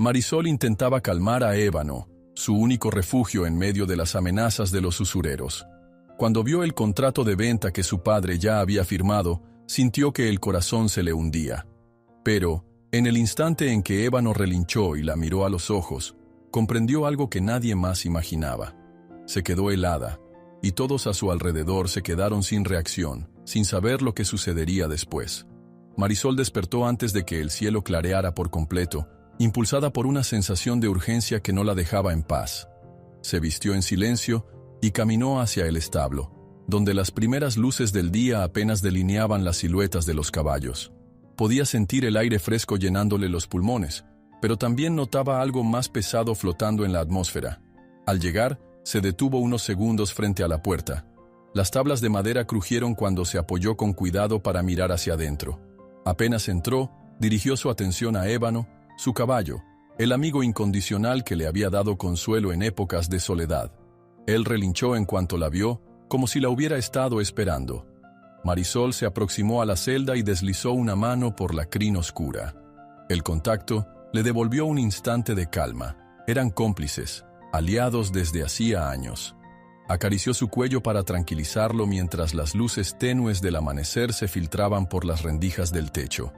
Marisol intentaba calmar a Ébano, su único refugio en medio de las amenazas de los usureros. Cuando vio el contrato de venta que su padre ya había firmado, sintió que el corazón se le hundía. Pero, en el instante en que Ébano relinchó y la miró a los ojos, comprendió algo que nadie más imaginaba. Se quedó helada, y todos a su alrededor se quedaron sin reacción, sin saber lo que sucedería después. Marisol despertó antes de que el cielo clareara por completo, impulsada por una sensación de urgencia que no la dejaba en paz. Se vistió en silencio y caminó hacia el establo, donde las primeras luces del día apenas delineaban las siluetas de los caballos. Podía sentir el aire fresco llenándole los pulmones, pero también notaba algo más pesado flotando en la atmósfera. Al llegar, se detuvo unos segundos frente a la puerta. Las tablas de madera crujieron cuando se apoyó con cuidado para mirar hacia adentro. Apenas entró, dirigió su atención a Ébano, su caballo, el amigo incondicional que le había dado consuelo en épocas de soledad. Él relinchó en cuanto la vio, como si la hubiera estado esperando. Marisol se aproximó a la celda y deslizó una mano por la crin oscura. El contacto le devolvió un instante de calma. Eran cómplices, aliados desde hacía años. Acarició su cuello para tranquilizarlo mientras las luces tenues del amanecer se filtraban por las rendijas del techo.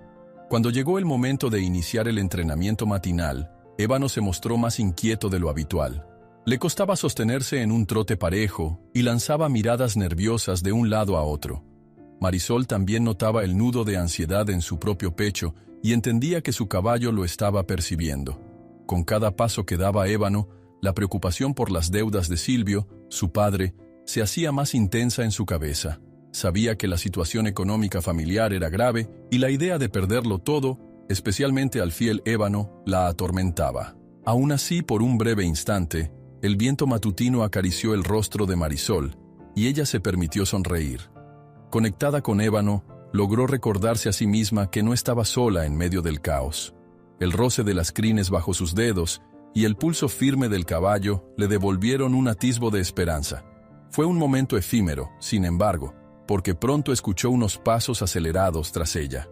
Cuando llegó el momento de iniciar el entrenamiento matinal, Ébano se mostró más inquieto de lo habitual. Le costaba sostenerse en un trote parejo y lanzaba miradas nerviosas de un lado a otro. Marisol también notaba el nudo de ansiedad en su propio pecho y entendía que su caballo lo estaba percibiendo. Con cada paso que daba Ébano, la preocupación por las deudas de Silvio, su padre, se hacía más intensa en su cabeza. Sabía que la situación económica familiar era grave y la idea de perderlo todo, especialmente al fiel Ébano, la atormentaba. Aún así, por un breve instante, el viento matutino acarició el rostro de Marisol y ella se permitió sonreír. Conectada con Ébano, logró recordarse a sí misma que no estaba sola en medio del caos. El roce de las crines bajo sus dedos y el pulso firme del caballo le devolvieron un atisbo de esperanza. Fue un momento efímero, sin embargo, porque pronto escuchó unos pasos acelerados tras ella.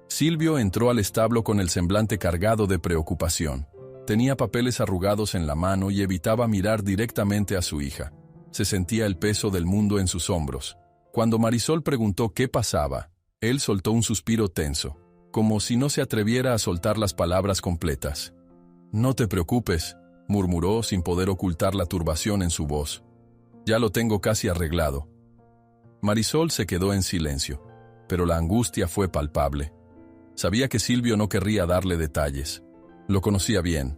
Silvio entró al establo con el semblante cargado de preocupación. Tenía papeles arrugados en la mano y evitaba mirar directamente a su hija. Se sentía el peso del mundo en sus hombros. Cuando Marisol preguntó qué pasaba, él soltó un suspiro tenso, como si no se atreviera a soltar las palabras completas. «No te preocupes», murmuró sin poder ocultar la turbación en su voz. «Ya lo tengo casi arreglado». Marisol se quedó en silencio, pero la angustia fue palpable. Sabía que Silvio no querría darle detalles. Lo conocía bien.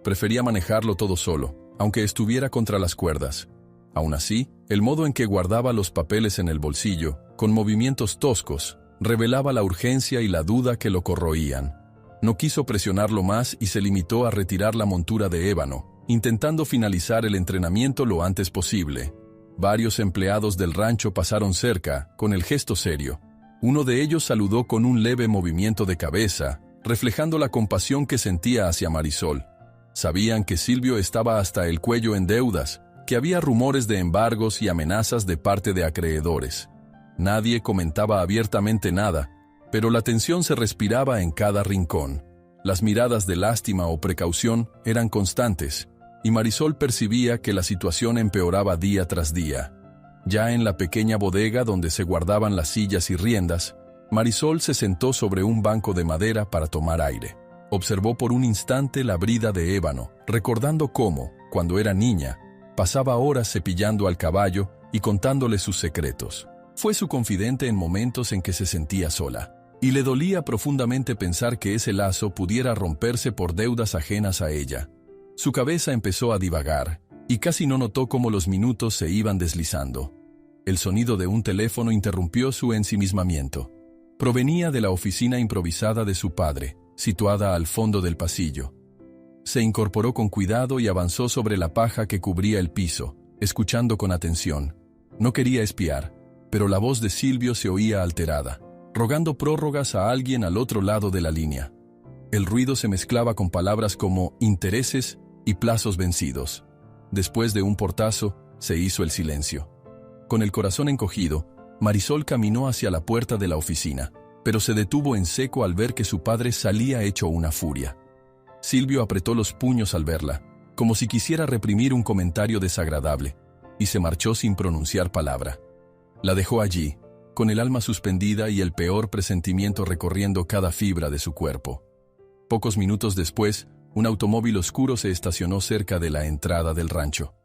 Prefería manejarlo todo solo, aunque estuviera contra las cuerdas. Aún así, el modo en que guardaba los papeles en el bolsillo, con movimientos toscos, revelaba la urgencia y la duda que lo corroían. No quiso presionarlo más y se limitó a retirar la montura de Ébano, intentando finalizar el entrenamiento lo antes posible. Varios empleados del rancho pasaron cerca, con el gesto serio. Uno de ellos saludó con un leve movimiento de cabeza, reflejando la compasión que sentía hacia Marisol. Sabían que Silvio estaba hasta el cuello en deudas, que había rumores de embargos y amenazas de parte de acreedores. Nadie comentaba abiertamente nada, pero la tensión se respiraba en cada rincón. Las miradas de lástima o precaución eran constantes, y Marisol percibía que la situación empeoraba día tras día. Ya en la pequeña bodega donde se guardaban las sillas y riendas, Marisol se sentó sobre un banco de madera para tomar aire. Observó por un instante la brida de Ébano, recordando cómo, cuando era niña, pasaba horas cepillando al caballo y contándole sus secretos. Fue su confidente en momentos en que se sentía sola, y le dolía profundamente pensar que ese lazo pudiera romperse por deudas ajenas a ella. Su cabeza empezó a divagar, y casi no notó cómo los minutos se iban deslizando. El sonido de un teléfono interrumpió su ensimismamiento. Provenía de la oficina improvisada de su padre, situada al fondo del pasillo. Se incorporó con cuidado y avanzó sobre la paja que cubría el piso, escuchando con atención. No quería espiar, pero la voz de Silvio se oía alterada, rogando prórrogas a alguien al otro lado de la línea. El ruido se mezclaba con palabras como intereses y plazos vencidos. Después de un portazo, se hizo el silencio. Con el corazón encogido, Marisol caminó hacia la puerta de la oficina, pero se detuvo en seco al ver que su padre salía hecho una furia. Silvio apretó los puños al verla, como si quisiera reprimir un comentario desagradable, y se marchó sin pronunciar palabra. La dejó allí, con el alma suspendida y el peor presentimiento recorriendo cada fibra de su cuerpo. Pocos minutos después, un automóvil oscuro se estacionó cerca de la entrada del rancho.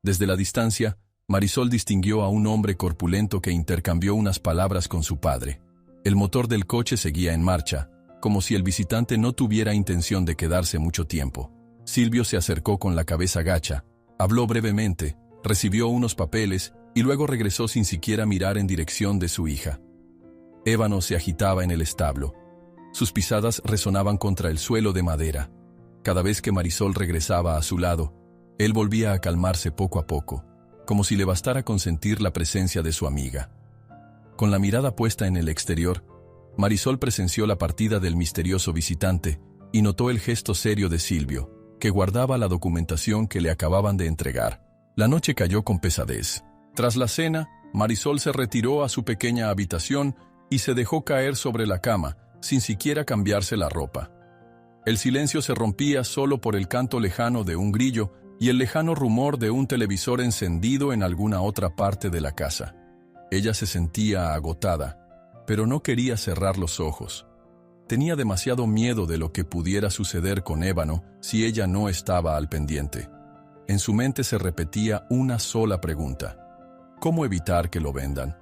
Desde la distancia, Marisol distinguió a un hombre corpulento que intercambió unas palabras con su padre. El motor del coche seguía en marcha, como si el visitante no tuviera intención de quedarse mucho tiempo. Silvio se acercó con la cabeza gacha, habló brevemente, recibió unos papeles y luego regresó sin siquiera mirar en dirección de su hija. Ébano se agitaba en el establo. Sus pisadas resonaban contra el suelo de madera. Cada vez que Marisol regresaba a su lado, él volvía a calmarse poco a poco, como si le bastara con sentir la presencia de su amiga. Con la mirada puesta en el exterior, Marisol presenció la partida del misterioso visitante y notó el gesto serio de Silvio, que guardaba la documentación que le acababan de entregar. La noche cayó con pesadez. Tras la cena, Marisol se retiró a su pequeña habitación y se dejó caer sobre la cama, sin siquiera cambiarse la ropa. El silencio se rompía solo por el canto lejano de un grillo y el lejano rumor de un televisor encendido en alguna otra parte de la casa. Ella se sentía agotada, pero no quería cerrar los ojos. Tenía demasiado miedo de lo que pudiera suceder con Ébano si ella no estaba al pendiente. En su mente se repetía una sola pregunta: ¿cómo evitar que lo vendan?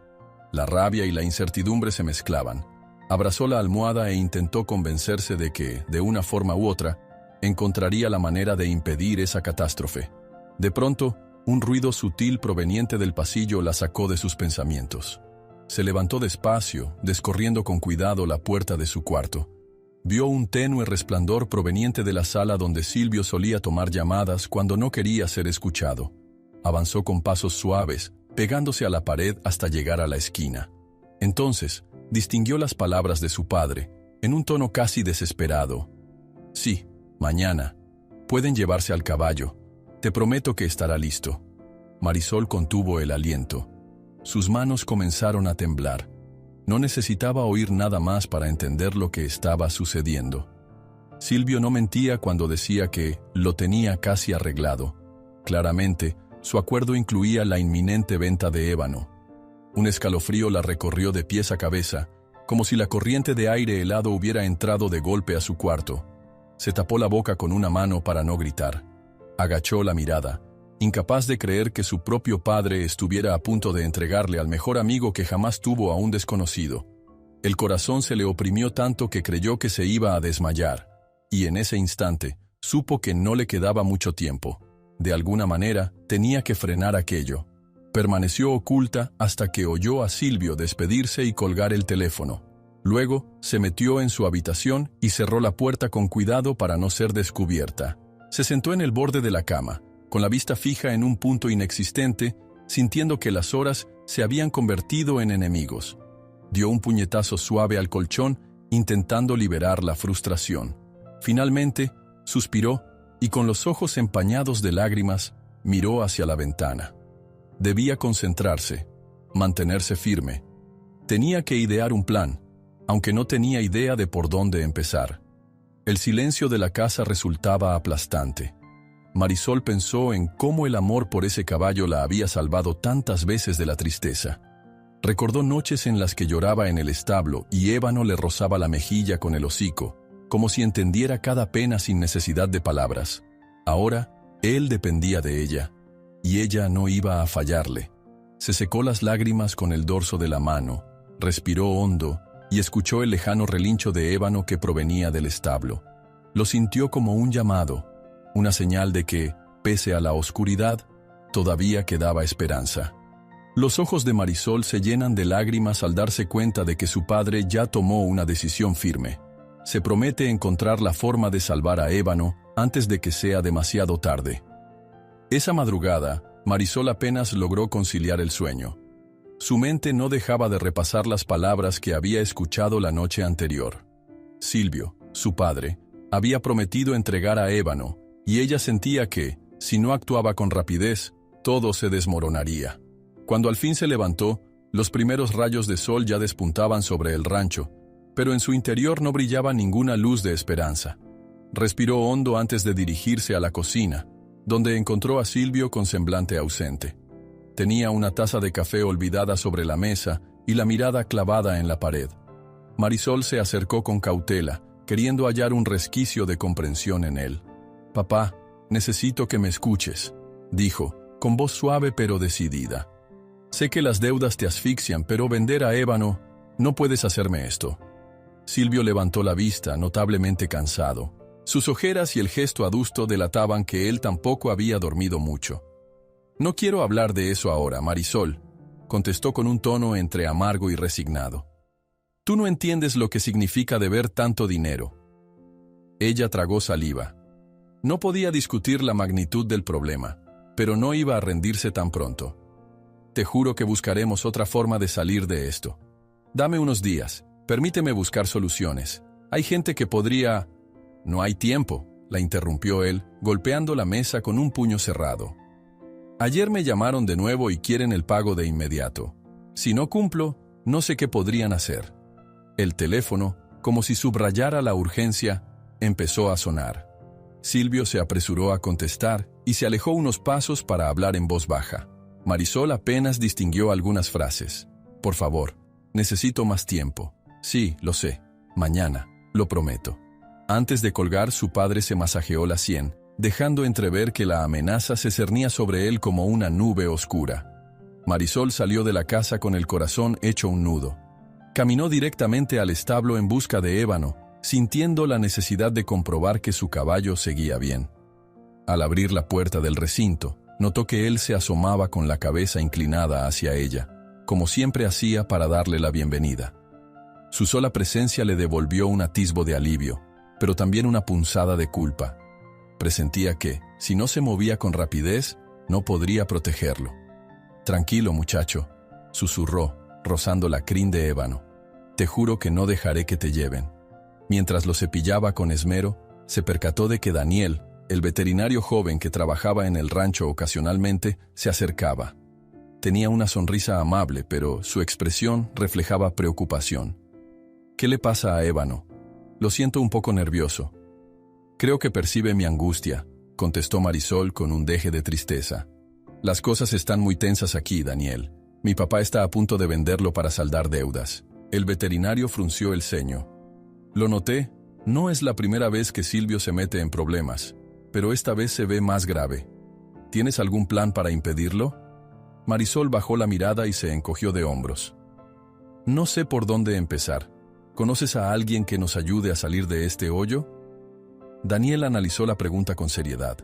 La rabia y la incertidumbre se mezclaban. Abrazó la almohada e intentó convencerse de que, de una forma u otra, encontraría la manera de impedir esa catástrofe. De pronto, un ruido sutil proveniente del pasillo la sacó de sus pensamientos. Se levantó despacio, descorriendo con cuidado la puerta de su cuarto. Vio un tenue resplandor proveniente de la sala donde Silvio solía tomar llamadas cuando no quería ser escuchado. Avanzó con pasos suaves, pegándose a la pared hasta llegar a la esquina. Entonces, distinguió las palabras de su padre, en un tono casi desesperado. «Sí, mañana. Pueden llevarse al caballo. Te prometo que estará listo». Marisol contuvo el aliento. Sus manos comenzaron a temblar. No necesitaba oír nada más para entender lo que estaba sucediendo. Silvio no mentía cuando decía que lo tenía casi arreglado. Claramente, su acuerdo incluía la inminente venta de ébano. Un escalofrío la recorrió de pies a cabeza, como si la corriente de aire helado hubiera entrado de golpe a su cuarto. Se tapó la boca con una mano para no gritar. Agachó la mirada, incapaz de creer que su propio padre estuviera a punto de entregarle al mejor amigo que jamás tuvo a un desconocido. El corazón se le oprimió tanto que creyó que se iba a desmayar, y en ese instante supo que no le quedaba mucho tiempo. De alguna manera, tenía que frenar aquello. Permaneció oculta hasta que oyó a Silvio despedirse y colgar el teléfono. Luego, se metió en su habitación y cerró la puerta con cuidado para no ser descubierta. Se sentó en el borde de la cama, con la vista fija en un punto inexistente, sintiendo que las horas se habían convertido en enemigos. Dio un puñetazo suave al colchón, intentando liberar la frustración. Finalmente, suspiró y con los ojos empañados de lágrimas, miró hacia la ventana. Debía concentrarse, mantenerse firme. Tenía que idear un plan, aunque no tenía idea de por dónde empezar. El silencio de la casa resultaba aplastante. Marisol pensó en cómo el amor por ese caballo la había salvado tantas veces de la tristeza. Recordó noches en las que lloraba en el establo y Ébano le rozaba la mejilla con el hocico, como si entendiera cada pena sin necesidad de palabras. Ahora, él dependía de ella. Y ella no iba a fallarle. Se secó las lágrimas con el dorso de la mano, respiró hondo y escuchó el lejano relincho de ébano que provenía del establo. Lo sintió como un llamado, una señal de que, pese a la oscuridad, todavía quedaba esperanza. Los ojos de Marisol se llenan de lágrimas al darse cuenta de que su padre ya tomó una decisión firme. Se promete encontrar la forma de salvar a Ébano antes de que sea demasiado tarde. Esa madrugada, Marisol apenas logró conciliar el sueño. Su mente no dejaba de repasar las palabras que había escuchado la noche anterior. Silvio, su padre, había prometido entregar a Ébano, y ella sentía que, si no actuaba con rapidez, todo se desmoronaría. Cuando al fin se levantó, los primeros rayos de sol ya despuntaban sobre el rancho, pero en su interior no brillaba ninguna luz de esperanza. Respiró hondo antes de dirigirse a la cocina, donde encontró a Silvio con semblante ausente. Tenía una taza de café olvidada sobre la mesa y la mirada clavada en la pared. Marisol se acercó con cautela, queriendo hallar un resquicio de comprensión en él. «Papá, necesito que me escuches», dijo, con voz suave pero decidida. «Sé que las deudas te asfixian, pero vender a ébano, no puedes hacerme esto». Silvio levantó la vista, notablemente cansado. Sus ojeras y el gesto adusto delataban que él tampoco había dormido mucho. «No quiero hablar de eso ahora, Marisol», contestó con un tono entre amargo y resignado. «Tú no entiendes lo que significa deber tanto dinero». Ella tragó saliva. No podía discutir la magnitud del problema, pero no iba a rendirse tan pronto. «Te juro que buscaremos otra forma de salir de esto. Dame unos días, permíteme buscar soluciones. Hay gente que podría...» «No hay tiempo», la interrumpió él, golpeando la mesa con un puño cerrado. «Ayer me llamaron de nuevo y quieren el pago de inmediato. Si no cumplo, no sé qué podrían hacer». El teléfono, como si subrayara la urgencia, empezó a sonar. Silvio se apresuró a contestar y se alejó unos pasos para hablar en voz baja. Marisol apenas distinguió algunas frases. «Por favor, necesito más tiempo». «Sí, lo sé. Mañana, lo prometo». Antes de colgar, su padre se masajeó la sien, dejando entrever que la amenaza se cernía sobre él como una nube oscura. Marisol salió de la casa con el corazón hecho un nudo. Caminó directamente al establo en busca de ébano, sintiendo la necesidad de comprobar que su caballo seguía bien. Al abrir la puerta del recinto, notó que él se asomaba con la cabeza inclinada hacia ella, como siempre hacía para darle la bienvenida. Su sola presencia le devolvió un atisbo de alivio, pero también una punzada de culpa. Presentía que, si no se movía con rapidez, no podría protegerlo. «Tranquilo, muchacho», susurró, rozando la crin de ébano. «Te juro que no dejaré que te lleven». Mientras lo cepillaba con esmero, se percató de que Daniel, el veterinario joven que trabajaba en el rancho ocasionalmente, se acercaba. Tenía una sonrisa amable, pero su expresión reflejaba preocupación. «¿Qué le pasa a ébano? Lo siento un poco nervioso». «Creo que percibe mi angustia», contestó Marisol con un deje de tristeza. «Las cosas están muy tensas aquí, Daniel. Mi papá está a punto de venderlo para saldar deudas». El veterinario frunció el ceño. «Lo noté, no es la primera vez que Silvio se mete en problemas, pero esta vez se ve más grave. ¿Tienes algún plan para impedirlo?» Marisol bajó la mirada y se encogió de hombros. «No sé por dónde empezar. ¿Conoces a alguien que nos ayude a salir de este hoyo?» Daniel analizó la pregunta con seriedad.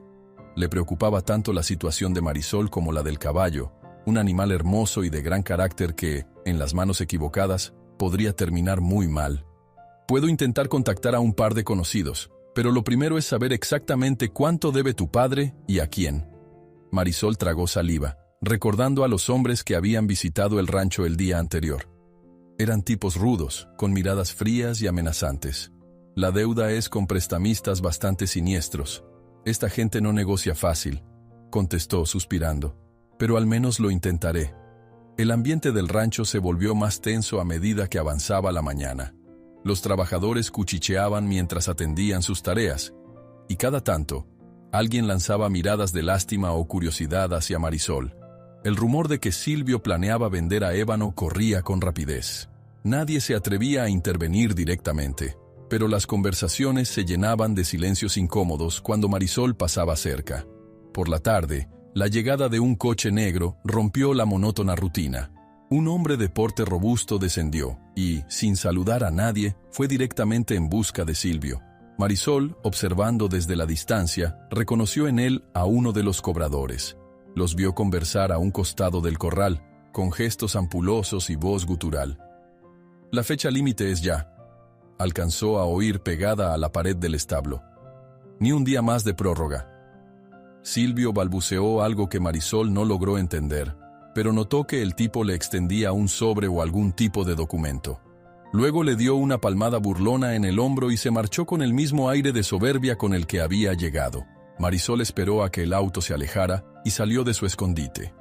Le preocupaba tanto la situación de Marisol como la del caballo, un animal hermoso y de gran carácter que, en las manos equivocadas, podría terminar muy mal. «Puedo intentar contactar a un par de conocidos, pero lo primero es saber exactamente cuánto debe tu padre y a quién». Marisol tragó saliva, recordando a los hombres que habían visitado el rancho el día anterior. Eran tipos rudos, con miradas frías y amenazantes. «La deuda es con prestamistas bastante siniestros. Esta gente no negocia fácil», contestó suspirando. «Pero al menos lo intentaré». El ambiente del rancho se volvió más tenso a medida que avanzaba la mañana. Los trabajadores cuchicheaban mientras atendían sus tareas, y cada tanto, alguien lanzaba miradas de lástima o curiosidad hacia Marisol. El rumor de que Silvio planeaba vender a ébano corría con rapidez. Nadie se atrevía a intervenir directamente, pero las conversaciones se llenaban de silencios incómodos cuando Marisol pasaba cerca. Por la tarde, la llegada de un coche negro rompió la monótona rutina. Un hombre de porte robusto descendió y, sin saludar a nadie, fue directamente en busca de Silvio. Marisol, observando desde la distancia, reconoció en él a uno de los cobradores. Los vio conversar a un costado del corral, con gestos ampulosos y voz gutural. «La fecha límite es ya», alcanzó a oír pegada a la pared del establo. «Ni un día más de prórroga». Silvio balbuceó algo que Marisol no logró entender, pero notó que el tipo le extendía un sobre o algún tipo de documento. Luego le dio una palmada burlona en el hombro y se marchó con el mismo aire de soberbia con el que había llegado. Marisol esperó a que el auto se alejara y salió de su escondite.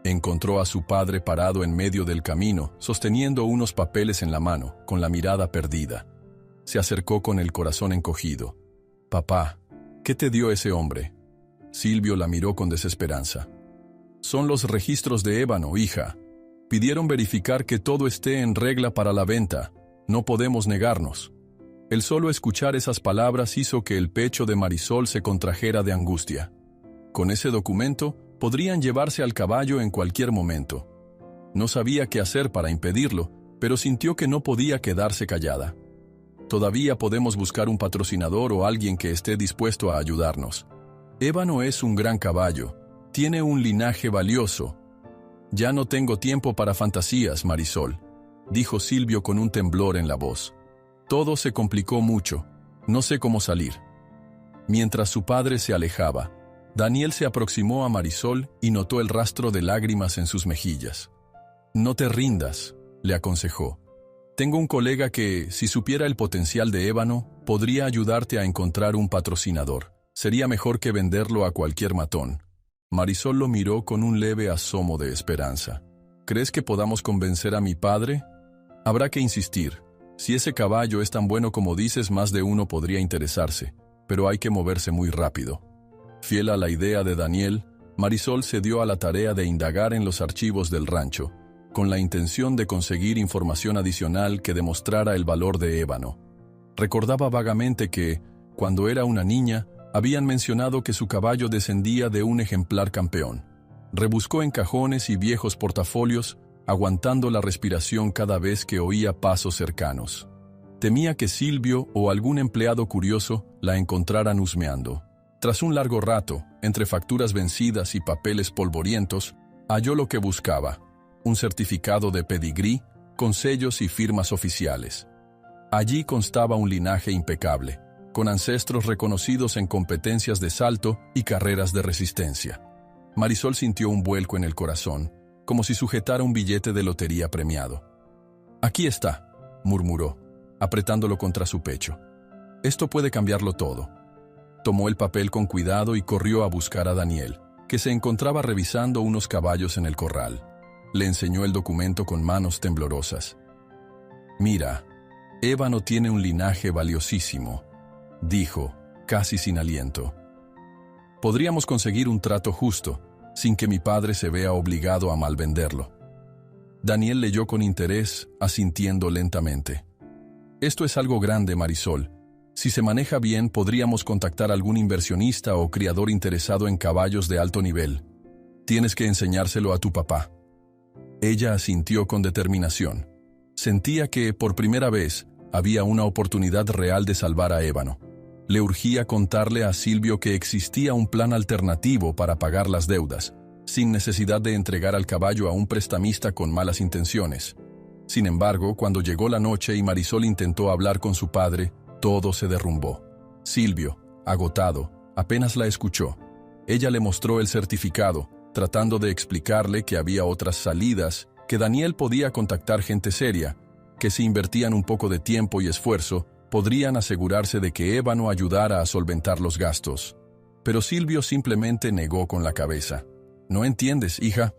Encontró a su padre parado en medio del camino, sosteniendo unos papeles en la mano, con la mirada perdida. Se acercó con el corazón encogido. Papá, ¿qué te dio ese hombre? Silvio la miró con desesperanza. Son los registros de ébano, hija. Pidieron verificar que todo esté en regla para la venta. No podemos negarnos. El solo escuchar esas palabras hizo que el pecho de Marisol se contrajera de angustia. Con ese documento, podrían llevarse al caballo en cualquier momento. No sabía qué hacer para impedirlo, pero sintió que no podía quedarse callada. Todavía podemos buscar un patrocinador o alguien que esté dispuesto a ayudarnos. Ébano es un gran caballo. Tiene un linaje valioso. Ya no tengo tiempo para fantasías, Marisol, dijo Silvio con un temblor en la voz. Todo se complicó mucho. No sé cómo salir. Mientras su padre se alejaba, Daniel se aproximó a Marisol y notó el rastro de lágrimas en sus mejillas. No te rindas, le aconsejó. Tengo un colega que, si supiera el potencial de ébano, podría ayudarte a encontrar un patrocinador. Sería mejor que venderlo a cualquier matón. Marisol lo miró con un leve asomo de esperanza. ¿Crees que podamos convencer a mi padre? Habrá que insistir. Si ese caballo es tan bueno como dices, más de uno podría interesarse, pero hay que moverse muy rápido. Fiel a la idea de Daniel, Marisol se dio a la tarea de indagar en los archivos del rancho, con la intención de conseguir información adicional que demostrara el valor de ébano. Recordaba vagamente que, cuando era una niña, habían mencionado que su caballo descendía de un ejemplar campeón. Rebuscó en cajones y viejos portafolios, aguantando la respiración cada vez que oía pasos cercanos. Temía que Silvio o algún empleado curioso la encontraran husmeando. Tras un largo rato, entre facturas vencidas y papeles polvorientos, halló lo que buscaba: un certificado de pedigrí con sellos y firmas oficiales. Allí constaba un linaje impecable, con ancestros reconocidos en competencias de salto y carreras de resistencia. Marisol sintió un vuelco en el corazón, como si sujetara un billete de lotería premiado. «Aquí está», murmuró, apretándolo contra su pecho. «Esto puede cambiarlo todo». Tomó el papel con cuidado y corrió a buscar a Daniel, que se encontraba revisando unos caballos en el corral. Le enseñó el documento con manos temblorosas. «Mira, ébano tiene un linaje valiosísimo», dijo, casi sin aliento. «Podríamos conseguir un trato justo, sin que mi padre se vea obligado a malvenderlo». Daniel leyó con interés, asintiendo lentamente. «Esto es algo grande, Marisol. Si se maneja bien, podríamos contactar a algún inversionista o criador interesado en caballos de alto nivel. Tienes que enseñárselo a tu papá». Ella asintió con determinación. Sentía que, por primera vez, había una oportunidad real de salvar a ébano. Le urgía contarle a Silvio que existía un plan alternativo para pagar las deudas, sin necesidad de entregar al caballo a un prestamista con malas intenciones. Sin embargo, cuando llegó la noche y Marisol intentó hablar con su padre, todo se derrumbó. Silvio, agotado, apenas la escuchó. Ella le mostró el certificado, tratando de explicarle que había otras salidas, que Daniel podía contactar gente seria, que si invertían un poco de tiempo y esfuerzo, podrían asegurarse de que ébano ayudara a solventar los gastos. Pero Silvio simplemente negó con la cabeza. «No entiendes, hija.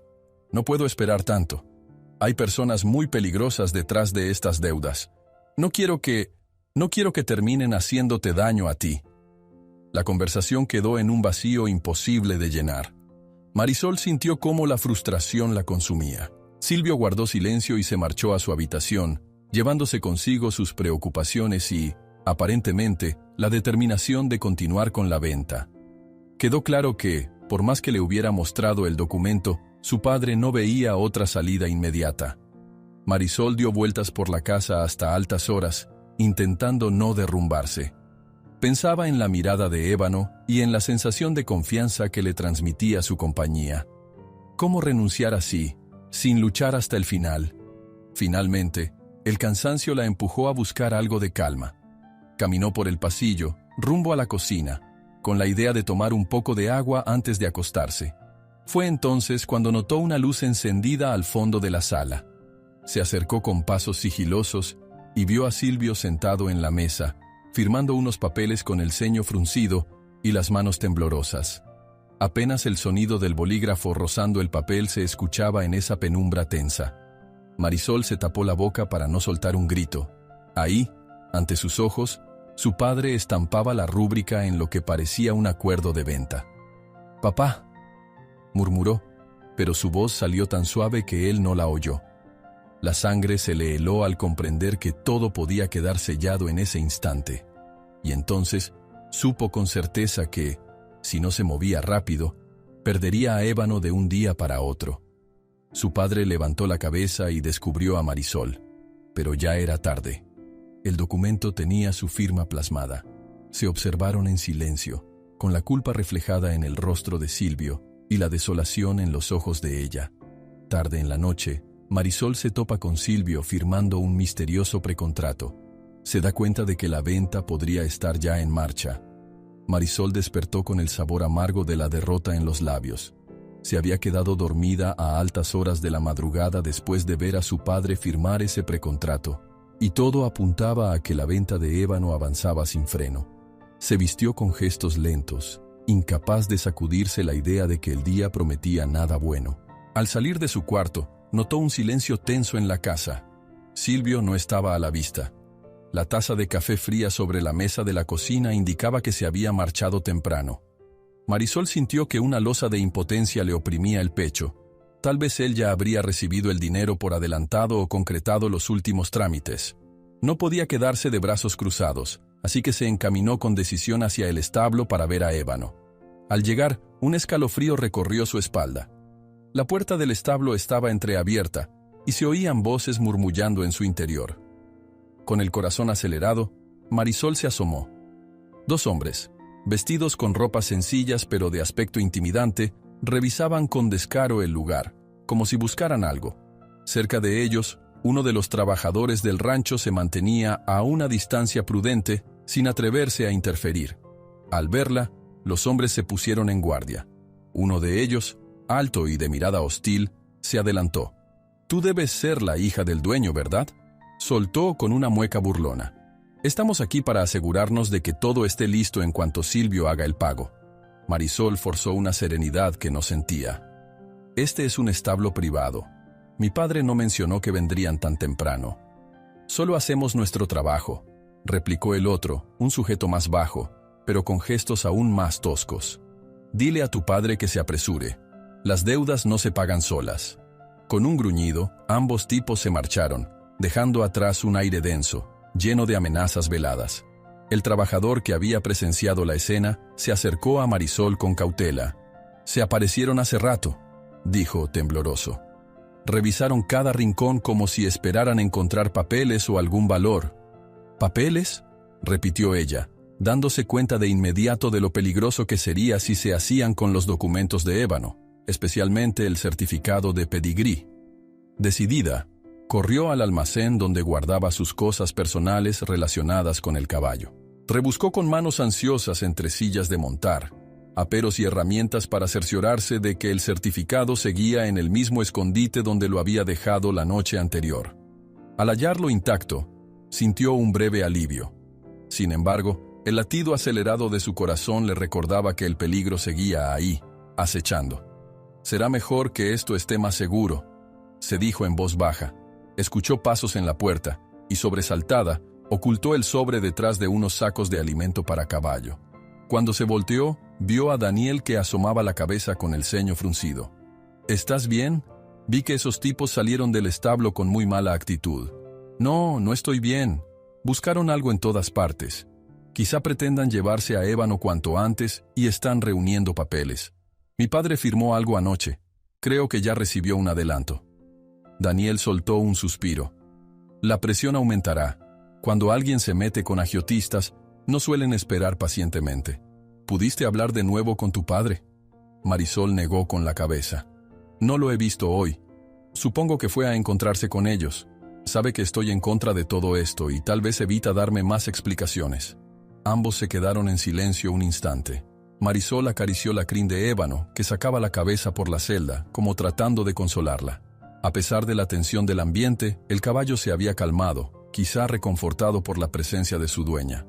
No puedo esperar tanto. Hay personas muy peligrosas detrás de estas deudas. No quiero que terminen haciéndote daño a ti». La conversación quedó en un vacío imposible de llenar. Marisol sintió cómo la frustración la consumía. Silvio guardó silencio y se marchó a su habitación, llevándose consigo sus preocupaciones y, aparentemente, la determinación de continuar con la venta. Quedó claro que, por más que le hubiera mostrado el documento, su padre no veía otra salida inmediata. Marisol dio vueltas por la casa hasta altas horas, intentando no derrumbarse. Pensaba en la mirada de ébano y en la sensación de confianza que le transmitía su compañía. ¿Cómo renunciar así, sin luchar hasta el final? Finalmente, el cansancio la empujó a buscar algo de calma. Caminó por el pasillo, rumbo a la cocina, con la idea de tomar un poco de agua antes de acostarse. Fue entonces cuando notó una luz encendida al fondo de la sala. Se acercó con pasos sigilosos y vio a Silvio sentado en la mesa, firmando unos papeles con el ceño fruncido y las manos temblorosas. Apenas el sonido del bolígrafo rozando el papel se escuchaba en esa penumbra tensa. Marisol se tapó la boca para no soltar un grito. Ahí, ante sus ojos, Su padre estampaba la rúbrica en lo que parecía un acuerdo de venta. «Papá», murmuró, pero su voz salió tan suave que él no la oyó. La sangre se le heló al comprender que todo podía quedar sellado en ese instante. Y entonces supo con certeza que, si no se movía rápido, perdería a Ébano de un día para otro. Su padre levantó la cabeza y descubrió a Marisol, pero ya era tarde. El documento tenía su firma plasmada. Se observaron en silencio, con la culpa reflejada en el rostro de Silvio y la desolación en los ojos de ella. Tarde en la noche, Marisol se topa con Silvio firmando un misterioso precontrato. Se da cuenta de que la venta podría estar ya en marcha. Marisol despertó con el sabor amargo de la derrota en los labios. Se había quedado dormida a altas horas de la madrugada después de ver a su padre firmar ese precontrato, y todo apuntaba a que la venta de ébano avanzaba sin freno. Se vistió con gestos lentos, incapaz de sacudirse la idea de que el día prometía nada bueno. Al salir de su cuarto, notó un silencio tenso en la casa. Silvio no estaba a la vista. La taza de café fría sobre la mesa de la cocina indicaba que se había marchado temprano. Marisol sintió que una losa de impotencia le oprimía el pecho. Tal vez él ya habría recibido el dinero por adelantado o concretado los últimos trámites. No podía quedarse de brazos cruzados, así que se encaminó con decisión hacia el establo para ver a Ébano. Al llegar, un escalofrío recorrió su espalda. La puerta del establo estaba entreabierta y se oían voces murmullando en su interior. Con el corazón acelerado, Marisol se asomó. 2 hombres, vestidos con ropas sencillas pero de aspecto intimidante, revisaban con descaro el lugar, como si buscaran algo. Cerca de ellos, uno de los trabajadores del rancho se mantenía a una distancia prudente, sin atreverse a interferir. Al verla, los hombres se pusieron en guardia. Uno de ellos, alto y de mirada hostil, se adelantó. «Tú debes ser la hija del dueño, ¿verdad?», soltó con una mueca burlona. «Estamos aquí para asegurarnos de que todo esté listo en cuanto Silvio haga el pago». Marisol forzó una serenidad que no sentía. «Este es un establo privado. Mi padre no mencionó que vendrían tan temprano». «Solo hacemos nuestro trabajo», replicó el otro, un sujeto más bajo, pero con gestos aún más toscos. «Dile a tu padre que se apresure. Las deudas no se pagan solas». Con un gruñido, ambos tipos se marcharon, dejando atrás un aire denso, lleno de amenazas veladas. El trabajador que había presenciado la escena se acercó a Marisol con cautela. «Se aparecieron hace rato», dijo tembloroso. Revisaron cada rincón como si esperaran encontrar papeles o algún valor. «¿Papeles?», repitió ella, dándose cuenta de inmediato de lo peligroso que sería si se hacían con los documentos de ébano, especialmente el certificado de pedigrí. Decidida, corrió al almacén donde guardaba sus cosas personales relacionadas con el caballo. Rebuscó con manos ansiosas entre sillas de montar, aperos y herramientas para cerciorarse de que el certificado seguía en el mismo escondite donde lo había dejado la noche anterior. Al hallarlo intacto, sintió un breve alivio. Sin embargo, el latido acelerado de su corazón le recordaba que el peligro seguía ahí, acechando. «Será mejor que esto esté más seguro», se dijo en voz baja. Escuchó pasos en la puerta y, sobresaltada, ocultó el sobre detrás de unos sacos de alimento para caballo. Cuando se volteó, vio a Daniel que asomaba la cabeza con el ceño fruncido. «¿Estás bien? Vi que esos tipos salieron del establo con muy mala actitud». «No, no estoy bien. Buscaron algo en todas partes. Quizá pretendan llevarse a Ébano cuanto antes y están reuniendo papeles. Mi padre firmó algo anoche. Creo que ya recibió un adelanto». Daniel soltó un suspiro. «La presión aumentará. Cuando alguien se mete con agiotistas, no suelen esperar pacientemente». «¿Pudiste hablar de nuevo con tu padre?». Marisol negó con la cabeza. «No lo he visto hoy. Supongo que fue a encontrarse con ellos. Sabe que estoy en contra de todo esto y tal vez evita darme más explicaciones». Ambos se quedaron en silencio un instante. Marisol acarició la crin de ébano, que sacaba la cabeza por la celda, como tratando de consolarla. A pesar de la tensión del ambiente, el caballo se había calmado, quizá reconfortado por la presencia de su dueña.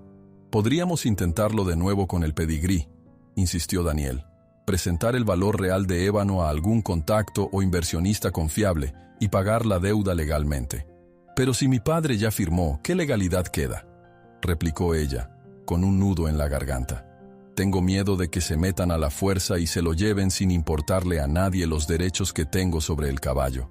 «Podríamos intentarlo de nuevo con el pedigrí», insistió Daniel. «Presentar el valor real de ébano a algún contacto o inversionista confiable y pagar la deuda legalmente». «Pero si mi padre ya firmó, ¿qué legalidad queda?», replicó ella. con un nudo en la garganta. Tengo miedo de que se metan a la fuerza y se lo lleven sin importarle a nadie los derechos que tengo sobre el caballo.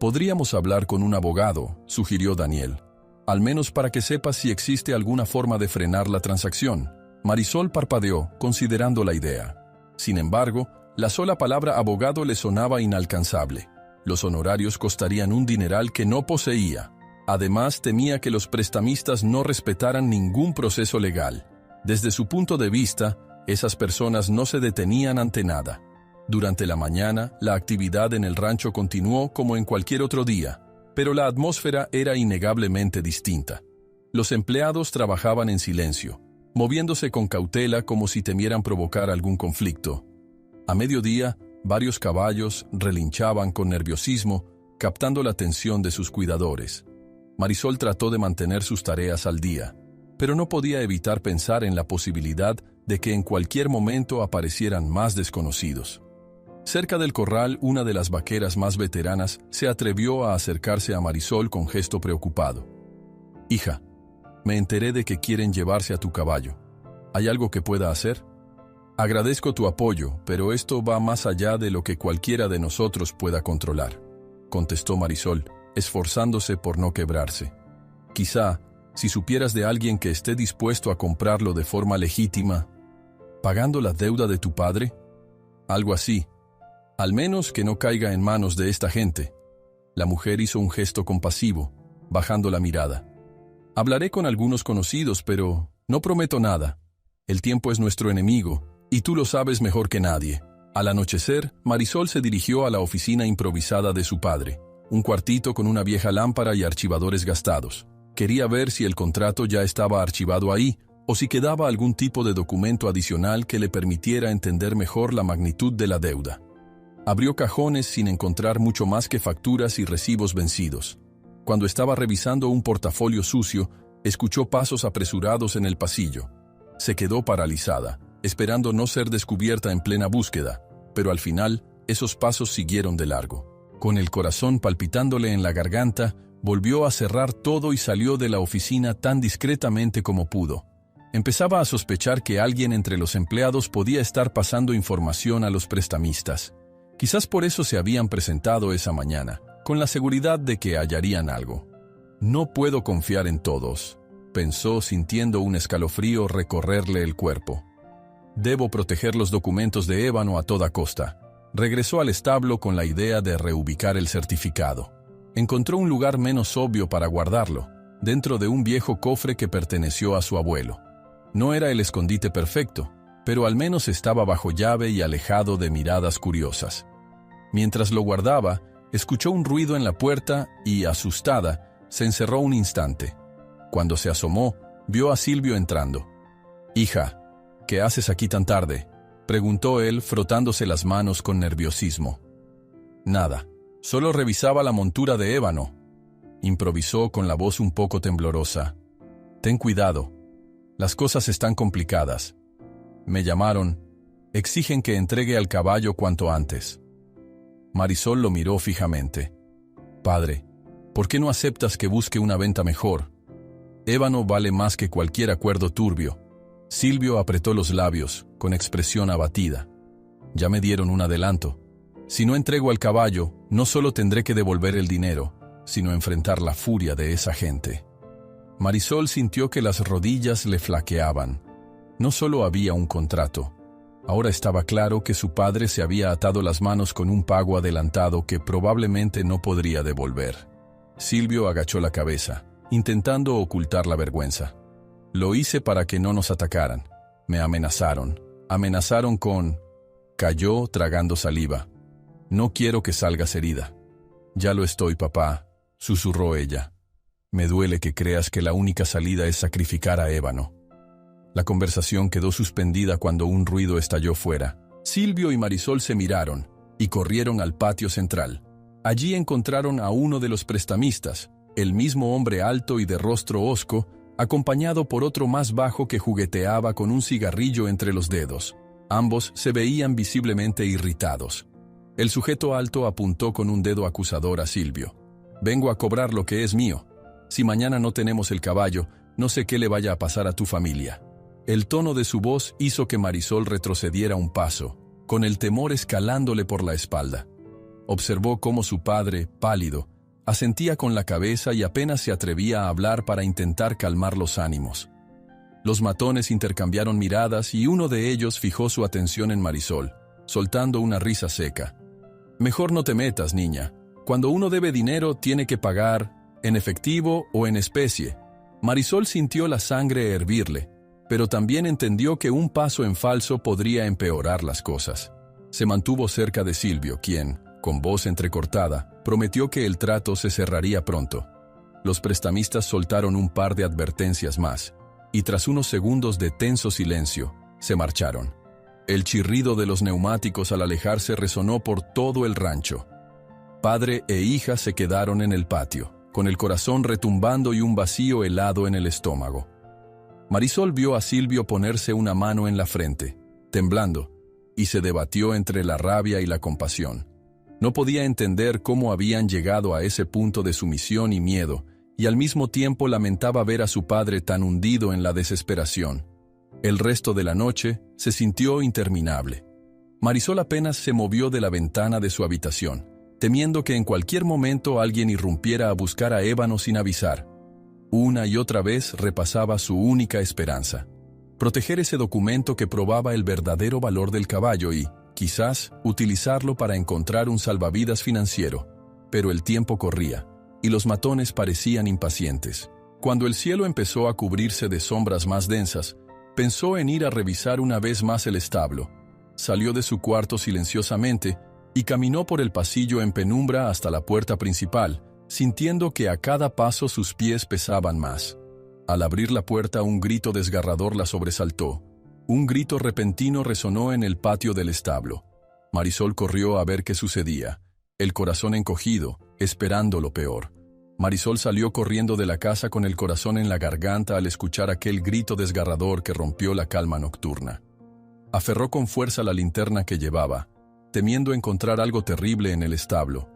Podríamos hablar con un abogado, sugirió Daniel, al menos para que sepa si existe alguna forma de frenar la transacción. Marisol parpadeó, considerando la idea. Sin embargo, la sola palabra abogado le sonaba inalcanzable. Los honorarios costarían un dineral que no poseía. Además, temía que los prestamistas no respetaran ningún proceso legal. Desde su punto de vista, esas personas no se detenían ante nada. Durante la mañana, la actividad en el rancho continuó como en cualquier otro día, pero la atmósfera era innegablemente distinta. Los empleados trabajaban en silencio, moviéndose con cautela como si temieran provocar algún conflicto. A mediodía, varios caballos relinchaban con nerviosismo, captando la atención de sus cuidadores. Marisol trató de mantener sus tareas al día, pero no podía evitar pensar en la posibilidad de que en cualquier momento aparecieran más desconocidos. Cerca del corral, una de las vaqueras más veteranas se atrevió a acercarse a Marisol con gesto preocupado. «Hija, me enteré de que quieren llevarse a tu caballo. ¿Hay algo que pueda hacer? Agradezco tu apoyo, pero esto va más allá de lo que cualquiera de nosotros pueda controlar», contestó Marisol, esforzándose por no quebrarse. «Quizá, si supieras de alguien que esté dispuesto a comprarlo de forma legítima, pagando la deuda de tu padre, algo así, al menos que no caiga en manos de esta gente». La mujer hizo un gesto compasivo, bajando la mirada. «Hablaré con algunos conocidos, pero no prometo nada. El tiempo es nuestro enemigo, y tú lo sabes mejor que nadie». Al anochecer, Marisol se dirigió a la oficina improvisada de su padre, un cuartito con una vieja lámpara y archivadores gastados. Quería ver si el contrato ya estaba archivado ahí, o si quedaba algún tipo de documento adicional que le permitiera entender mejor la magnitud de la deuda. Abrió cajones sin encontrar mucho más que facturas y recibos vencidos. Cuando estaba revisando un portafolio sucio, escuchó pasos apresurados en el pasillo. Se quedó paralizada, esperando no ser descubierta en plena búsqueda, pero al final, esos pasos siguieron de largo. Con el corazón palpitándole en la garganta, volvió a cerrar todo y salió de la oficina tan discretamente como pudo. Empezaba a sospechar que alguien entre los empleados podía estar pasando información a los prestamistas. Quizás por eso se habían presentado esa mañana, con la seguridad de que hallarían algo. «No puedo confiar en todos», pensó sintiendo un escalofrío recorrerle el cuerpo. «Debo proteger los documentos de ébano a toda costa». Regresó al establo con la idea de reubicar el certificado. Encontró un lugar menos obvio para guardarlo, dentro de un viejo cofre que perteneció a su abuelo. No era el escondite perfecto, pero al menos estaba bajo llave y alejado de miradas curiosas. Mientras lo guardaba, escuchó un ruido en la puerta y, asustada, se encerró un instante. Cuando se asomó, vio a Silvio entrando. «Hija, ¿qué haces aquí tan tarde?», preguntó él, frotándose las manos con nerviosismo. «Nada, solo revisaba la montura de ébano», improvisó con la voz un poco temblorosa. «Ten cuidado, las cosas están complicadas. Me llamaron, exigen que entregue al caballo cuanto antes». Marisol lo miró fijamente. «Padre, ¿por qué no aceptas que busque una venta mejor? Ébano vale más que cualquier acuerdo turbio». Silvio apretó los labios, con expresión abatida. «Ya me dieron un adelanto. Si no entrego al caballo, no solo tendré que devolver el dinero, sino enfrentar la furia de esa gente». Marisol sintió que las rodillas le flaqueaban. No solo había un contrato. Ahora estaba claro que su padre se había atado las manos con un pago adelantado que probablemente no podría devolver. Silvio agachó la cabeza, intentando ocultar la vergüenza. «Lo hice para que no nos atacaran. Me amenazaron. Amenazaron con...». Cayó tragando saliva. «No quiero que salgas herida». «Ya lo estoy, papá», susurró ella. «Me duele que creas que la única salida es sacrificar a ébano». La conversación quedó suspendida cuando un ruido estalló fuera. Silvio y Marisol se miraron y corrieron al patio central. Allí encontraron a uno de los prestamistas, el mismo hombre alto y de rostro hosco, acompañado por otro más bajo que jugueteaba con un cigarrillo entre los dedos. Ambos se veían visiblemente irritados. El sujeto alto apuntó con un dedo acusador a Silvio. «Vengo a cobrar lo que es mío. Si mañana no tenemos el caballo, no sé qué le vaya a pasar a tu familia». El tono de su voz hizo que Marisol retrocediera un paso, con el temor escalándole por la espalda. Observó cómo su padre, pálido, asentía con la cabeza y apenas se atrevía a hablar para intentar calmar los ánimos. Los matones intercambiaron miradas y uno de ellos fijó su atención en Marisol, soltando una risa seca. «Mejor no te metas, niña. Cuando uno debe dinero, tiene que pagar, en efectivo o en especie». Marisol sintió la sangre hervirle, pero también entendió que un paso en falso podría empeorar las cosas. Se mantuvo cerca de Silvio, quien, con voz entrecortada, prometió que el trato se cerraría pronto. Los prestamistas soltaron un par de advertencias más, y tras unos segundos de tenso silencio, se marcharon. El chirrido de los neumáticos al alejarse resonó por todo el rancho. Padre e hija se quedaron en el patio, con el corazón retumbando y un vacío helado en el estómago. Marisol vio a Silvio ponerse una mano en la frente, temblando, y se debatió entre la rabia y la compasión. No podía entender cómo habían llegado a ese punto de sumisión y miedo, y al mismo tiempo lamentaba ver a su padre tan hundido en la desesperación. El resto de la noche se sintió interminable. Marisol apenas se movió de la ventana de su habitación, temiendo que en cualquier momento alguien irrumpiera a buscar a Ébano sin avisar. Una y otra vez repasaba su única esperanza: proteger ese documento que probaba el verdadero valor del caballo y, quizás, utilizarlo para encontrar un salvavidas financiero. Pero el tiempo corría, y los matones parecían impacientes. Cuando el cielo empezó a cubrirse de sombras más densas, pensó en ir a revisar una vez más el establo. Salió de su cuarto silenciosamente y caminó por el pasillo en penumbra hasta la puerta principal, sintiendo que a cada paso sus pies pesaban más. Al abrir la puerta, un grito desgarrador la sobresaltó. Un grito repentino resonó en el patio del establo. Marisol corrió a ver qué sucedía, el corazón encogido, esperando lo peor. Marisol salió corriendo de la casa con el corazón en la garganta al escuchar aquel grito desgarrador que rompió la calma nocturna. Aferró con fuerza la linterna que llevaba, temiendo encontrar algo terrible en el establo.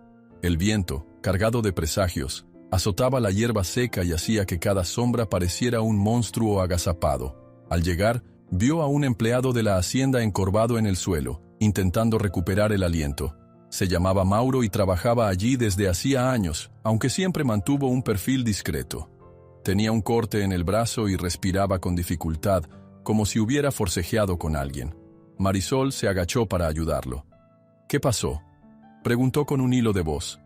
El viento, cargado de presagios, azotaba la hierba seca y hacía que cada sombra pareciera un monstruo agazapado. Al llegar, vio a un empleado de la hacienda encorvado en el suelo, intentando recuperar el aliento. Se llamaba Mauro y trabajaba allí desde hacía años, aunque siempre mantuvo un perfil discreto. Tenía un corte en el brazo y respiraba con dificultad, como si hubiera forcejeado con alguien. Marisol se agachó para ayudarlo. «¿Qué pasó?», preguntó con un hilo de voz.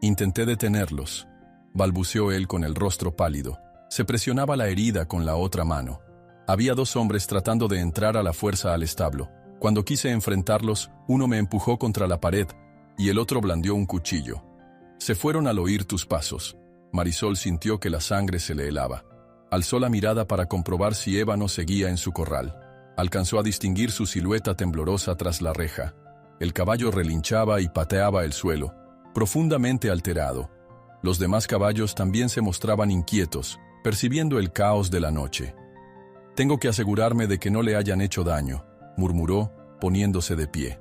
«Intenté detenerlos», balbuceó él con el rostro pálido. Se presionaba la herida con la otra mano. Había dos hombres tratando de entrar a la fuerza al establo. Cuando quise enfrentarlos, uno me empujó contra la pared y el otro blandió un cuchillo. Se fueron al oír tus pasos. Marisol sintió que la sangre se le helaba. Alzó la mirada para comprobar si Ébano seguía en su corral. Alcanzó a distinguir su silueta temblorosa tras la reja. El caballo relinchaba y pateaba el suelo, profundamente alterado. Los demás caballos también se mostraban inquietos, percibiendo el caos de la noche. «Tengo que asegurarme de que no le hayan hecho daño», murmuró, poniéndose de pie.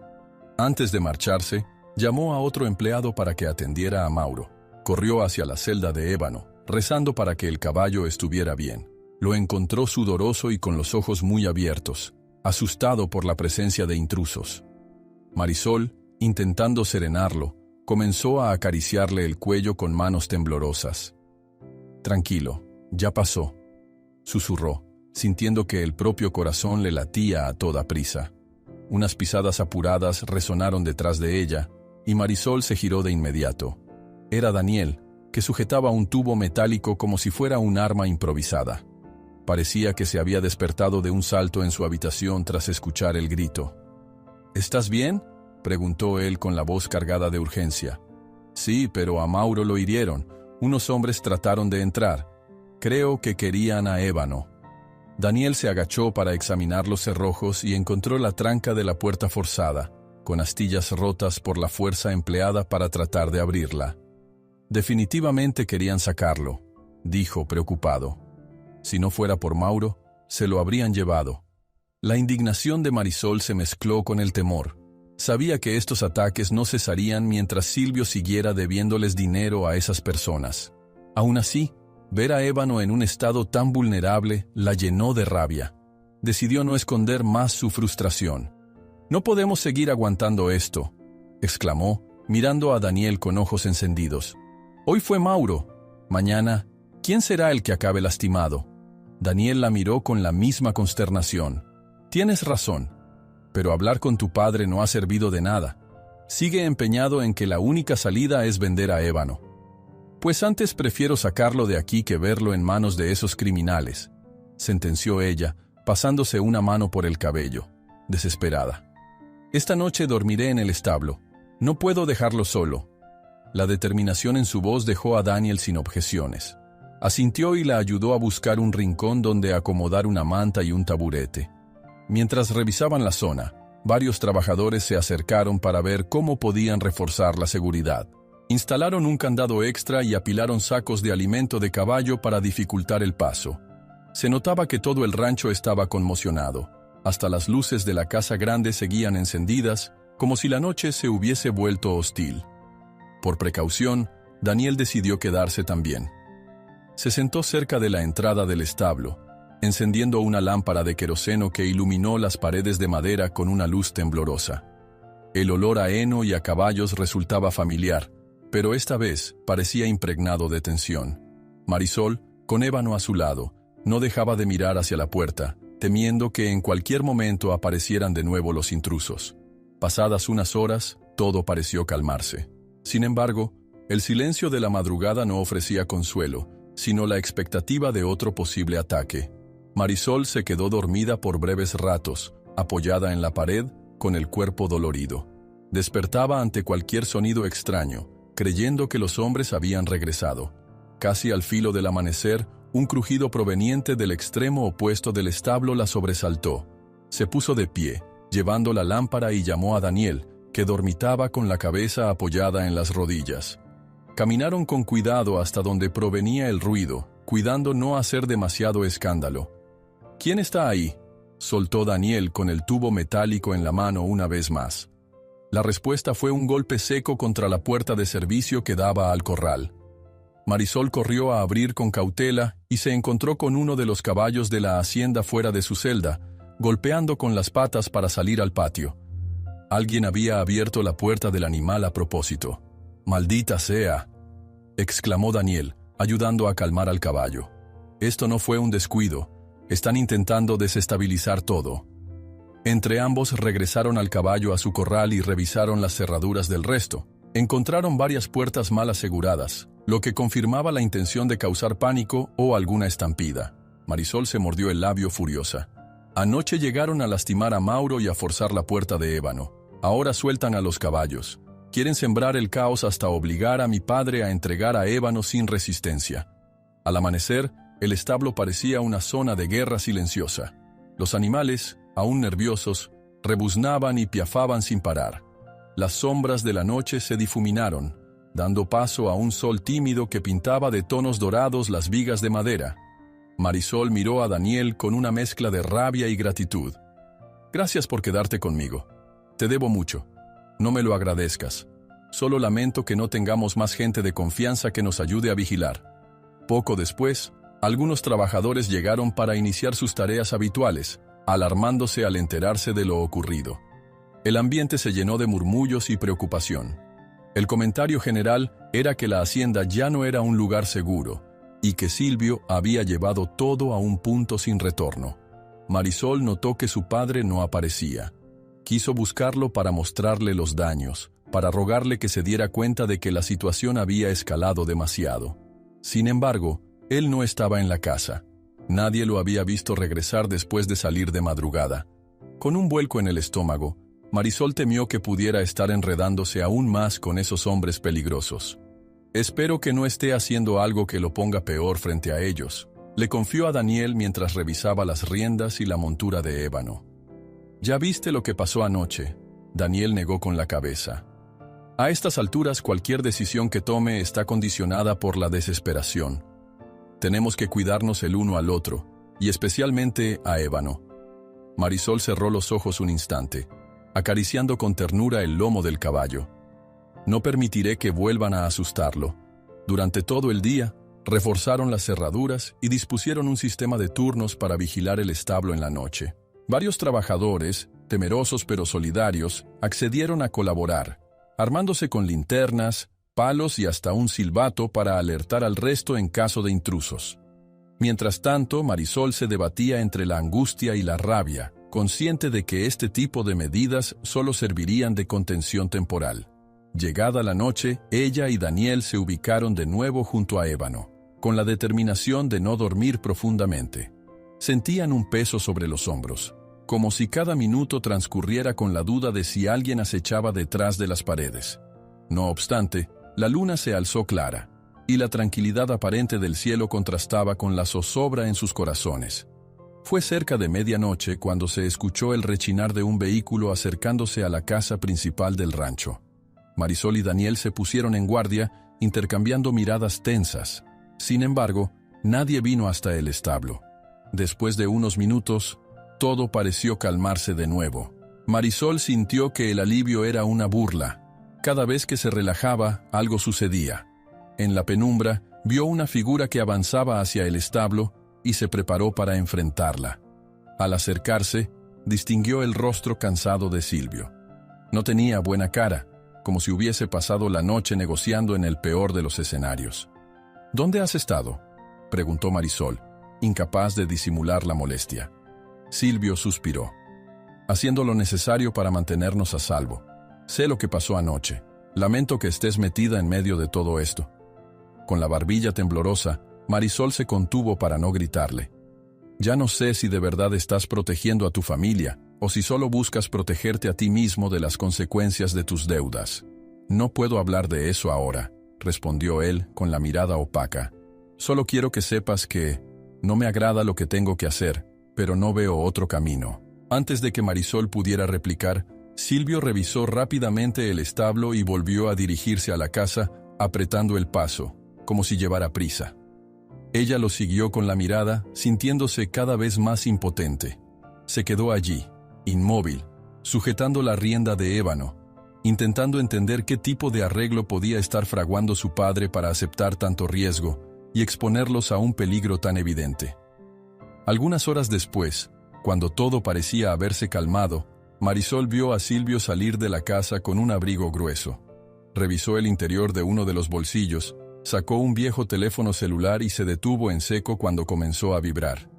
Antes de marcharse, llamó a otro empleado para que atendiera a Mauro. Corrió hacia la celda de Ébano, rezando para que el caballo estuviera bien. Lo encontró sudoroso y con los ojos muy abiertos, asustado por la presencia de intrusos. Marisol, intentando serenarlo, comenzó a acariciarle el cuello con manos temblorosas. «Tranquilo, ya pasó», susurró, sintiendo que el propio corazón le latía a toda prisa. Unas pisadas apuradas resonaron detrás de ella, y Marisol se giró de inmediato. Era Daniel, que sujetaba un tubo metálico como si fuera un arma improvisada. Parecía que se había despertado de un salto en su habitación tras escuchar el grito. «¿Estás bien?», preguntó él con la voz cargada de urgencia. «Sí, pero a Mauro lo hirieron. Unos hombres trataron de entrar. Creo que querían a Ébano». Daniel se agachó para examinar los cerrojos y encontró la tranca de la puerta forzada, con astillas rotas por la fuerza empleada para tratar de abrirla. «Definitivamente querían sacarlo», dijo preocupado. «Si no fuera por Mauro, se lo habrían llevado». La indignación de Marisol se mezcló con el temor. Sabía que estos ataques no cesarían mientras Silvio siguiera debiéndoles dinero a esas personas. Aún así, ver a Ébano en un estado tan vulnerable la llenó de rabia. decidió no esconder más su frustración. «No podemos seguir aguantando esto», exclamó, mirando a Daniel con ojos encendidos. «Hoy fue Mauro. Mañana, ¿quién será el que acabe lastimado?» Daniel la miró con la misma consternación. «Tienes razón, pero hablar con tu padre no ha servido de nada. Sigue empeñado en que la única salida es vender a Ébano. Pues antes prefiero sacarlo de aquí que verlo en manos de esos criminales», sentenció ella, pasándose una mano por el cabello, desesperada. «Esta noche dormiré en el establo. No puedo dejarlo solo». La determinación en su voz dejó a Daniel sin objeciones. Asintió y la ayudó a buscar un rincón donde acomodar una manta y un taburete. Mientras revisaban la zona, varios trabajadores se acercaron para ver cómo podían reforzar la seguridad. Instalaron un candado extra y apilaron sacos de alimento de caballo para dificultar el paso. Se notaba que todo el rancho estaba conmocionado. Hasta las luces de la casa grande seguían encendidas, como si la noche se hubiese vuelto hostil. Por precaución, Daniel decidió quedarse también. Se sentó cerca de la entrada del establo, encendiendo una lámpara de queroseno que iluminó las paredes de madera con una luz temblorosa. El olor a heno y a caballos resultaba familiar, pero esta vez parecía impregnado de tensión. Marisol, con Ébano a su lado, no dejaba de mirar hacia la puerta, temiendo que en cualquier momento aparecieran de nuevo los intrusos. Pasadas unas horas, todo pareció calmarse. Sin embargo, el silencio de la madrugada no ofrecía consuelo, sino la expectativa de otro posible ataque. Marisol se quedó dormida por breves ratos, apoyada en la pared, con el cuerpo dolorido. Despertaba ante cualquier sonido extraño, creyendo que los hombres habían regresado. Casi al filo del amanecer, un crujido proveniente del extremo opuesto del establo la sobresaltó. Se puso de pie, llevando la lámpara y llamó a Daniel, que dormitaba con la cabeza apoyada en las rodillas. Caminaron con cuidado hasta donde provenía el ruido, cuidando no hacer demasiado escándalo. «¿Quién está ahí?», soltó Daniel con el tubo metálico en la mano una vez más. La respuesta fue un golpe seco contra la puerta de servicio que daba al corral. Marisol corrió a abrir con cautela y se encontró con uno de los caballos de la hacienda fuera de su celda, golpeando con las patas para salir al patio. Alguien había abierto la puerta del animal a propósito. «¡Maldita sea!», exclamó Daniel, ayudando a calmar al caballo. «Esto no fue un descuido. Están intentando desestabilizar todo». Entre ambos regresaron al caballo a su corral y revisaron las cerraduras del resto. Encontraron varias puertas mal aseguradas, lo que confirmaba la intención de causar pánico o alguna estampida. Marisol se mordió el labio furiosa. «Anoche llegaron a lastimar a Mauro y a forzar la puerta de Ébano. Ahora sueltan a los caballos. Quieren sembrar el caos hasta obligar a mi padre a entregar a Ébano sin resistencia». Al amanecer, el establo parecía una zona de guerra silenciosa. Los animales, aún nerviosos, rebuznaban y piafaban sin parar. Las sombras de la noche se difuminaron, dando paso a un sol tímido que pintaba de tonos dorados las vigas de madera. Marisol miró a Daniel con una mezcla de rabia y gratitud. «Gracias por quedarte conmigo. Te debo mucho. No me lo agradezcas. Solo lamento que no tengamos más gente de confianza que nos ayude a vigilar». Poco después, algunos trabajadores llegaron para iniciar sus tareas habituales, alarmándose al enterarse de lo ocurrido. El ambiente se llenó de murmullos y preocupación. El comentario general era que la hacienda ya no era un lugar seguro, y que Silvio había llevado todo a un punto sin retorno. Marisol notó que su padre no aparecía. Quiso buscarlo para mostrarle los daños, para rogarle que se diera cuenta de que la situación había escalado demasiado. Sin embargo, él no estaba en la casa. Nadie lo había visto regresar después de salir de madrugada. Con un vuelco en el estómago, Marisol temió que pudiera estar enredándose aún más con esos hombres peligrosos. «Espero que no esté haciendo algo que lo ponga peor frente a ellos», le confió a Daniel mientras revisaba las riendas y la montura de Ébano. «¿Ya viste lo que pasó anoche?», Daniel negó con la cabeza. «A estas alturas cualquier decisión que tome está condicionada por la desesperación. Tenemos que cuidarnos el uno al otro, y especialmente a Ébano». Marisol cerró los ojos un instante, acariciando con ternura el lomo del caballo. «No permitiré que vuelvan a asustarlo. Durante todo el día, Reforzaron las cerraduras y dispusieron un sistema de turnos para vigilar el establo en la noche. Varios trabajadores, temerosos pero solidarios, accedieron a colaborar, armándose con linternas, palos y hasta un silbato para alertar al resto en caso de intrusos. Mientras tanto, Marisol se debatía entre la angustia y la rabia, consciente de que este tipo de medidas solo servirían de contención temporal. Llegada la noche, ella y Daniel se ubicaron de nuevo junto a Ébano, con la determinación de no dormir profundamente. Sentían un peso sobre los hombros, como si cada minuto transcurriera con la duda de si alguien acechaba detrás de las paredes. No obstante, la luna se alzó clara, y la tranquilidad aparente del cielo contrastaba con la zozobra en sus corazones. Fue cerca de medianoche cuando se escuchó el rechinar de un vehículo acercándose a la casa principal del rancho. Marisol y Daniel se pusieron en guardia, intercambiando miradas tensas. Sin embargo, nadie vino hasta el establo. Después de unos minutos, todo pareció calmarse de nuevo. Marisol sintió que el alivio era una burla. Cada vez que se relajaba, algo sucedía. En la penumbra, vio una figura que avanzaba hacia el establo y se preparó para enfrentarla. Al acercarse, distinguió el rostro cansado de Silvio. No tenía buena cara, como si hubiese pasado la noche negociando en el peor de los escenarios. «¿Dónde has estado?», preguntó Marisol, incapaz de disimular la molestia. Silvio suspiró. «Haciendo lo necesario para mantenernos a salvo. Sé lo que pasó anoche. Lamento que estés metida en medio de todo esto». Con la barbilla temblorosa, Marisol se contuvo para no gritarle. «Ya no sé si de verdad estás protegiendo a tu familia, o si solo buscas protegerte a ti mismo de las consecuencias de tus deudas». «No puedo hablar de eso ahora», respondió él con la mirada opaca. «Solo quiero que sepas que no me agrada lo que tengo que hacer, pero no veo otro camino». Antes de que Marisol pudiera replicar, Silvio revisó rápidamente el establo y volvió a dirigirse a la casa, apretando el paso, como si llevara prisa. Ella lo siguió con la mirada, sintiéndose cada vez más impotente. Se quedó allí, inmóvil, sujetando la rienda de ébano, intentando entender qué tipo de arreglo podía estar fraguando su padre para aceptar tanto riesgo y exponerlos a un peligro tan evidente. Algunas horas después, cuando todo parecía haberse calmado, Marisol vio a Silvio salir de la casa con un abrigo grueso. Revisó el interior de uno de los bolsillos, sacó un viejo teléfono celular y se detuvo en seco cuando comenzó a vibrar.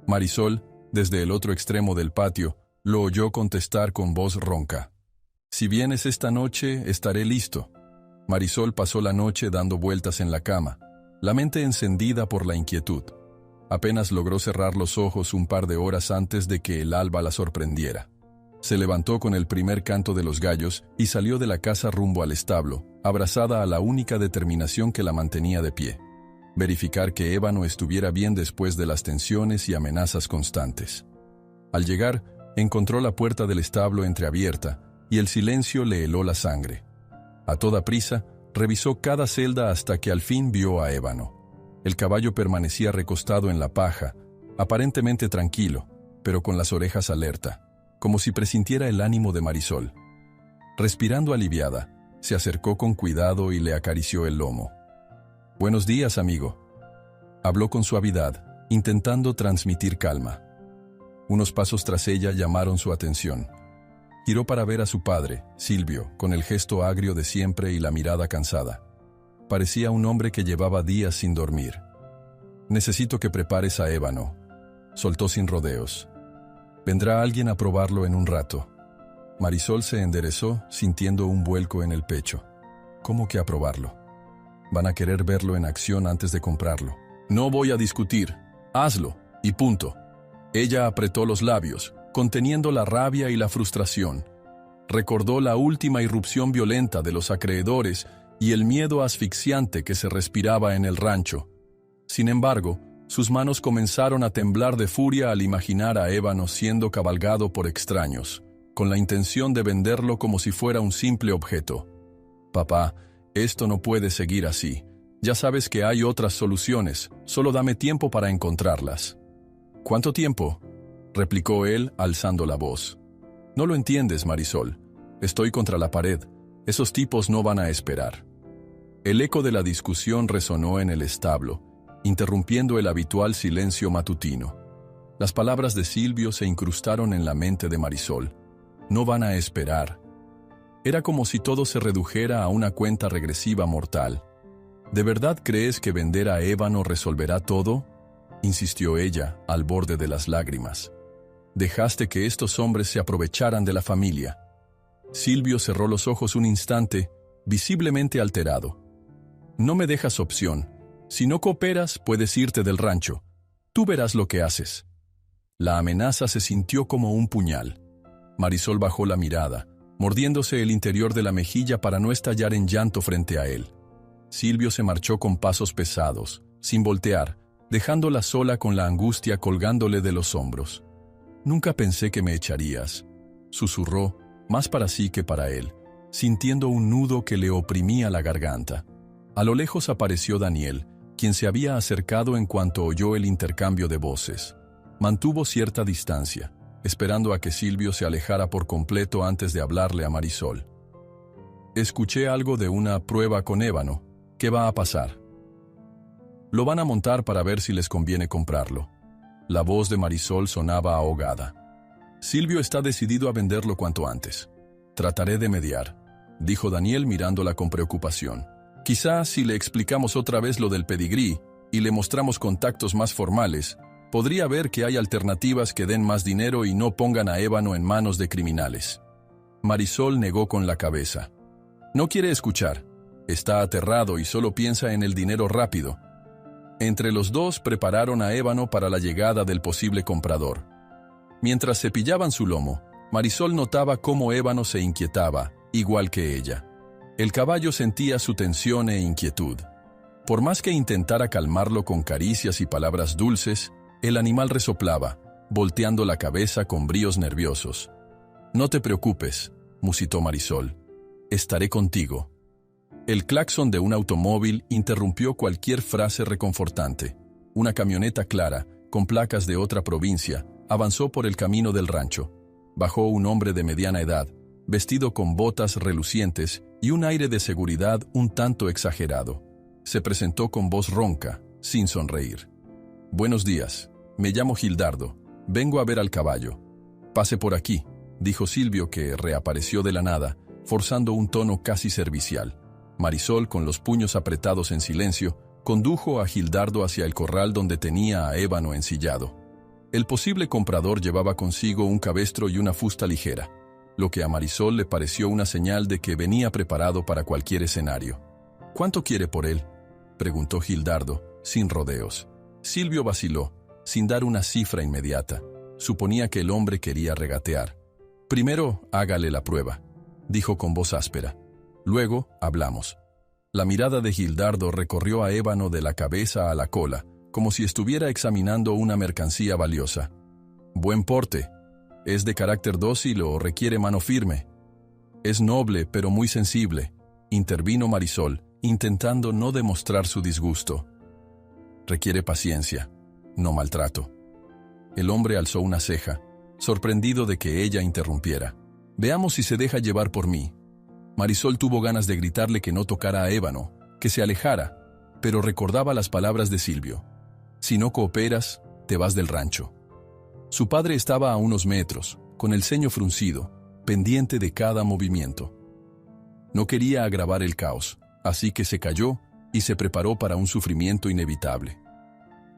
Marisol, desde el otro extremo del patio, lo oyó contestar con voz ronca. «Si vienes esta noche, estaré listo». Marisol pasó la noche dando vueltas en la cama, la mente encendida por la inquietud. Apenas logró cerrar los ojos un par de horas antes de que el alba la sorprendiera. Se levantó con el primer canto de los gallos y salió de la casa rumbo al establo, abrazada a la única determinación que la mantenía de pie: verificar que Ébano estuviera bien después de las tensiones y amenazas constantes. Al llegar, encontró la puerta del establo entreabierta y el silencio le heló la sangre. A toda prisa, revisó cada celda hasta que al fin vio a Ébano. El caballo permanecía recostado en la paja, aparentemente tranquilo, pero con las orejas alerta, como si presintiera el ánimo de Marisol. Respirando aliviada, se acercó con cuidado y le acarició el lomo. «Buenos días, amigo», habló con suavidad, intentando transmitir calma. Unos pasos tras ella llamaron su atención. Giró para ver a su padre, Silvio, con el gesto agrio de siempre y la mirada cansada. Parecía un hombre que llevaba días sin dormir. «Necesito que prepares a Ébano», soltó sin rodeos. «Vendrá alguien a probarlo en un rato». Marisol se enderezó, sintiendo un vuelco en el pecho. «¿Cómo que a probarlo? Van a querer verlo en acción antes de comprarlo». «No voy a discutir. Hazlo, y punto». Ella apretó los labios, conteniendo la rabia y la frustración. Recordó la última irrupción violenta de los acreedores y el miedo asfixiante que se respiraba en el rancho. Sin embargo, sus manos comenzaron a temblar de furia al imaginar a Ébano siendo cabalgado por extraños, con la intención de venderlo como si fuera un simple objeto. «Papá, esto no puede seguir así. Ya sabes que hay otras soluciones, solo dame tiempo para encontrarlas». «¿Cuánto tiempo?», replicó él, alzando la voz. «No lo entiendes, Marisol. Estoy contra la pared. Esos tipos no van a esperar». El eco de la discusión resonó en el establo, interrumpiendo el habitual silencio matutino. Las palabras de Silvio se incrustaron en la mente de Marisol. No van a esperar. Era como si todo se redujera a una cuenta regresiva mortal. ¿De verdad crees que vender a Ébano resolverá todo?, insistió ella, al borde de las lágrimas. Dejaste que estos hombres se aprovecharan de la familia. Silvio cerró los ojos un instante, visiblemente alterado. No me dejas opción. Si no cooperas, puedes irte del rancho. Tú verás lo que haces. La amenaza se sintió como un puñal. Marisol bajó la mirada, mordiéndose el interior de la mejilla para no estallar en llanto frente a él. Silvio se marchó con pasos pesados, sin voltear, dejándola sola con la angustia colgándole de los hombros. «Nunca pensé que me echarías», susurró, más para sí que para él, sintiendo un nudo que le oprimía la garganta. A lo lejos apareció Daniel, quien se había acercado en cuanto oyó el intercambio de voces. Mantuvo cierta distancia, esperando a que Silvio se alejara por completo antes de hablarle a Marisol. «Escuché algo de una prueba con Ébano. ¿Qué va a pasar?» «Lo van a montar para ver si les conviene comprarlo». La voz de Marisol sonaba ahogada. «Silvio está decidido a venderlo cuanto antes. Trataré de mediar», dijo Daniel mirándola con preocupación. «Quizás si le explicamos otra vez lo del pedigrí y le mostramos contactos más formales, podría ver que hay alternativas que den más dinero y no pongan a Ébano en manos de criminales». Marisol negó con la cabeza. «No quiere escuchar. Está aterrado y solo piensa en el dinero rápido». Entre los dos prepararon a Ébano para la llegada del posible comprador. Mientras cepillaban su lomo, Marisol notaba cómo Ébano se inquietaba, igual que ella. El caballo sentía su tensión e inquietud. Por más que intentara calmarlo con caricias y palabras dulces, el animal resoplaba, volteando la cabeza con bríos nerviosos. «No te preocupes», musitó Marisol. «Estaré contigo». El claxon de un automóvil interrumpió cualquier frase reconfortante. Una camioneta clara, con placas de otra provincia, avanzó por el camino del rancho. Bajó un hombre de mediana edad, vestido con botas relucientes y un aire de seguridad un tanto exagerado. Se presentó con voz ronca, sin sonreír. «Buenos días, me llamo Gildardo, vengo a ver al caballo». «Pase por aquí», dijo Silvio, que reapareció de la nada, forzando un tono casi servicial. Marisol, con los puños apretados en silencio, condujo a Gildardo hacia el corral donde tenía a Ébano ensillado. El posible comprador llevaba consigo un cabestro y una fusta ligera, lo que a Marisol le pareció una señal de que venía preparado para cualquier escenario. «¿Cuánto quiere por él?», preguntó Gildardo, sin rodeos. Silvio vaciló, sin dar una cifra inmediata. Suponía que el hombre quería regatear. «Primero, hágale la prueba», dijo con voz áspera. «Luego, hablamos». La mirada de Gildardo recorrió a Ébano de la cabeza a la cola, como si estuviera examinando una mercancía valiosa. «Buen porte. ¿Es de carácter dócil o requiere mano firme?» «Es noble, pero muy sensible», intervino Marisol, intentando no demostrar su disgusto. «Requiere paciencia, no maltrato». El hombre alzó una ceja, sorprendido de que ella interrumpiera. «Veamos si se deja llevar por mí». Marisol tuvo ganas de gritarle que no tocara a Ébano, que se alejara, pero recordaba las palabras de Silvio. «Si no cooperas, te vas del rancho». Su padre estaba a unos metros, con el ceño fruncido, pendiente de cada movimiento. No quería agravar el caos, así que se calló y se preparó para un sufrimiento inevitable.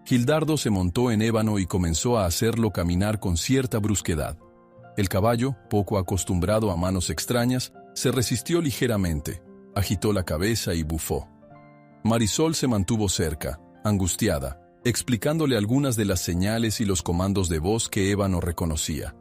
Gildardo se montó en Ébano y comenzó a hacerlo caminar con cierta brusquedad. El caballo, poco acostumbrado a manos extrañas, se resistió ligeramente, agitó la cabeza y bufó. Marisol se mantuvo cerca, angustiada, explicándole algunas de las señales y los comandos de voz que Ébano reconocía.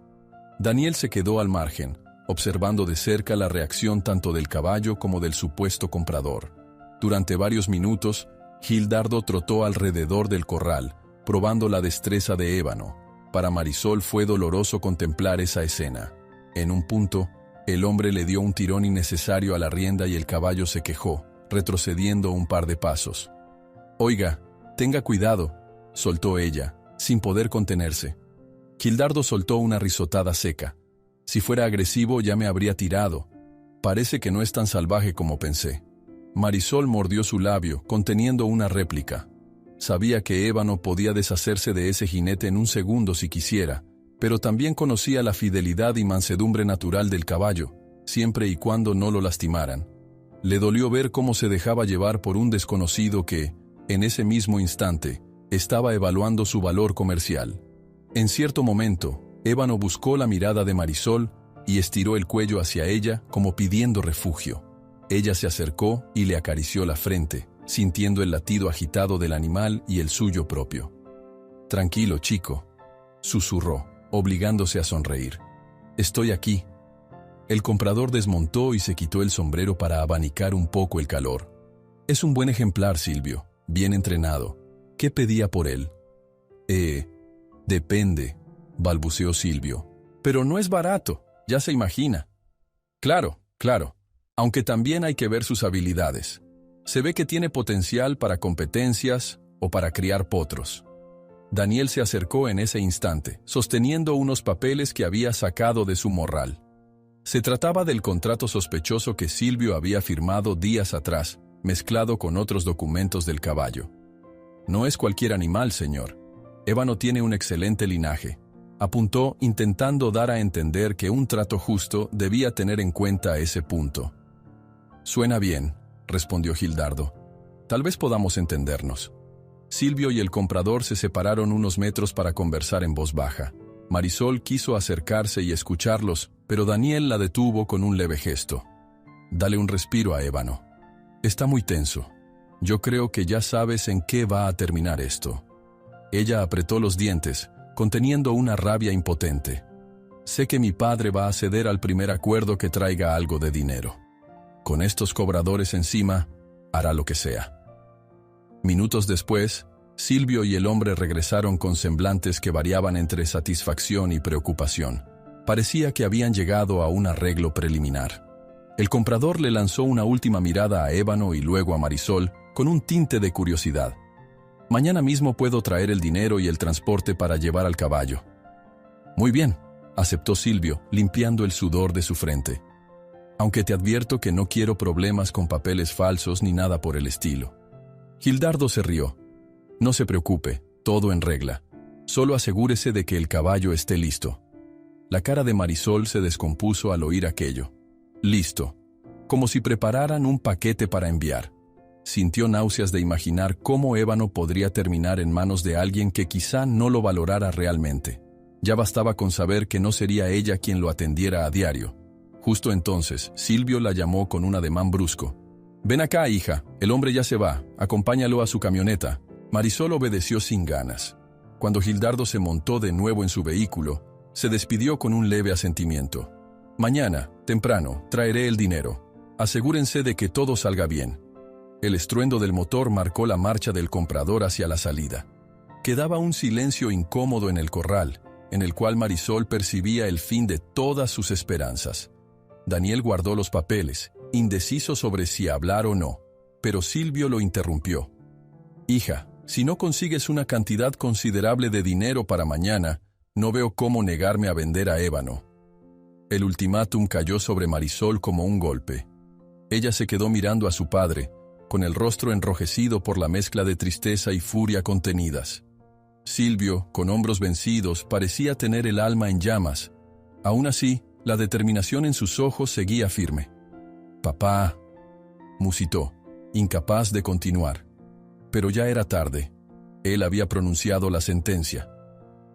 Daniel se quedó al margen, observando de cerca la reacción tanto del caballo como del supuesto comprador. Durante varios minutos, Gildardo trotó alrededor del corral, probando la destreza de Ébano. Para Marisol fue doloroso contemplar esa escena. En un punto, el hombre le dio un tirón innecesario a la rienda y el caballo se quejó, retrocediendo un par de pasos. «Oiga, tenga cuidado», soltó ella, sin poder contenerse. Gildardo soltó una risotada seca. «Si fuera agresivo ya me habría tirado. Parece que no es tan salvaje como pensé». Marisol mordió su labio, conteniendo una réplica. Sabía que Ébano podía deshacerse de ese jinete en un segundo si quisiera, pero también conocía la fidelidad y mansedumbre natural del caballo, siempre y cuando no lo lastimaran. Le dolió ver cómo se dejaba llevar por un desconocido que, en ese mismo instante, estaba evaluando su valor comercial. En cierto momento, Ébano buscó la mirada de Marisol y estiró el cuello hacia ella como pidiendo refugio. Ella se acercó y le acarició la frente, sintiendo el latido agitado del animal y el suyo propio. «Tranquilo, chico», susurró, obligándose a sonreír. «Estoy aquí». El comprador desmontó y se quitó el sombrero para abanicar un poco el calor. «Es un buen ejemplar, Silvio, bien entrenado. ¿Qué pedía por él?» Depende», balbuceó Silvio. «Pero no es barato, ya se imagina». «Claro, claro, aunque también hay que ver sus habilidades. Se ve que tiene potencial para competencias o para criar potros». Daniel se acercó en ese instante, sosteniendo unos papeles que había sacado de su morral. Se trataba del contrato sospechoso que Silvio había firmado días atrás, mezclado con otros documentos del caballo. «No es cualquier animal, señor. Ébano tiene un excelente linaje», apuntó, intentando dar a entender que un trato justo debía tener en cuenta ese punto. «Suena bien», respondió Gildardo. «Tal vez podamos entendernos». Silvio y el comprador se separaron unos metros para conversar en voz baja. Marisol quiso acercarse y escucharlos, pero Daniel la detuvo con un leve gesto. «Dale un respiro a Ébano. Está muy tenso. Yo creo que ya sabes en qué va a terminar esto». Ella apretó los dientes, conteniendo una rabia impotente. «Sé que mi padre va a ceder al primer acuerdo que traiga algo de dinero. Con estos cobradores encima, hará lo que sea». Minutos después, Silvio y el hombre regresaron con semblantes que variaban entre satisfacción y preocupación. Parecía que habían llegado a un arreglo preliminar. El comprador le lanzó una última mirada a Ébano y luego a Marisol, con un tinte de curiosidad. «Mañana mismo puedo traer el dinero y el transporte para llevar al caballo». «Muy bien», aceptó Silvio, limpiando el sudor de su frente. «Aunque te advierto que no quiero problemas con papeles falsos ni nada por el estilo». Gildardo se rió. «No se preocupe, todo en regla. Solo asegúrese de que el caballo esté listo». La cara de Marisol se descompuso al oír aquello. «Listo», como si prepararan un paquete para enviar. Sintió náuseas de imaginar cómo Ébano podría terminar en manos de alguien que quizá no lo valorara realmente. Ya bastaba con saber que no sería ella quien lo atendiera a diario. Justo entonces, Silvio la llamó con un ademán brusco. «Ven acá, hija, el hombre ya se va, acompáñalo a su camioneta». Marisol obedeció sin ganas. Cuando Gildardo se montó de nuevo en su vehículo, se despidió con un leve asentimiento. «Mañana, temprano, traeré el dinero. Asegúrense de que todo salga bien». El estruendo del motor marcó la marcha del comprador hacia la salida. Quedaba un silencio incómodo en el corral, en el cual Marisol percibía el fin de todas sus esperanzas. Daniel guardó los papeles, indeciso sobre si hablar o no, pero Silvio lo interrumpió. «Hija, si no consigues una cantidad considerable de dinero para mañana, no veo cómo negarme a vender a Ébano». El ultimátum cayó sobre Marisol como un golpe. Ella se quedó mirando a su padre, con el rostro enrojecido por la mezcla de tristeza y furia contenidas. Silvio, con hombros vencidos, parecía tener el alma en llamas. Aún así, la determinación en sus ojos seguía firme. «Papá», musitó, incapaz de continuar. Pero ya era tarde. Él había pronunciado la sentencia.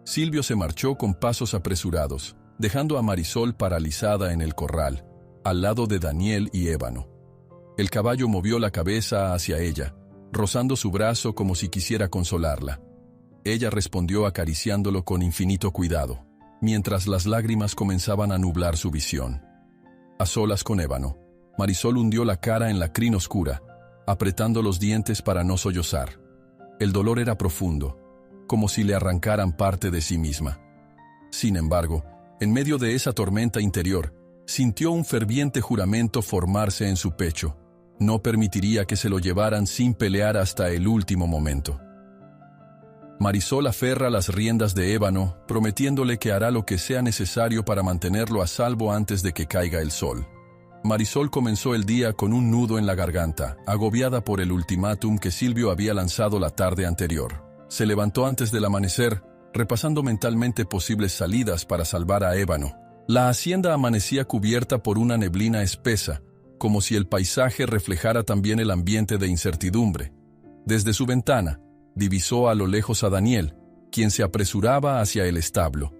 Silvio se marchó con pasos apresurados, dejando a Marisol paralizada en el corral, al lado de Daniel y Ébano. El caballo movió la cabeza hacia ella, rozando su brazo como si quisiera consolarla. Ella respondió acariciándolo con infinito cuidado, mientras las lágrimas comenzaban a nublar su visión. A solas con Ébano, Marisol hundió la cara en la crin oscura, apretando los dientes para no sollozar. El dolor era profundo, como si le arrancaran parte de sí misma. Sin embargo, en medio de esa tormenta interior, sintió un ferviente juramento formarse en su pecho. No permitiría que se lo llevaran sin pelear hasta el último momento. Marisol aferra las riendas de Ébano, prometiéndole que hará lo que sea necesario para mantenerlo a salvo antes de que caiga el sol. Marisol comenzó el día con un nudo en la garganta, agobiada por el ultimátum que Silvio había lanzado la tarde anterior. Se levantó antes del amanecer, repasando mentalmente posibles salidas para salvar a Ébano. La hacienda amanecía cubierta por una neblina espesa, como si el paisaje reflejara también el ambiente de incertidumbre. Desde su ventana, divisó a lo lejos a Daniel, quien se apresuraba hacia el establo.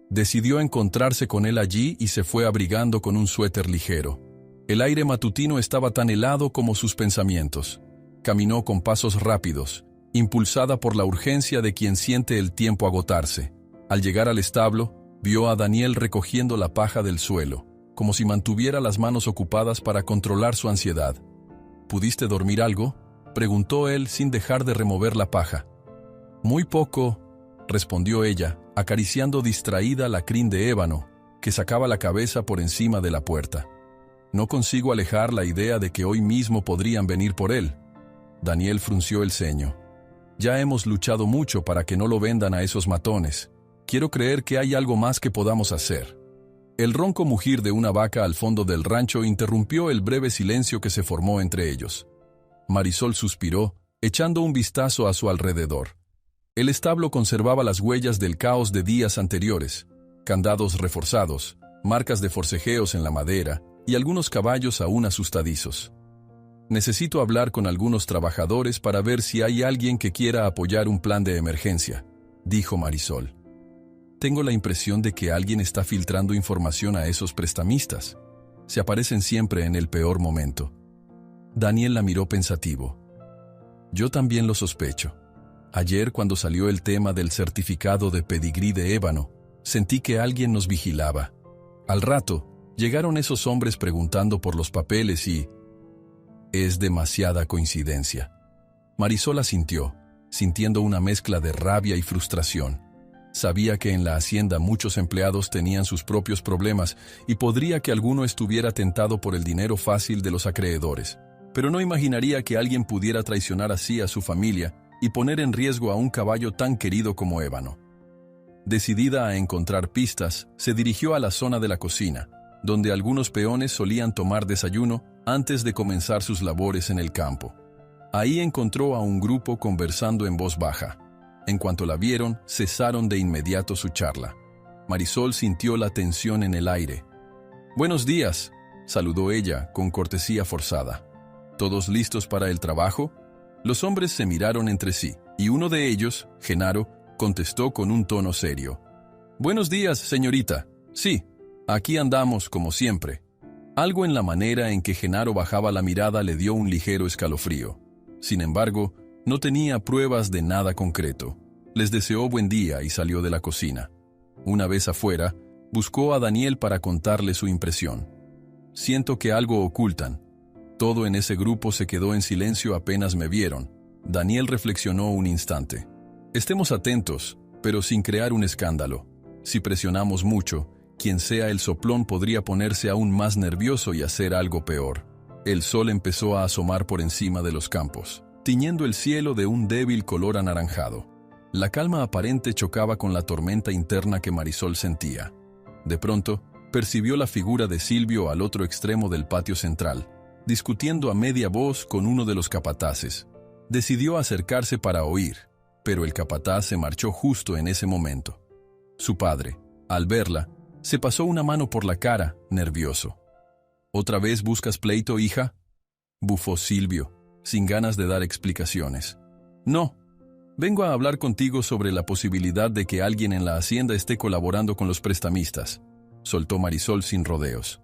Decidió encontrarse con él allí y se fue abrigando con un suéter ligero. El aire matutino estaba tan helado como sus pensamientos. Caminó con pasos rápidos, impulsada por la urgencia de quien siente el tiempo agotarse. Al llegar al establo, vio a Daniel recogiendo la paja del suelo, como si mantuviera las manos ocupadas para controlar su ansiedad. ¿Pudiste dormir algo?, preguntó él sin dejar de remover la paja. Muy poco, respondió ella, acariciando distraída la crin de ébano, que sacaba la cabeza por encima de la puerta. No consigo alejar la idea de que hoy mismo podrían venir por él. Daniel frunció el ceño. Ya hemos luchado mucho para que no lo vendan a esos matones. Quiero creer que hay algo más que podamos hacer. El ronco mugir de una vaca al fondo del rancho interrumpió el breve silencio que se formó entre ellos. Marisol suspiró, echando un vistazo a su alrededor. El establo conservaba las huellas del caos de días anteriores, candados reforzados, marcas de forcejeos en la madera y algunos caballos aún asustadizos. Necesito hablar con algunos trabajadores para ver si hay alguien que quiera apoyar un plan de emergencia, dijo Marisol. Tengo la impresión de que alguien está filtrando información a esos prestamistas. Se aparecen siempre en el peor momento. Daniel la miró pensativo. Yo también lo sospecho. Ayer, cuando salió el tema del certificado de pedigrí de ébano, sentí que alguien nos vigilaba. Al rato, llegaron esos hombres preguntando por los papeles y... Es demasiada coincidencia. Marisol asintió, sintiendo una mezcla de rabia y frustración. Sabía que en la hacienda muchos empleados tenían sus propios problemas y podría que alguno estuviera tentado por el dinero fácil de los acreedores, pero no imaginaría que alguien pudiera traicionar así a su familia y poner en riesgo a un caballo tan querido como Ébano. Decidida a encontrar pistas, se dirigió a la zona de la cocina, donde algunos peones solían tomar desayuno antes de comenzar sus labores en el campo. Ahí encontró a un grupo conversando en voz baja. En cuanto la vieron, cesaron de inmediato su charla. Marisol sintió la tensión en el aire. «Buenos días», saludó ella con cortesía forzada. ¿Todos listos para el trabajo? Los hombres se miraron entre sí, y uno de ellos, Genaro, contestó con un tono serio. «Buenos días, señorita. Sí, aquí andamos como siempre». Algo en la manera en que Genaro bajaba la mirada le dio un ligero escalofrío. Sin embargo, no tenía pruebas de nada concreto. Les deseó buen día y salió de la cocina. Una vez afuera, buscó a Daniel para contarle su impresión. «Siento que algo ocultan. Todo en ese grupo se quedó en silencio apenas me vieron». Daniel reflexionó un instante. «Estemos atentos, pero sin crear un escándalo. Si presionamos mucho, quien sea el soplón podría ponerse aún más nervioso y hacer algo peor». El sol empezó a asomar por encima de los campos, tiñendo el cielo de un débil color anaranjado. La calma aparente chocaba con la tormenta interna que Marisol sentía. De pronto, percibió la figura de Silvio al otro extremo del patio central, discutiendo a media voz con uno de los capataces. Decidió acercarse para oír, pero el capataz se marchó justo en ese momento. Su padre, al verla, se pasó una mano por la cara, nervioso. «¿Otra vez buscas pleito, hija?», bufó Silvio, sin ganas de dar explicaciones. «No, vengo a hablar contigo sobre la posibilidad de que alguien en la hacienda esté colaborando con los prestamistas», soltó Marisol sin rodeos.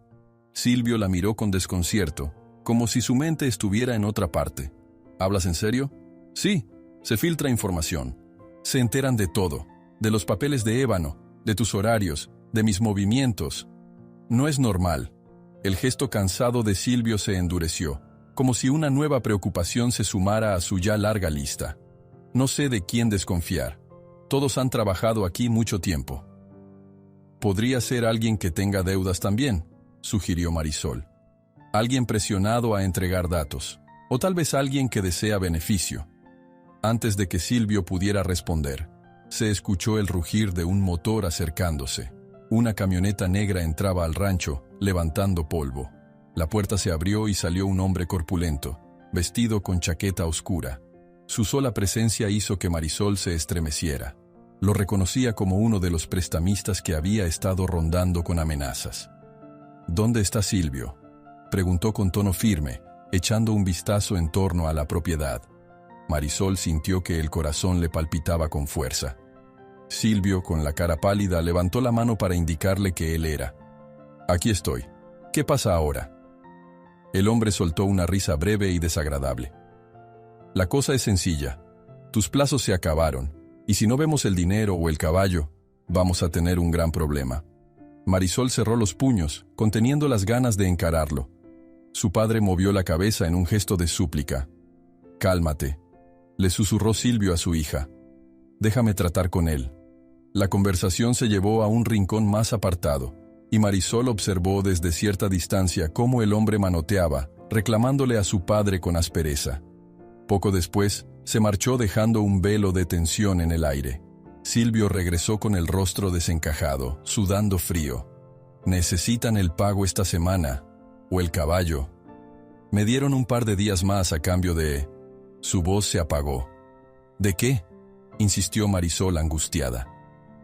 Silvio la miró con desconcierto, como si su mente estuviera en otra parte. «¿Hablas en serio?». «Sí, se filtra información. Se enteran de todo, de los papeles de ébano, de tus horarios, de mis movimientos. No es normal». El gesto cansado de Silvio se endureció, como si una nueva preocupación se sumara a su ya larga lista. «No sé de quién desconfiar. Todos han trabajado aquí mucho tiempo». «Podría ser alguien que tenga deudas también», sugirió Marisol. «Alguien presionado a entregar datos, o tal vez alguien que desea beneficio». Antes de que Silvio pudiera responder, se escuchó el rugir de un motor acercándose. Una camioneta negra entraba al rancho, levantando polvo. La puerta se abrió y salió un hombre corpulento, vestido con chaqueta oscura. Su sola presencia hizo que Marisol se estremeciera. Lo reconocía como uno de los prestamistas que había estado rondando con amenazas. «¿Dónde está Silvio?», preguntó con tono firme, echando un vistazo en torno a la propiedad. Marisol sintió que el corazón le palpitaba con fuerza. Silvio, con la cara pálida, levantó la mano para indicarle que él era. «Aquí estoy. ¿Qué pasa ahora?». El hombre soltó una risa breve y desagradable. «La cosa es sencilla. Tus plazos se acabaron, y si no vemos el dinero o el caballo, vamos a tener un gran problema». Marisol cerró los puños, conteniendo las ganas de encararlo. Su padre movió la cabeza en un gesto de súplica. «Cálmate», le susurró Silvio a su hija. «Déjame tratar con él». La conversación se llevó a un rincón más apartado, y Marisol observó desde cierta distancia cómo el hombre manoteaba, reclamándole a su padre con aspereza. Poco después, se marchó dejando un velo de tensión en el aire. Silvio regresó con el rostro desencajado, sudando frío. «Necesitan el pago esta semana, o el caballo. Me dieron un par de días más a cambio de...». Su voz se apagó. «¿De qué?», insistió Marisol angustiada.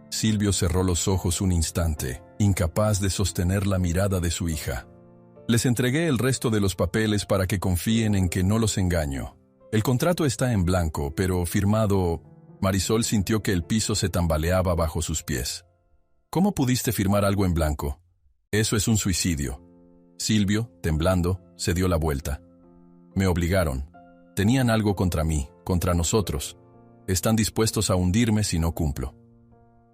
Silvio cerró los ojos un instante, incapaz de sostener la mirada de su hija. «Les entregué el resto de los papeles para que confíen en que no los engaño. El contrato está en blanco, pero firmado...». Marisol sintió que el piso se tambaleaba bajo sus pies. «¿Cómo pudiste firmar algo en blanco? Eso es un suicidio». Silvio, temblando, se dio la vuelta. «Me obligaron. Tenían algo contra mí, contra nosotros. Están dispuestos a hundirme si no cumplo».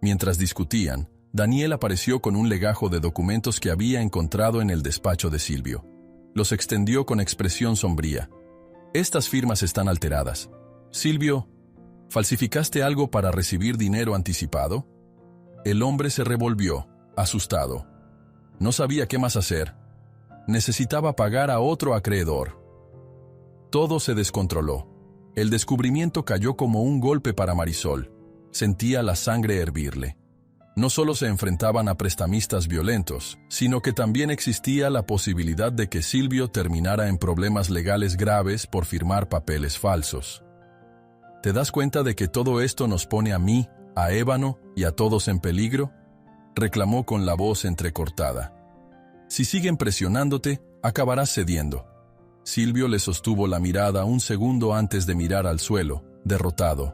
Mientras discutían, Daniel apareció con un legajo de documentos que había encontrado en el despacho de Silvio. Los extendió con expresión sombría. «Estas firmas están alteradas. Silvio, ¿falsificaste algo para recibir dinero anticipado?». El hombre se revolvió, asustado. No sabía qué más hacer. Necesitaba pagar a otro acreedor. Todo se descontroló. El descubrimiento cayó como un golpe para Marisol. Sentía la sangre hervirle. No solo se enfrentaban a prestamistas violentos, sino que también existía la posibilidad de que Silvio terminara en problemas legales graves por firmar papeles falsos. «¿Te das cuenta de que todo esto nos pone a mí, a Ébano y a todos en peligro?», reclamó con la voz entrecortada. «Si siguen presionándote, acabarás cediendo». Silvio le sostuvo la mirada un segundo antes de mirar al suelo, derrotado.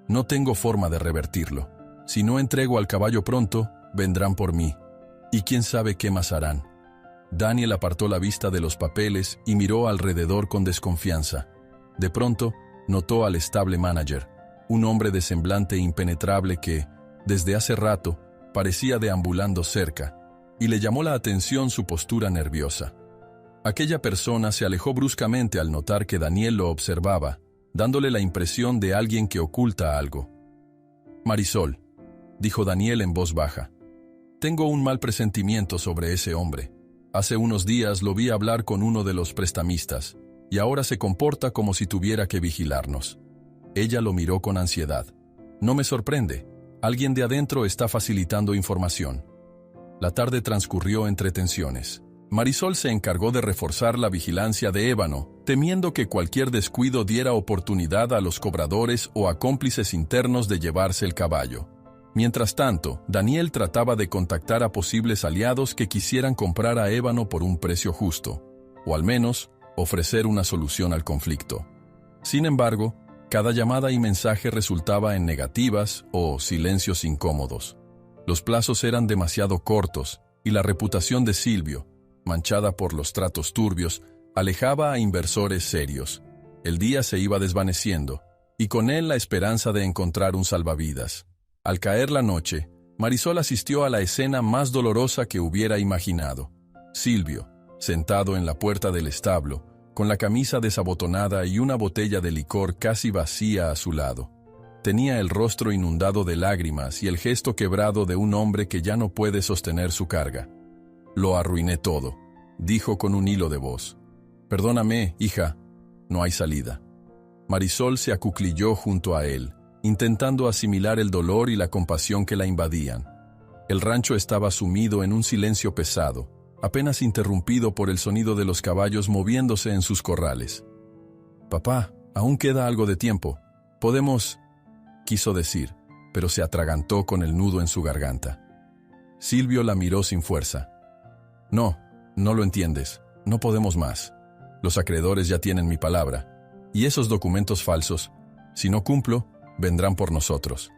«No tengo forma de revertirlo. Si no entrego al caballo pronto, vendrán por mí. Y quién sabe qué más harán». Daniel apartó la vista de los papeles y miró alrededor con desconfianza. De pronto, notó al stable manager, un hombre de semblante impenetrable que, desde hace rato, parecía deambulando cerca, y le llamó la atención su postura nerviosa. Aquella persona se alejó bruscamente al notar que Daniel lo observaba, dándole la impresión de alguien que oculta algo. «Marisol», dijo Daniel en voz baja, «tengo un mal presentimiento sobre ese hombre. Hace unos días lo vi hablar con uno de los prestamistas, y ahora se comporta como si tuviera que vigilarnos». Ella lo miró con ansiedad. «No me sorprende. Alguien de adentro está facilitando información». La tarde transcurrió entre tensiones. Marisol se encargó de reforzar la vigilancia de Ébano, temiendo que cualquier descuido diera oportunidad a los cobradores o a cómplices internos de llevarse el caballo. Mientras tanto, Daniel trataba de contactar a posibles aliados que quisieran comprar a Ébano por un precio justo, o al menos, ofrecer una solución al conflicto. Sin embargo, cada llamada y mensaje resultaba en negativas o silencios incómodos. Los plazos eran demasiado cortos y la reputación de Silvio, manchada por los tratos turbios, alejaba a inversores serios. El día se iba desvaneciendo, y con él la esperanza de encontrar un salvavidas. Al caer la noche, Marisol asistió a la escena más dolorosa que hubiera imaginado. Silvio, sentado en la puerta del establo, con la camisa desabotonada y una botella de licor casi vacía a su lado. Tenía el rostro inundado de lágrimas y el gesto quebrado de un hombre que ya no puede sostener su carga. «Lo arruiné todo», dijo con un hilo de voz. «Perdóname, hija, no hay salida». Marisol se acuclilló junto a él, intentando asimilar el dolor y la compasión que la invadían. El rancho estaba sumido en un silencio pesado, apenas interrumpido por el sonido de los caballos moviéndose en sus corrales. «Papá, aún queda algo de tiempo. Podemos…», quiso decir, pero se atragantó con el nudo en su garganta. Silvio la miró sin fuerza. «No, no lo entiendes. No podemos más. Los acreedores ya tienen mi palabra. Y esos documentos falsos, si no cumplo, vendrán por nosotros».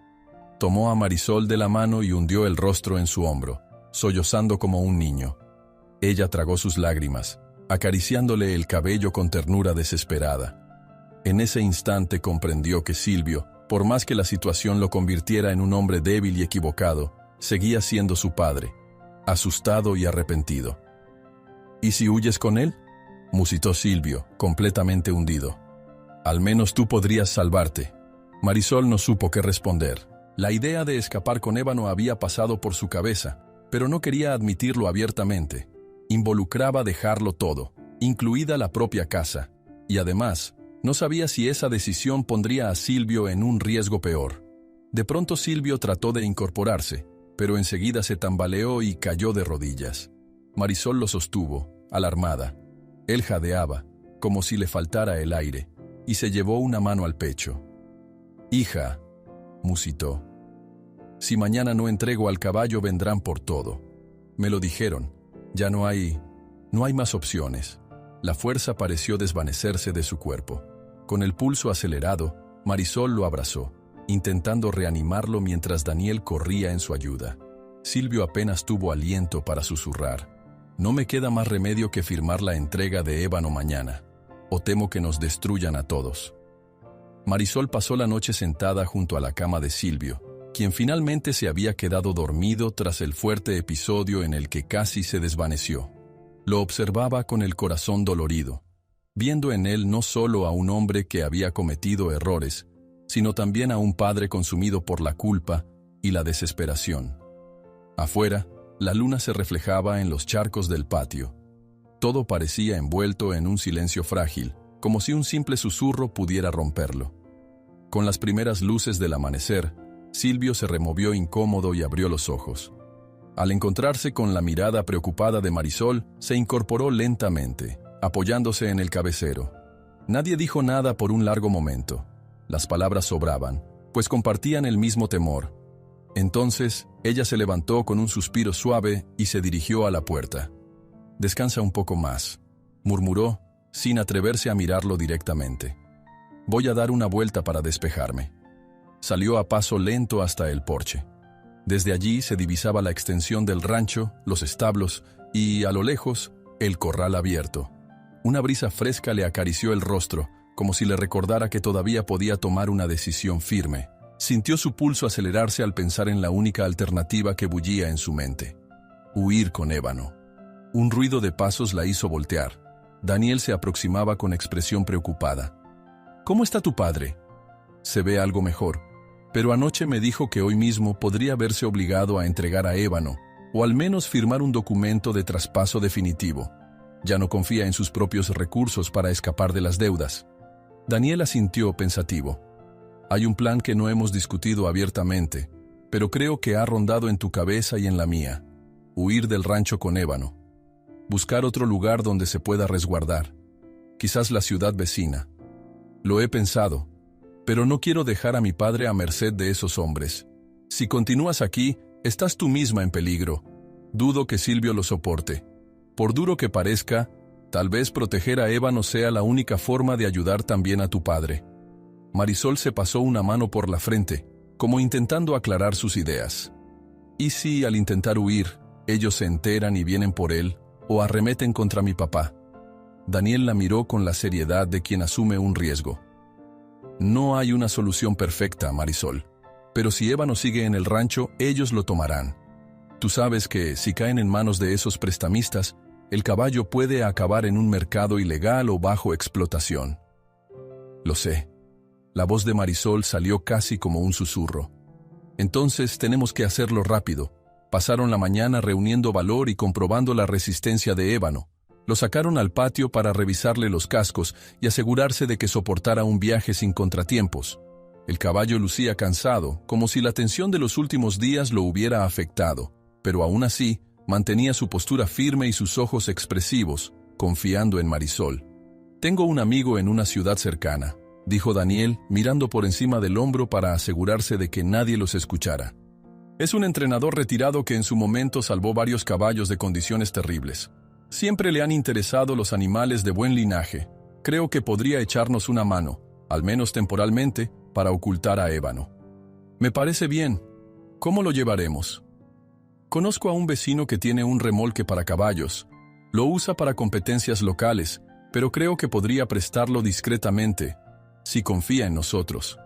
Tomó a Marisol de la mano y hundió el rostro en su hombro, sollozando como un niño. Ella tragó sus lágrimas, acariciándole el cabello con ternura desesperada. En ese instante comprendió que Silvio, por más que la situación lo convirtiera en un hombre débil y equivocado, seguía siendo su padre, asustado y arrepentido. «¿Y si huyes con él?», musitó Silvio, completamente hundido. «Al menos tú podrías salvarte». Marisol no supo qué responder. La idea de escapar con Ébano había pasado por su cabeza, pero no quería admitirlo abiertamente. Involucraba dejarlo todo, incluida la propia casa, y además, no sabía si esa decisión pondría a Silvio en un riesgo peor. De pronto Silvio trató de incorporarse, pero enseguida se tambaleó y cayó de rodillas. Marisol lo sostuvo, alarmada. Él jadeaba, como si le faltara el aire, y se llevó una mano al pecho. «Hija», musitó, «si mañana no entrego al caballo vendrán por todo. Me lo dijeron, ya no hay más opciones». La fuerza pareció desvanecerse de su cuerpo. Con el pulso acelerado, Marisol lo abrazó, intentando reanimarlo mientras Daniel corría en su ayuda. Silvio apenas tuvo aliento para susurrar: «No me queda más remedio que firmar la entrega de Ébano mañana, o temo que nos destruyan a todos». Marisol pasó la noche sentada junto a la cama de Silvio, quien finalmente se había quedado dormido tras el fuerte episodio en el que casi se desvaneció. Lo observaba con el corazón dolorido, viendo en él no solo a un hombre que había cometido errores, sino también a un padre consumido por la culpa y la desesperación. Afuera, la luna se reflejaba en los charcos del patio. Todo parecía envuelto en un silencio frágil, como si un simple susurro pudiera romperlo. Con las primeras luces del amanecer, Silvio se removió incómodo y abrió los ojos. Al encontrarse con la mirada preocupada de Marisol, se incorporó lentamente, apoyándose en el cabecero. Nadie dijo nada por un largo momento. Las palabras sobraban, pues compartían el mismo temor. Entonces, ella se levantó con un suspiro suave y se dirigió a la puerta. «Descansa un poco más», murmuró, sin atreverse a mirarlo directamente. «Voy a dar una vuelta para despejarme». Salió a paso lento hasta el porche. Desde allí se divisaba la extensión del rancho, los establos y, a lo lejos, el corral abierto. Una brisa fresca le acarició el rostro, como si le recordara que todavía podía tomar una decisión firme. Sintió su pulso acelerarse al pensar en la única alternativa que bullía en su mente: huir con Ébano. Un ruido de pasos la hizo voltear. Daniel se aproximaba con expresión preocupada. «¿Cómo está tu padre?» «Se ve algo mejor, pero anoche me dijo que hoy mismo podría verse obligado a entregar a Ébano, o al menos firmar un documento de traspaso definitivo. Ya no confía en sus propios recursos para escapar de las deudas». Daniel asintió pensativo. «Hay un plan que no hemos discutido abiertamente, pero creo que ha rondado en tu cabeza y en la mía: huir del rancho con Ébano. Buscar otro lugar donde se pueda resguardar. Quizás la ciudad vecina. Lo he pensado, pero no quiero dejar a mi padre a merced de esos hombres. Si continúas aquí, estás tú misma en peligro. Dudo que Silvio lo soporte. Por duro que parezca, tal vez proteger a Ébano sea la única forma de ayudar también a tu padre». Marisol se pasó una mano por la frente, como intentando aclarar sus ideas. ¿Y si, al intentar huir, ellos se enteran y vienen por él, o arremeten contra mi papá? Daniel la miró con la seriedad de quien asume un riesgo. «No hay una solución perfecta, Marisol, pero si Ébano sigue en el rancho, ellos lo tomarán. Tú sabes que, si caen en manos de esos prestamistas, el caballo puede acabar en un mercado ilegal o bajo explotación». «Lo sé». La voz de Marisol salió casi como un susurro. «Entonces tenemos que hacerlo rápido». Pasaron la mañana reuniendo valor y comprobando la resistencia de Ébano. Lo sacaron al patio para revisarle los cascos y asegurarse de que soportara un viaje sin contratiempos. El caballo lucía cansado, como si la tensión de los últimos días lo hubiera afectado, pero aún así, Mantenía su postura firme y sus ojos expresivos, confiando en Marisol. «Tengo un amigo en una ciudad cercana», dijo Daniel, mirando por encima del hombro para asegurarse de que nadie los escuchara. «Es un entrenador retirado que en su momento salvó varios caballos de condiciones terribles. Siempre le han interesado los animales de buen linaje. Creo que podría echarnos una mano, al menos temporalmente, para ocultar a Ébano». «Me parece bien. ¿Cómo lo llevaremos?» «Conozco a un vecino que tiene un remolque para caballos. Lo usa para competencias locales, pero creo que podría prestarlo discretamente, si confía en nosotros».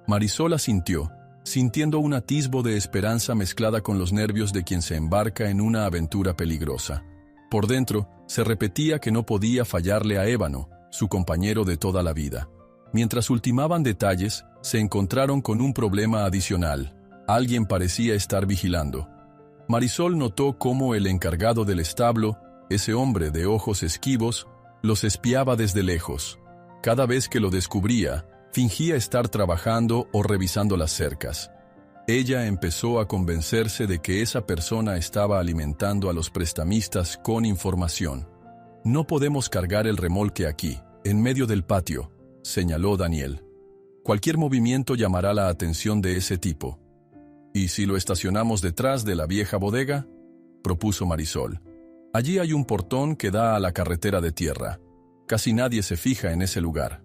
Marisol asintió, sintiendo un atisbo de esperanza mezclada con los nervios de quien se embarca en una aventura peligrosa. Por dentro, se repetía que no podía fallarle a Ébano, su compañero de toda la vida. Mientras ultimaban detalles, se encontraron con un problema adicional. Alguien parecía estar vigilando. Marisol notó cómo el encargado del establo, ese hombre de ojos esquivos, los espiaba desde lejos. Cada vez que lo descubría, fingía estar trabajando o revisando las cercas. Ella empezó a convencerse de que esa persona estaba alimentando a los prestamistas con información. «No podemos cargar el remolque aquí, en medio del patio», señaló Daniel. «Cualquier movimiento llamará la atención de ese tipo». «¿Y si lo estacionamos detrás de la vieja bodega?», propuso Marisol. «Allí hay un portón que da a la carretera de tierra. Casi nadie se fija en ese lugar».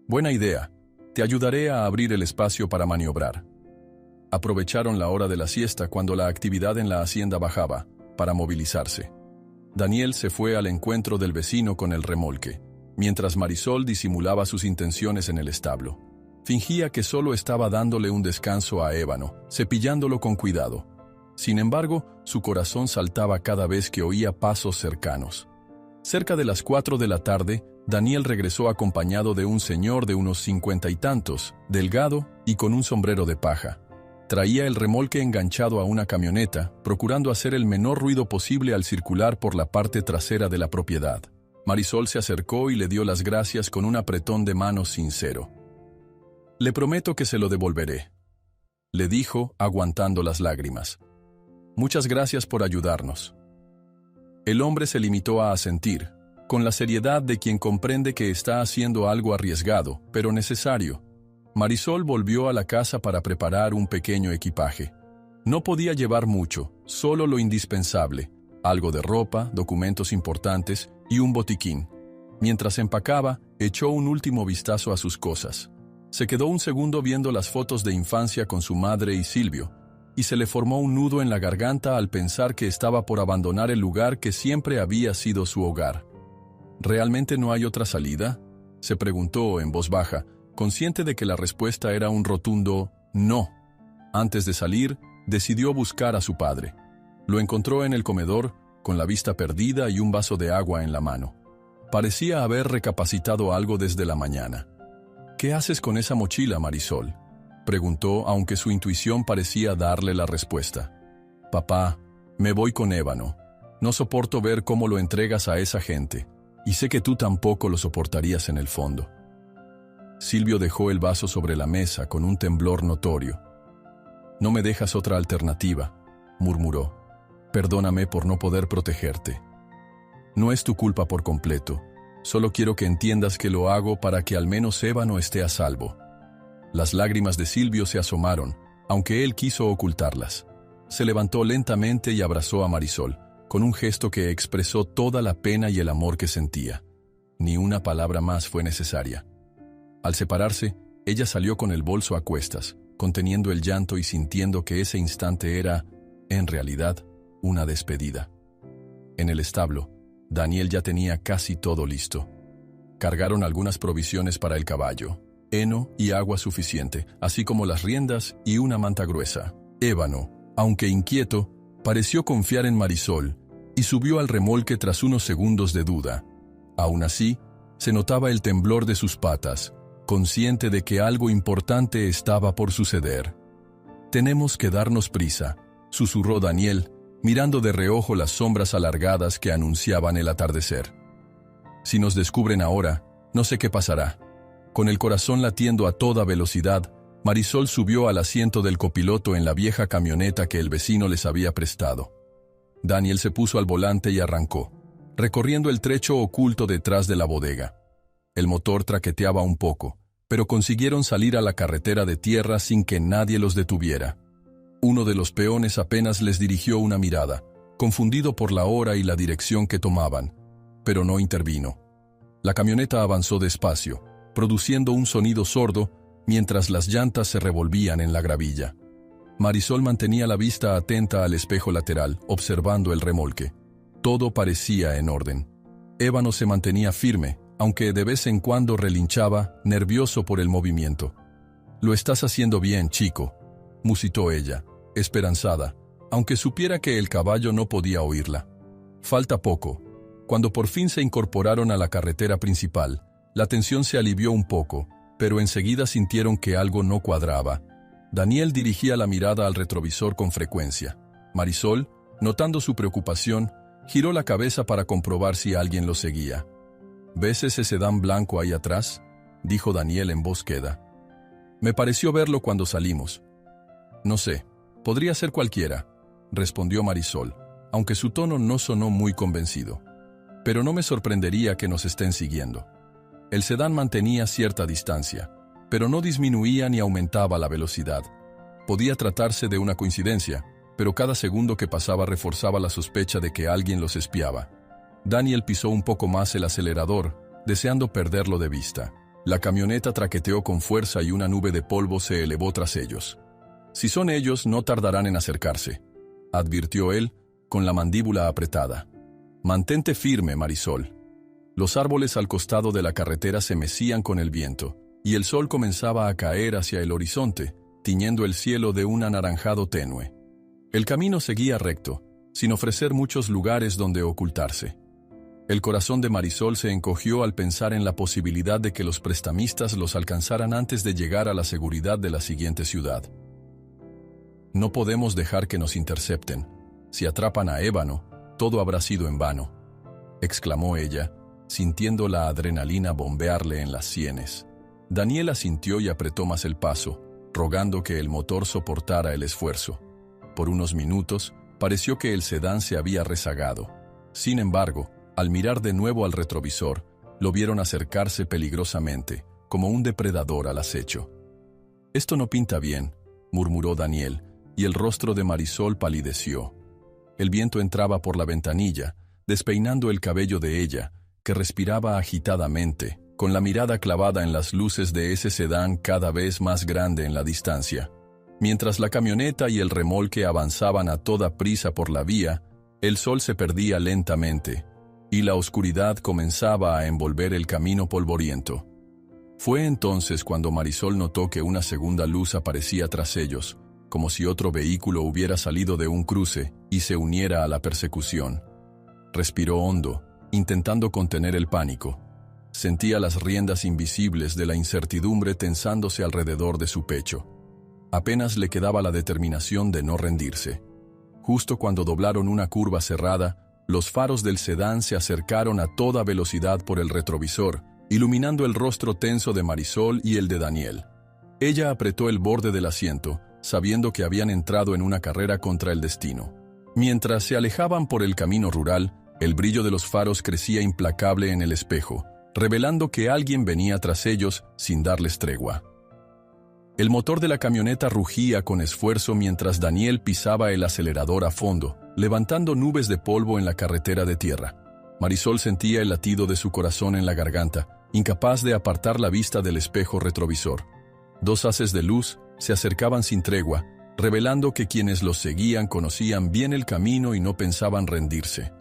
«Buena idea. Te ayudaré a abrir el espacio para maniobrar». Aprovecharon la hora de la siesta cuando la actividad en la hacienda bajaba, para movilizarse. Daniel se fue al encuentro del vecino con el remolque, mientras Marisol disimulaba sus intenciones en el establo. Fingía que solo estaba dándole un descanso a Ébano, cepillándolo con cuidado. Sin embargo, su corazón saltaba cada vez que oía pasos cercanos. Cerca de las 4 de la tarde, Daniel regresó acompañado de un señor de unos 50 y tantos, delgado y con un sombrero de paja. Traía el remolque enganchado a una camioneta, procurando hacer el menor ruido posible al circular por la parte trasera de la propiedad. Marisol se acercó y le dio las gracias con un apretón de manos sincero. «Le prometo que se lo devolveré», le dijo, aguantando las lágrimas. «Muchas gracias por ayudarnos». El hombre se limitó a asentir, con la seriedad de quien comprende que está haciendo algo arriesgado, pero necesario. Marisol volvió a la casa para preparar un pequeño equipaje. No podía llevar mucho, solo lo indispensable, algo de ropa, documentos importantes y un botiquín. Mientras empacaba, echó un último vistazo a sus cosas. Se quedó un segundo viendo las fotos de infancia con su madre y Silvio, y se le formó un nudo en la garganta al pensar que estaba por abandonar el lugar que siempre había sido su hogar. ¿Realmente no hay otra salida?, se preguntó en voz baja, consciente de que la respuesta era un rotundo no. Antes de salir, decidió buscar a su padre. Lo encontró en el comedor, con la vista perdida y un vaso de agua en la mano. Parecía haber recapacitado algo desde la mañana. «¿Qué haces con esa mochila, Marisol?», preguntó, aunque su intuición parecía darle la respuesta. «Papá, me voy con Ébano. No soporto ver cómo lo entregas a esa gente, y sé que tú tampoco lo soportarías en el fondo». Silvio dejó el vaso sobre la mesa con un temblor notorio. «No me dejas otra alternativa», murmuró. «Perdóname por no poder protegerte. No es tu culpa por completo. Solo quiero que entiendas que lo hago para que al menos Ébano esté a salvo». Las lágrimas de Silvio se asomaron, aunque él quiso ocultarlas. Se levantó lentamente y abrazó a Marisol, con un gesto que expresó toda la pena y el amor que sentía. Ni una palabra más fue necesaria. Al separarse, ella salió con el bolso a cuestas, conteniendo el llanto y sintiendo que ese instante era, en realidad, una despedida. En el establo, Daniel ya tenía casi todo listo. Cargaron algunas provisiones para el caballo, heno y agua suficiente, así como las riendas y una manta gruesa. Ébano, aunque inquieto, pareció confiar en Marisol y subió al remolque tras unos segundos de duda. Aún así, se notaba el temblor de sus patas, consciente de que algo importante estaba por suceder. «Tenemos que darnos prisa», susurró Daniel, mirando de reojo las sombras alargadas que anunciaban el atardecer. «Si nos descubren ahora, no sé qué pasará». Con el corazón latiendo a toda velocidad, Marisol subió al asiento del copiloto en la vieja camioneta que el vecino les había prestado. Daniel se puso al volante y arrancó, recorriendo el trecho oculto detrás de la bodega. El motor traqueteaba un poco, pero consiguieron salir a la carretera de tierra sin que nadie los detuviera. Uno de los peones apenas les dirigió una mirada, confundido por la hora y la dirección que tomaban, pero no intervino. La camioneta avanzó despacio, produciendo un sonido sordo mientras las llantas se revolvían en la gravilla. Marisol mantenía la vista atenta al espejo lateral, observando el remolque. Todo parecía en orden. Ébano se mantenía firme, aunque de vez en cuando relinchaba, nervioso por el movimiento. «Lo estás haciendo bien, chico», musitó ella, esperanzada, aunque supiera que el caballo no podía oírla. Falta poco. Cuando por fin se incorporaron a la carretera principal, la tensión se alivió un poco, pero enseguida sintieron que algo no cuadraba. Daniel dirigía la mirada al retrovisor con frecuencia. Marisol, notando su preocupación, giró la cabeza para comprobar si alguien lo seguía. «¿Ves ese sedán blanco ahí atrás?», dijo Daniel en voz queda. «Me pareció verlo cuando salimos». «No sé, podría ser cualquiera», respondió Marisol, aunque su tono no sonó muy convencido. «Pero no me sorprendería que nos estén siguiendo». El sedán mantenía cierta distancia, pero no disminuía ni aumentaba la velocidad. Podía tratarse de una coincidencia, pero cada segundo que pasaba reforzaba la sospecha de que alguien los espiaba. Daniel pisó un poco más el acelerador, deseando perderlo de vista. La camioneta traqueteó con fuerza y una nube de polvo se elevó tras ellos. «Si son ellos, no tardarán en acercarse», advirtió él, con la mandíbula apretada. «Mantente firme, Marisol». Los árboles al costado de la carretera se mecían con el viento, y el sol comenzaba a caer hacia el horizonte, tiñendo el cielo de un anaranjado tenue. El camino seguía recto, sin ofrecer muchos lugares donde ocultarse. El corazón de Marisol se encogió al pensar en la posibilidad de que los prestamistas los alcanzaran antes de llegar a la seguridad de la siguiente ciudad. «No podemos dejar que nos intercepten. Si atrapan a Ébano, todo habrá sido en vano», exclamó ella, sintiendo la adrenalina bombearle en las sienes. Daniel asintió y apretó más el paso, rogando que el motor soportara el esfuerzo. Por unos minutos, pareció que el sedán se había rezagado. Sin embargo, al mirar de nuevo al retrovisor, lo vieron acercarse peligrosamente, como un depredador al acecho. «Esto no pinta bien», murmuró Daniel, y el rostro de Marisol palideció. El viento entraba por la ventanilla, despeinando el cabello de ella, que respiraba agitadamente, con la mirada clavada en las luces de ese sedán cada vez más grande en la distancia. Mientras la camioneta y el remolque avanzaban a toda prisa por la vía, el sol se perdía lentamente, y la oscuridad comenzaba a envolver el camino polvoriento. Fue entonces cuando Marisol notó que una segunda luz aparecía tras ellos, como si otro vehículo hubiera salido de un cruce y se uniera a la persecución. Respiró hondo, intentando contener el pánico. Sentía las riendas invisibles de la incertidumbre tensándose alrededor de su pecho. Apenas le quedaba la determinación de no rendirse. Justo cuando doblaron una curva cerrada, los faros del sedán se acercaron a toda velocidad por el retrovisor, iluminando el rostro tenso de Marisol y el de Daniel. Ella apretó el borde del asiento, sabiendo que habían entrado en una carrera contra el destino. Mientras se alejaban por el camino rural, el brillo de los faros crecía implacable en el espejo, revelando que alguien venía tras ellos sin darles tregua. El motor de la camioneta rugía con esfuerzo mientras Daniel pisaba el acelerador a fondo, levantando nubes de polvo en la carretera de tierra. Marisol sentía el latido de su corazón en la garganta, incapaz de apartar la vista del espejo retrovisor. Dos haces de luz se acercaban sin tregua, revelando que quienes los seguían conocían bien el camino y no pensaban rendirse.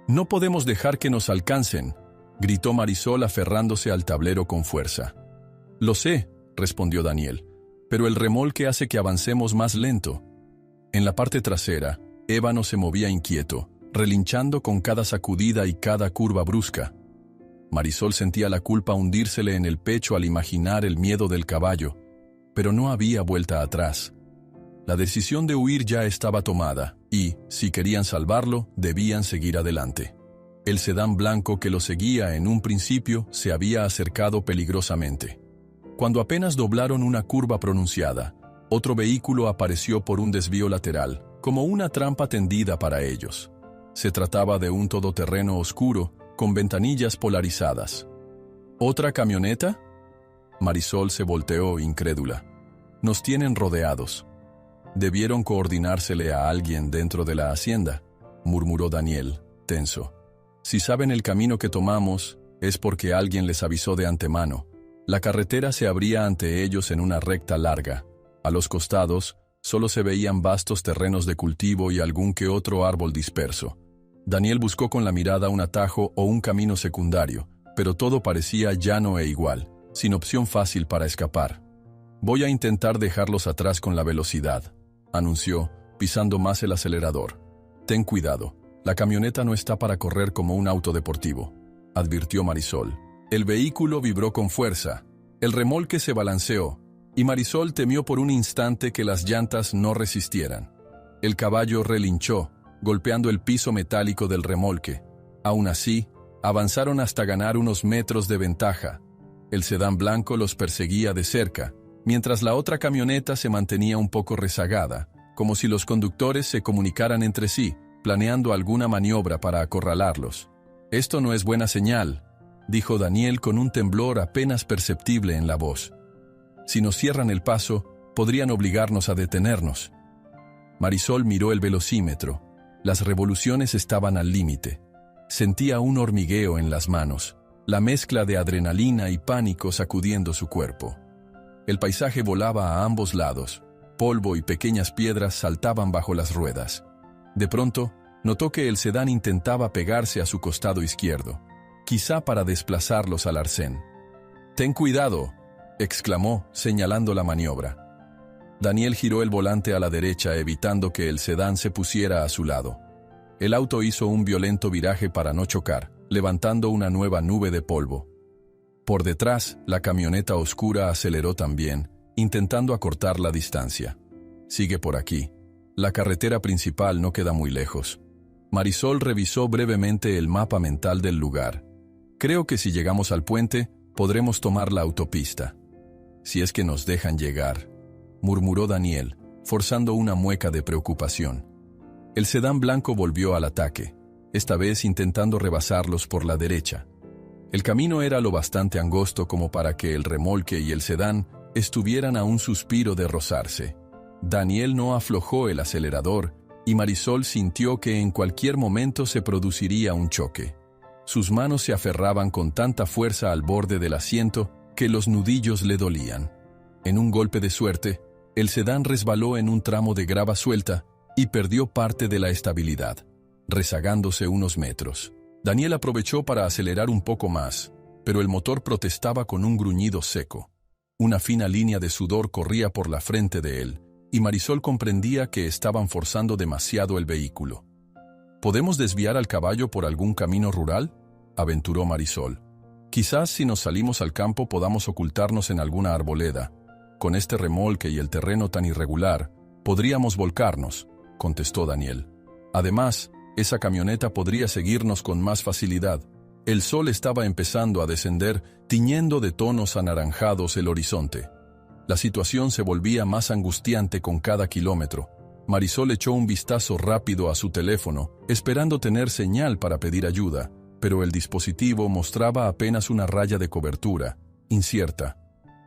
«No podemos dejar que nos alcancen», gritó Marisol aferrándose al tablero con fuerza. «Lo sé», respondió Daniel, «pero el remolque hace que avancemos más lento». En la parte trasera, Ébano se movía inquieto, relinchando con cada sacudida y cada curva brusca. Marisol sentía la culpa hundírsele en el pecho al imaginar el miedo del caballo, pero no había vuelta atrás. La decisión de huir ya estaba tomada, y, si querían salvarlo, debían seguir adelante. El sedán blanco que lo seguía en un principio se había acercado peligrosamente. Cuando apenas doblaron una curva pronunciada, otro vehículo apareció por un desvío lateral, como una trampa tendida para ellos. Se trataba de un todoterreno oscuro, con ventanillas polarizadas. ¿Otra camioneta? Marisol se volteó incrédula. Nos tienen rodeados. Debieron coordinársele a alguien dentro de la hacienda, murmuró Daniel, tenso. Si saben el camino que tomamos, es porque alguien les avisó de antemano. La carretera se abría ante ellos en una recta larga. A los costados, solo se veían vastos terrenos de cultivo y algún que otro árbol disperso. Daniel buscó con la mirada un atajo o un camino secundario, pero todo parecía llano e igual, sin opción fácil para escapar. «Voy a intentar dejarlos atrás con la velocidad», anunció, pisando más el acelerador. «Ten cuidado, la camioneta no está para correr como un auto deportivo», advirtió Marisol. El vehículo vibró con fuerza, el remolque se balanceó, y Marisol temió por un instante que las llantas no resistieran. El caballo relinchó, golpeando el piso metálico del remolque. Aún así, avanzaron hasta ganar unos metros de ventaja. El sedán blanco los perseguía de cerca, mientras la otra camioneta se mantenía un poco rezagada, como si los conductores se comunicaran entre sí, planeando alguna maniobra para acorralarlos. «Esto no es buena señal», dijo Daniel con un temblor apenas perceptible en la voz. «Si nos cierran el paso, podrían obligarnos a detenernos». Marisol miró el velocímetro. Las revoluciones estaban al límite. Sentía un hormigueo en las manos, la mezcla de adrenalina y pánico sacudiendo su cuerpo. El paisaje volaba a ambos lados. Polvo y pequeñas piedras saltaban bajo las ruedas. De pronto, notó que el sedán intentaba pegarse a su costado izquierdo, quizá para desplazarlos al arcén. «Ten cuidado», exclamó, señalando la maniobra. Daniel giró el volante a la derecha, evitando que el sedán se pusiera a su lado. El auto hizo un violento viraje para no chocar, levantando una nueva nube de polvo. Por detrás, la camioneta oscura aceleró también, intentando acortar la distancia. «Sigue por aquí. La carretera principal no queda muy lejos». Marisol revisó brevemente el mapa mental del lugar. «Creo que si llegamos al puente, podremos tomar la autopista. Si es que nos dejan llegar», murmuró Daniel, forzando una mueca de preocupación. El sedán blanco volvió al ataque, esta vez intentando rebasarlos por la derecha. El camino era lo bastante angosto como para que el remolque y el sedán estuvieran a un suspiro de rozarse. Daniel no aflojó el acelerador y Marisol sintió que en cualquier momento se produciría un choque. Sus manos se aferraban con tanta fuerza al borde del asiento que los nudillos le dolían. En un golpe de suerte, el sedán resbaló en un tramo de grava suelta y perdió parte de la estabilidad, rezagándose unos metros. Daniel aprovechó para acelerar un poco más, pero el motor protestaba con un gruñido seco. Una fina línea de sudor corría por la frente de él, y Marisol comprendía que estaban forzando demasiado el vehículo. «¿Podemos desviar al caballo por algún camino rural?», aventuró Marisol. «Quizás si nos salimos al campo podamos ocultarnos en alguna arboleda. Con este remolque y el terreno tan irregular, podríamos volcarnos», contestó Daniel. «Además, esa camioneta podría seguirnos con más facilidad». El sol estaba empezando a descender, tiñendo de tonos anaranjados el horizonte. La situación se volvía más angustiante con cada kilómetro. Marisol echó un vistazo rápido a su teléfono, esperando tener señal para pedir ayuda, pero el dispositivo mostraba apenas una raya de cobertura, incierta.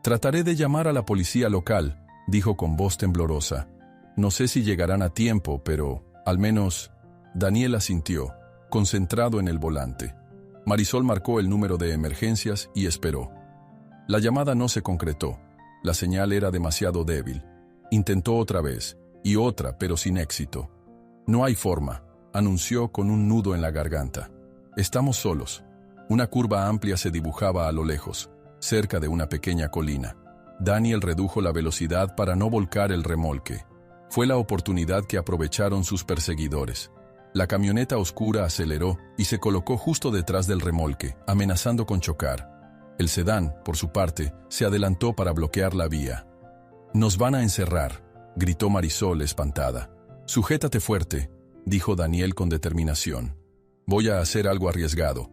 «Trataré de llamar a la policía local», dijo con voz temblorosa. «No sé si llegarán a tiempo, pero, al menos...». Daniel asintió, concentrado en el volante. Marisol marcó el número de emergencias y esperó. La llamada no se concretó. La señal era demasiado débil. Intentó otra vez, y otra, pero sin éxito. «No hay forma», anunció con un nudo en la garganta. «Estamos solos». Una curva amplia se dibujaba a lo lejos, cerca de una pequeña colina. Daniel redujo la velocidad para no volcar el remolque. Fue la oportunidad que aprovecharon sus perseguidores. La camioneta oscura aceleró y se colocó justo detrás del remolque, amenazando con chocar. El sedán, por su parte, se adelantó para bloquear la vía. «Nos van a encerrar», gritó Marisol espantada. «Sujétate fuerte», dijo Daniel con determinación. «Voy a hacer algo arriesgado».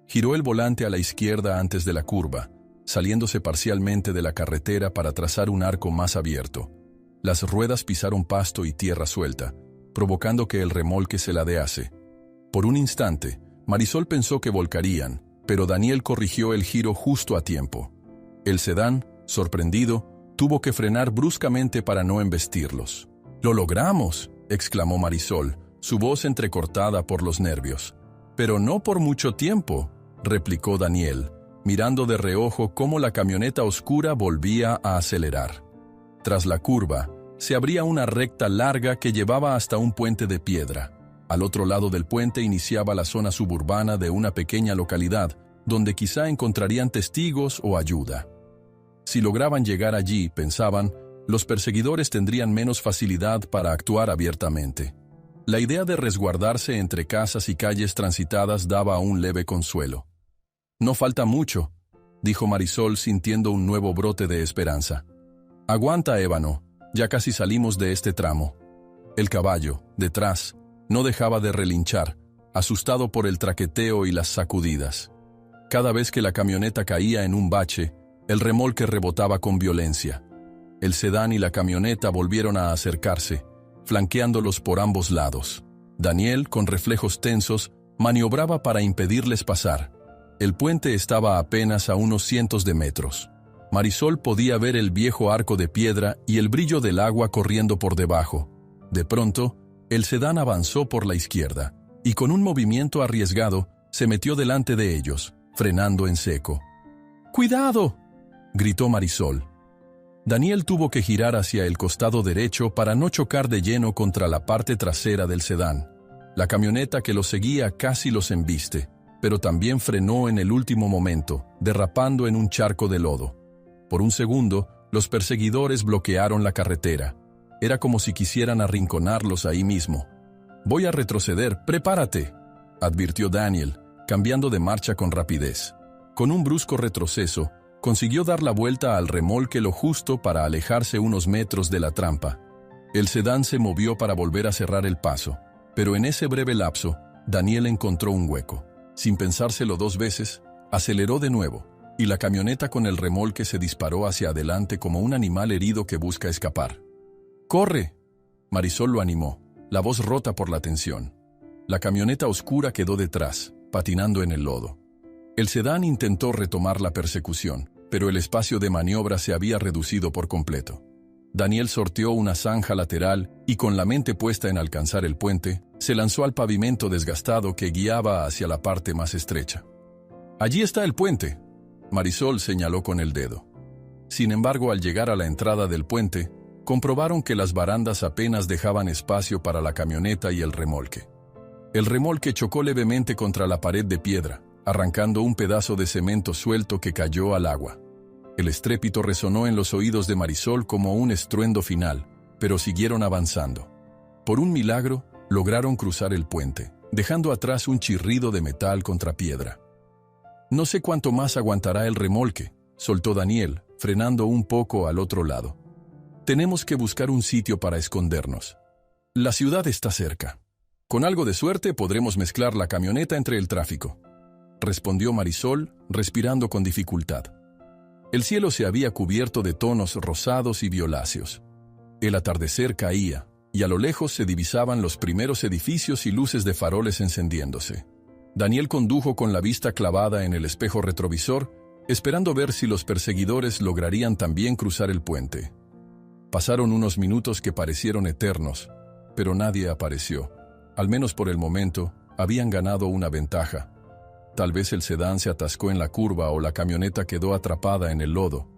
Giró el volante a la izquierda antes de la curva, saliéndose parcialmente de la carretera para trazar un arco más abierto. Las ruedas pisaron pasto y tierra suelta, provocando que el remolque se ladease. Por un instante, Marisol pensó que volcarían, pero Daniel corrigió el giro justo a tiempo. El sedán, sorprendido, tuvo que frenar bruscamente para no embestirlos. «¡Lo logramos!», exclamó Marisol, su voz entrecortada por los nervios. «Pero no por mucho tiempo», replicó Daniel, mirando de reojo cómo la camioneta oscura volvía a acelerar. Tras la curva, se abría una recta larga que llevaba hasta un puente de piedra. Al otro lado del puente iniciaba la zona suburbana de una pequeña localidad, donde quizá encontrarían testigos o ayuda. Si lograban llegar allí, pensaban, los perseguidores tendrían menos facilidad para actuar abiertamente. La idea de resguardarse entre casas y calles transitadas daba un leve consuelo. «No falta mucho», dijo Marisol sintiendo un nuevo brote de esperanza. «Aguanta, Ébano, ya casi salimos de este tramo». El caballo, detrás, no dejaba de relinchar, asustado por el traqueteo y las sacudidas. Cada vez que la camioneta caía en un bache, el remolque rebotaba con violencia. El sedán y la camioneta volvieron a acercarse, flanqueándolos por ambos lados. Daniel, con reflejos tensos, maniobraba para impedirles pasar. El puente estaba apenas a unos cientos de metros. Marisol podía ver el viejo arco de piedra y el brillo del agua corriendo por debajo. De pronto, el sedán avanzó por la izquierda, y con un movimiento arriesgado, se metió delante de ellos, frenando en seco. «¡Cuidado!», gritó Marisol. Daniel tuvo que girar hacia el costado derecho para no chocar de lleno contra la parte trasera del sedán. La camioneta que los seguía casi los embiste, pero también frenó en el último momento, derrapando en un charco de lodo. Por un segundo, los perseguidores bloquearon la carretera. Era como si quisieran arrinconarlos ahí mismo. «Voy a retroceder, prepárate», advirtió Daniel, cambiando de marcha con rapidez. Con un brusco retroceso, consiguió dar la vuelta al remolque lo justo para alejarse unos metros de la trampa. El sedán se movió para volver a cerrar el paso, pero en ese breve lapso, Daniel encontró un hueco. Sin pensárselo dos veces, aceleró de nuevo, y la camioneta con el remolque se disparó hacia adelante como un animal herido que busca escapar. «¡Corre!», Marisol lo animó, la voz rota por la tensión. La camioneta oscura quedó detrás, patinando en el lodo. El sedán intentó retomar la persecución, pero el espacio de maniobra se había reducido por completo. Daniel sorteó una zanja lateral y, con la mente puesta en alcanzar el puente, se lanzó al pavimento desgastado que guiaba hacia la parte más estrecha. «Allí está el puente», Marisol señaló con el dedo. Sin embargo, al llegar a la entrada del puente, comprobaron que las barandas apenas dejaban espacio para la camioneta y el remolque. El remolque chocó levemente contra la pared de piedra, arrancando un pedazo de cemento suelto que cayó al agua. El estrépito resonó en los oídos de Marisol como un estruendo final, pero siguieron avanzando. Por un milagro, lograron cruzar el puente, dejando atrás un chirrido de metal contra piedra. «No sé cuánto más aguantará el remolque», soltó Daniel, frenando un poco al otro lado. «Tenemos que buscar un sitio para escondernos. La ciudad está cerca. Con algo de suerte podremos mezclar la camioneta entre el tráfico», respondió Marisol, respirando con dificultad. El cielo se había cubierto de tonos rosados y violáceos. El atardecer caía, y a lo lejos se divisaban los primeros edificios y luces de faroles encendiéndose. Daniel condujo con la vista clavada en el espejo retrovisor, esperando ver si los perseguidores lograrían también cruzar el puente. Pasaron unos minutos que parecieron eternos, pero nadie apareció. Al menos por el momento, habían ganado una ventaja. Tal vez el sedán se atascó en la curva o la camioneta quedó atrapada en el lodo.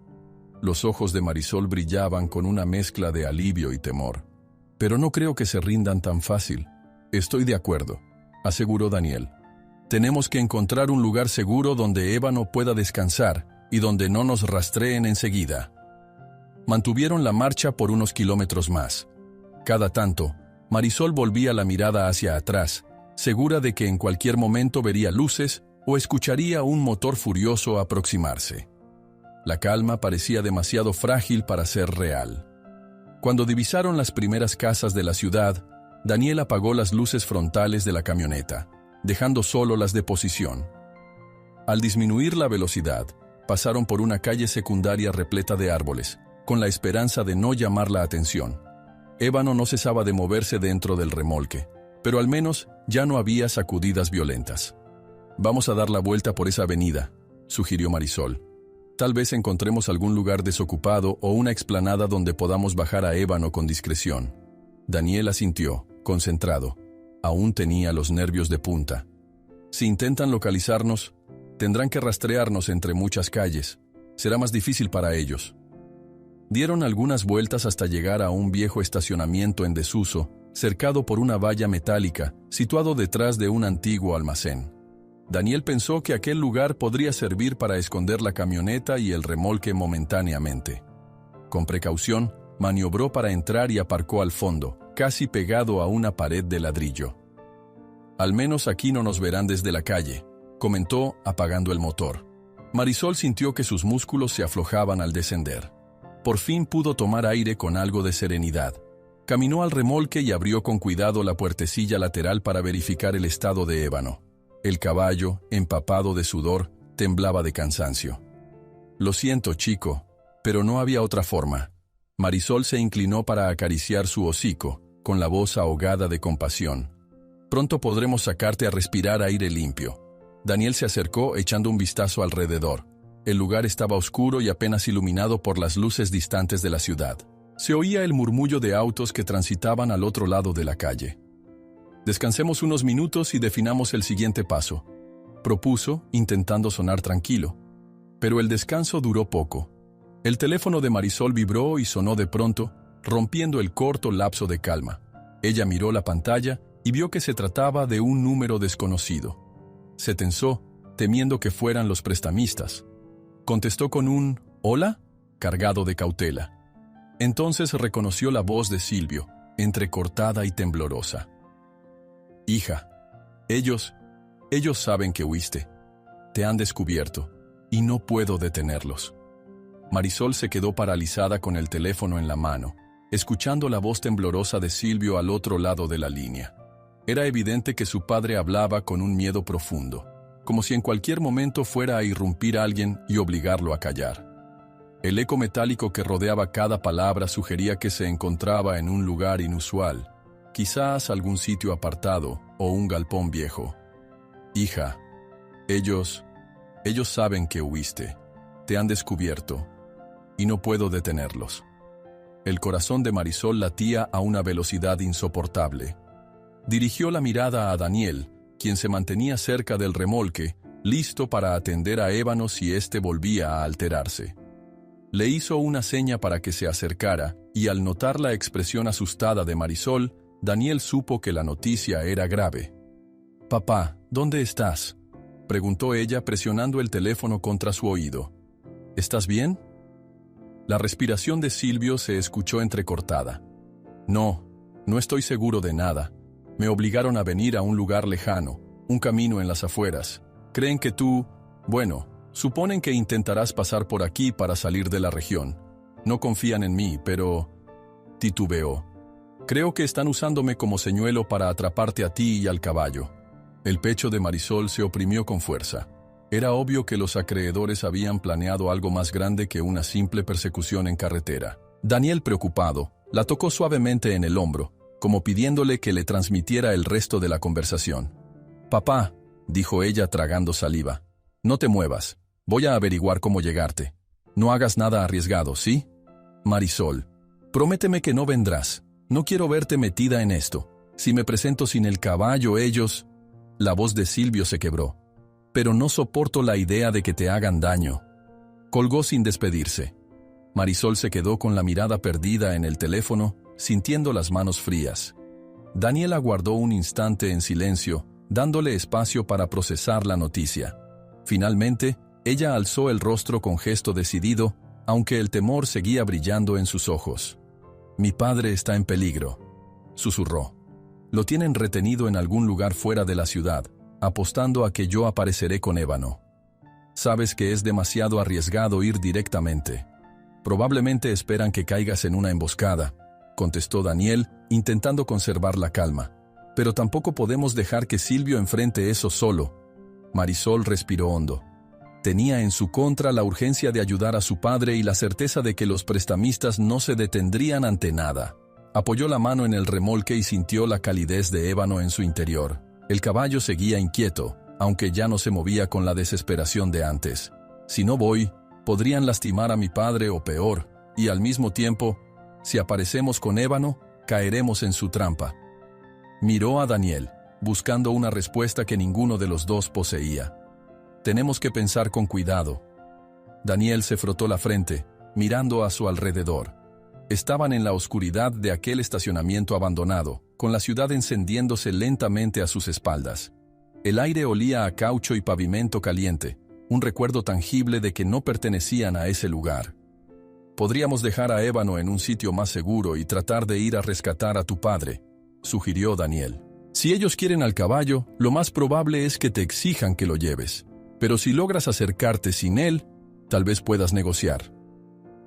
Los ojos de Marisol brillaban con una mezcla de alivio y temor. «Pero no creo que se rindan tan fácil». «Estoy de acuerdo», aseguró Daniel. «Tenemos que encontrar un lugar seguro donde Ébano pueda descansar y donde no nos rastreen enseguida». Mantuvieron la marcha por unos kilómetros más. Cada tanto, Marisol volvía la mirada hacia atrás, segura de que en cualquier momento vería luces o escucharía un motor furioso aproximarse. La calma parecía demasiado frágil para ser real. Cuando divisaron las primeras casas de la ciudad, Daniel apagó las luces frontales de la camioneta, dejando solo las de posición. Al disminuir la velocidad, pasaron por una calle secundaria repleta de árboles, con la esperanza de no llamar la atención. Ébano no cesaba de moverse dentro del remolque, Pero al menos ya no había sacudidas violentas. «Vamos a dar la vuelta por esa avenida», sugirió Marisol. «Tal vez encontremos algún lugar desocupado o una explanada donde podamos bajar a Ébano con discreción». Daniel asintió, concentrado. Aún tenía los nervios de punta. «Si intentan localizarnos, tendrán que rastrearnos entre muchas calles. Será más difícil para ellos». Dieron algunas vueltas hasta llegar a un viejo estacionamiento en desuso, cercado por una valla metálica, situado detrás de un antiguo almacén. Daniel pensó que aquel lugar podría servir para esconder la camioneta y el remolque momentáneamente. Con precaución, maniobró para entrar y aparcó al fondo, casi pegado a una pared de ladrillo. «Al menos aquí no nos verán desde la calle», comentó, apagando el motor. Marisol sintió que sus músculos se aflojaban al descender. Por fin pudo tomar aire con algo de serenidad. Caminó al remolque y abrió con cuidado la puertecilla lateral para verificar el estado de Ébano. El caballo, empapado de sudor, temblaba de cansancio. «Lo siento, chico, pero no había otra forma». Marisol se inclinó para acariciar su hocico, con la voz ahogada de compasión. «Pronto podremos sacarte a respirar aire limpio». Daniel se acercó echando un vistazo alrededor. El lugar estaba oscuro y apenas iluminado por las luces distantes de la ciudad. Se oía el murmullo de autos que transitaban al otro lado de la calle. «Descansemos unos minutos y definamos el siguiente paso», propuso, intentando sonar tranquilo. Pero el descanso duró poco. El teléfono de Marisol vibró y sonó de pronto, rompiendo el corto lapso de calma. Ella miró la pantalla y vio que se trataba de un número desconocido. Se tensó, temiendo que fueran los prestamistas. Contestó con un «¿Hola?», cargado de cautela. Entonces reconoció la voz de Silvio, entrecortada y temblorosa. «Hija, ellos saben que huiste. Te han descubierto, y no puedo detenerlos». Marisol se quedó paralizada con el teléfono en la mano, escuchando la voz temblorosa de Silvio al otro lado de la línea. Era evidente que su padre hablaba con un miedo profundo, como si en cualquier momento fuera a irrumpir alguien y obligarlo a callar. El eco metálico que rodeaba cada palabra sugería que se encontraba en un lugar inusual, quizás algún sitio apartado o un galpón viejo. «Hija, ellos saben que huiste, te han descubierto, y no puedo detenerlos». El corazón de Marisol latía a una velocidad insoportable. Dirigió la mirada a Daniel, quien se mantenía cerca del remolque, listo para atender a Ébano si éste volvía a alterarse. Le hizo una seña para que se acercara, y al notar la expresión asustada de Marisol, Daniel supo que la noticia era grave. «Papá, ¿dónde estás?», preguntó ella presionando el teléfono contra su oído. «¿Estás bien?». La respiración de Silvio se escuchó entrecortada. No estoy seguro de nada. Me obligaron a venir a un lugar lejano, un camino en las afueras. Creen que suponen que intentarás pasar por aquí para salir de la región. No confían en mí, pero...». Titubeó. «Creo que están usándome como señuelo para atraparte a ti y al caballo». El pecho de Marisol se oprimió con fuerza. Era obvio que los acreedores habían planeado algo más grande que una simple persecución en carretera. Daniel, preocupado, la tocó suavemente en el hombro, como pidiéndole que le transmitiera el resto de la conversación. «Papá», dijo ella tragando saliva, «no te muevas. Voy a averiguar cómo llegarte. No hagas nada arriesgado, ¿sí? Marisol, prométeme que no vendrás. No quiero verte metida en esto. Si me presento sin el caballo, ellos...». La voz de Silvio se quebró. «Pero no soporto la idea de que te hagan daño». Colgó sin despedirse. Marisol se quedó con la mirada perdida en el teléfono, sintiendo las manos frías. Daniel aguardó un instante en silencio, dándole espacio para procesar la noticia. Finalmente, ella alzó el rostro con gesto decidido, aunque el temor seguía brillando en sus ojos. «Mi padre está en peligro», susurró. «Lo tienen retenido en algún lugar fuera de la ciudad, apostando a que yo apareceré con Ébano. Sabes que es demasiado arriesgado ir directamente. Probablemente esperan que caigas en una emboscada», contestó Daniel, intentando conservar la calma. «Pero tampoco podemos dejar que Silvio enfrente eso solo». Marisol respiró hondo. Tenía en su contra la urgencia de ayudar a su padre y la certeza de que los prestamistas no se detendrían ante nada. Apoyó la mano en el remolque y sintió la calidez de ébano en su interior. El caballo seguía inquieto, aunque ya no se movía con la desesperación de antes. Si no voy, podrían lastimar a mi padre o peor, y al mismo tiempo, si aparecemos con ébano, caeremos en su trampa. Miró a Daniel, buscando una respuesta que ninguno de los dos poseía. Tenemos que pensar con cuidado. Daniel se frotó la frente, mirando a su alrededor. Estaban en la oscuridad de aquel estacionamiento abandonado, con la ciudad encendiéndose lentamente a sus espaldas. El aire olía a caucho y pavimento caliente, un recuerdo tangible de que no pertenecían a ese lugar. Podríamos dejar a Ébano en un sitio más seguro y tratar de ir a rescatar a tu padre, sugirió Daniel. Si ellos quieren al caballo, lo más probable es que te exijan que lo lleves. Pero si logras acercarte sin él, tal vez puedas negociar.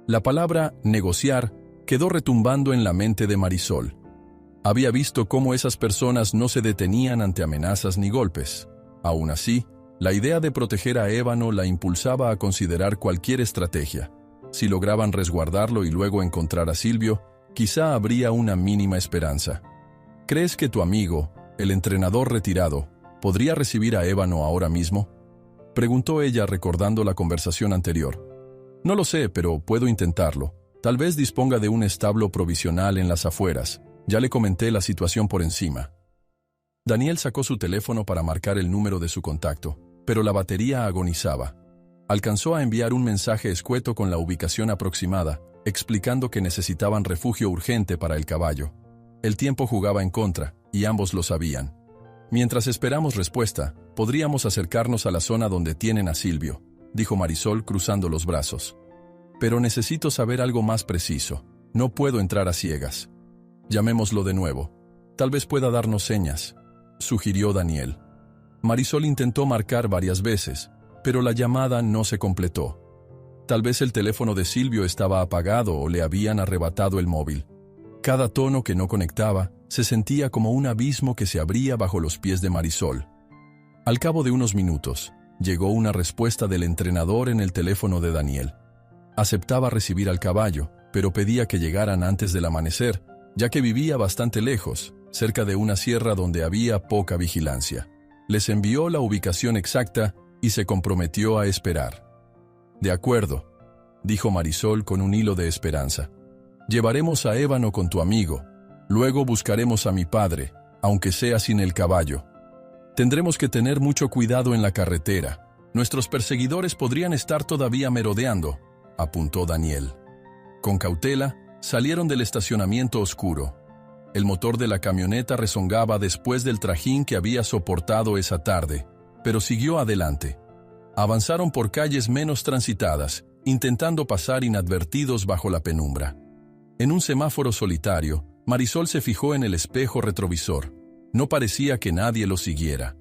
La palabra negociar quedó retumbando en la mente de Marisol. Había visto cómo esas personas no se detenían ante amenazas ni golpes. Aún así, la idea de proteger a Ébano la impulsaba a considerar cualquier estrategia. Si lograban resguardarlo y luego encontrar a Silvio, quizá habría una mínima esperanza. ¿Crees que tu amigo, el entrenador retirado, podría recibir a Ébano ahora mismo? Preguntó ella recordando la conversación anterior. No lo sé, pero puedo intentarlo. Tal vez disponga de un establo provisional en las afueras. Ya le comenté la situación por encima. Daniel sacó su teléfono para marcar el número de su contacto, pero la batería agonizaba. Alcanzó a enviar un mensaje escueto con la ubicación aproximada, explicando que necesitaban refugio urgente para el caballo. El tiempo jugaba en contra, y ambos lo sabían. Mientras esperamos respuesta, podríamos acercarnos a la zona donde tienen a Silvio, dijo Marisol cruzando los brazos. Pero necesito saber algo más preciso. No puedo entrar a ciegas. Llamémoslo de nuevo. Tal vez pueda darnos señas, sugirió Daniel. Marisol intentó marcar varias veces, pero la llamada no se completó. Tal vez el teléfono de Silvio estaba apagado o le habían arrebatado el móvil. Cada tono que no conectaba se sentía como un abismo que se abría bajo los pies de Marisol. Al cabo de unos minutos, llegó una respuesta del entrenador en el teléfono de Daniel. Aceptaba recibir al caballo, pero pedía que llegaran antes del amanecer, ya que vivía bastante lejos, cerca de una sierra donde había poca vigilancia. Les envió la ubicación exacta y se comprometió a esperar. De acuerdo, dijo Marisol con un hilo de esperanza. Llevaremos a Ébano con tu amigo. Luego buscaremos a mi padre, aunque sea sin el caballo. Tendremos que tener mucho cuidado en la carretera. Nuestros perseguidores podrían estar todavía merodeando, apuntó Daniel. Con cautela, salieron del estacionamiento oscuro. El motor de la camioneta rezongaba después del trajín que había soportado esa tarde, pero siguió adelante. Avanzaron por calles menos transitadas, intentando pasar inadvertidos bajo la penumbra. En un semáforo solitario, Marisol se fijó en el espejo retrovisor. No parecía que nadie lo siguiera.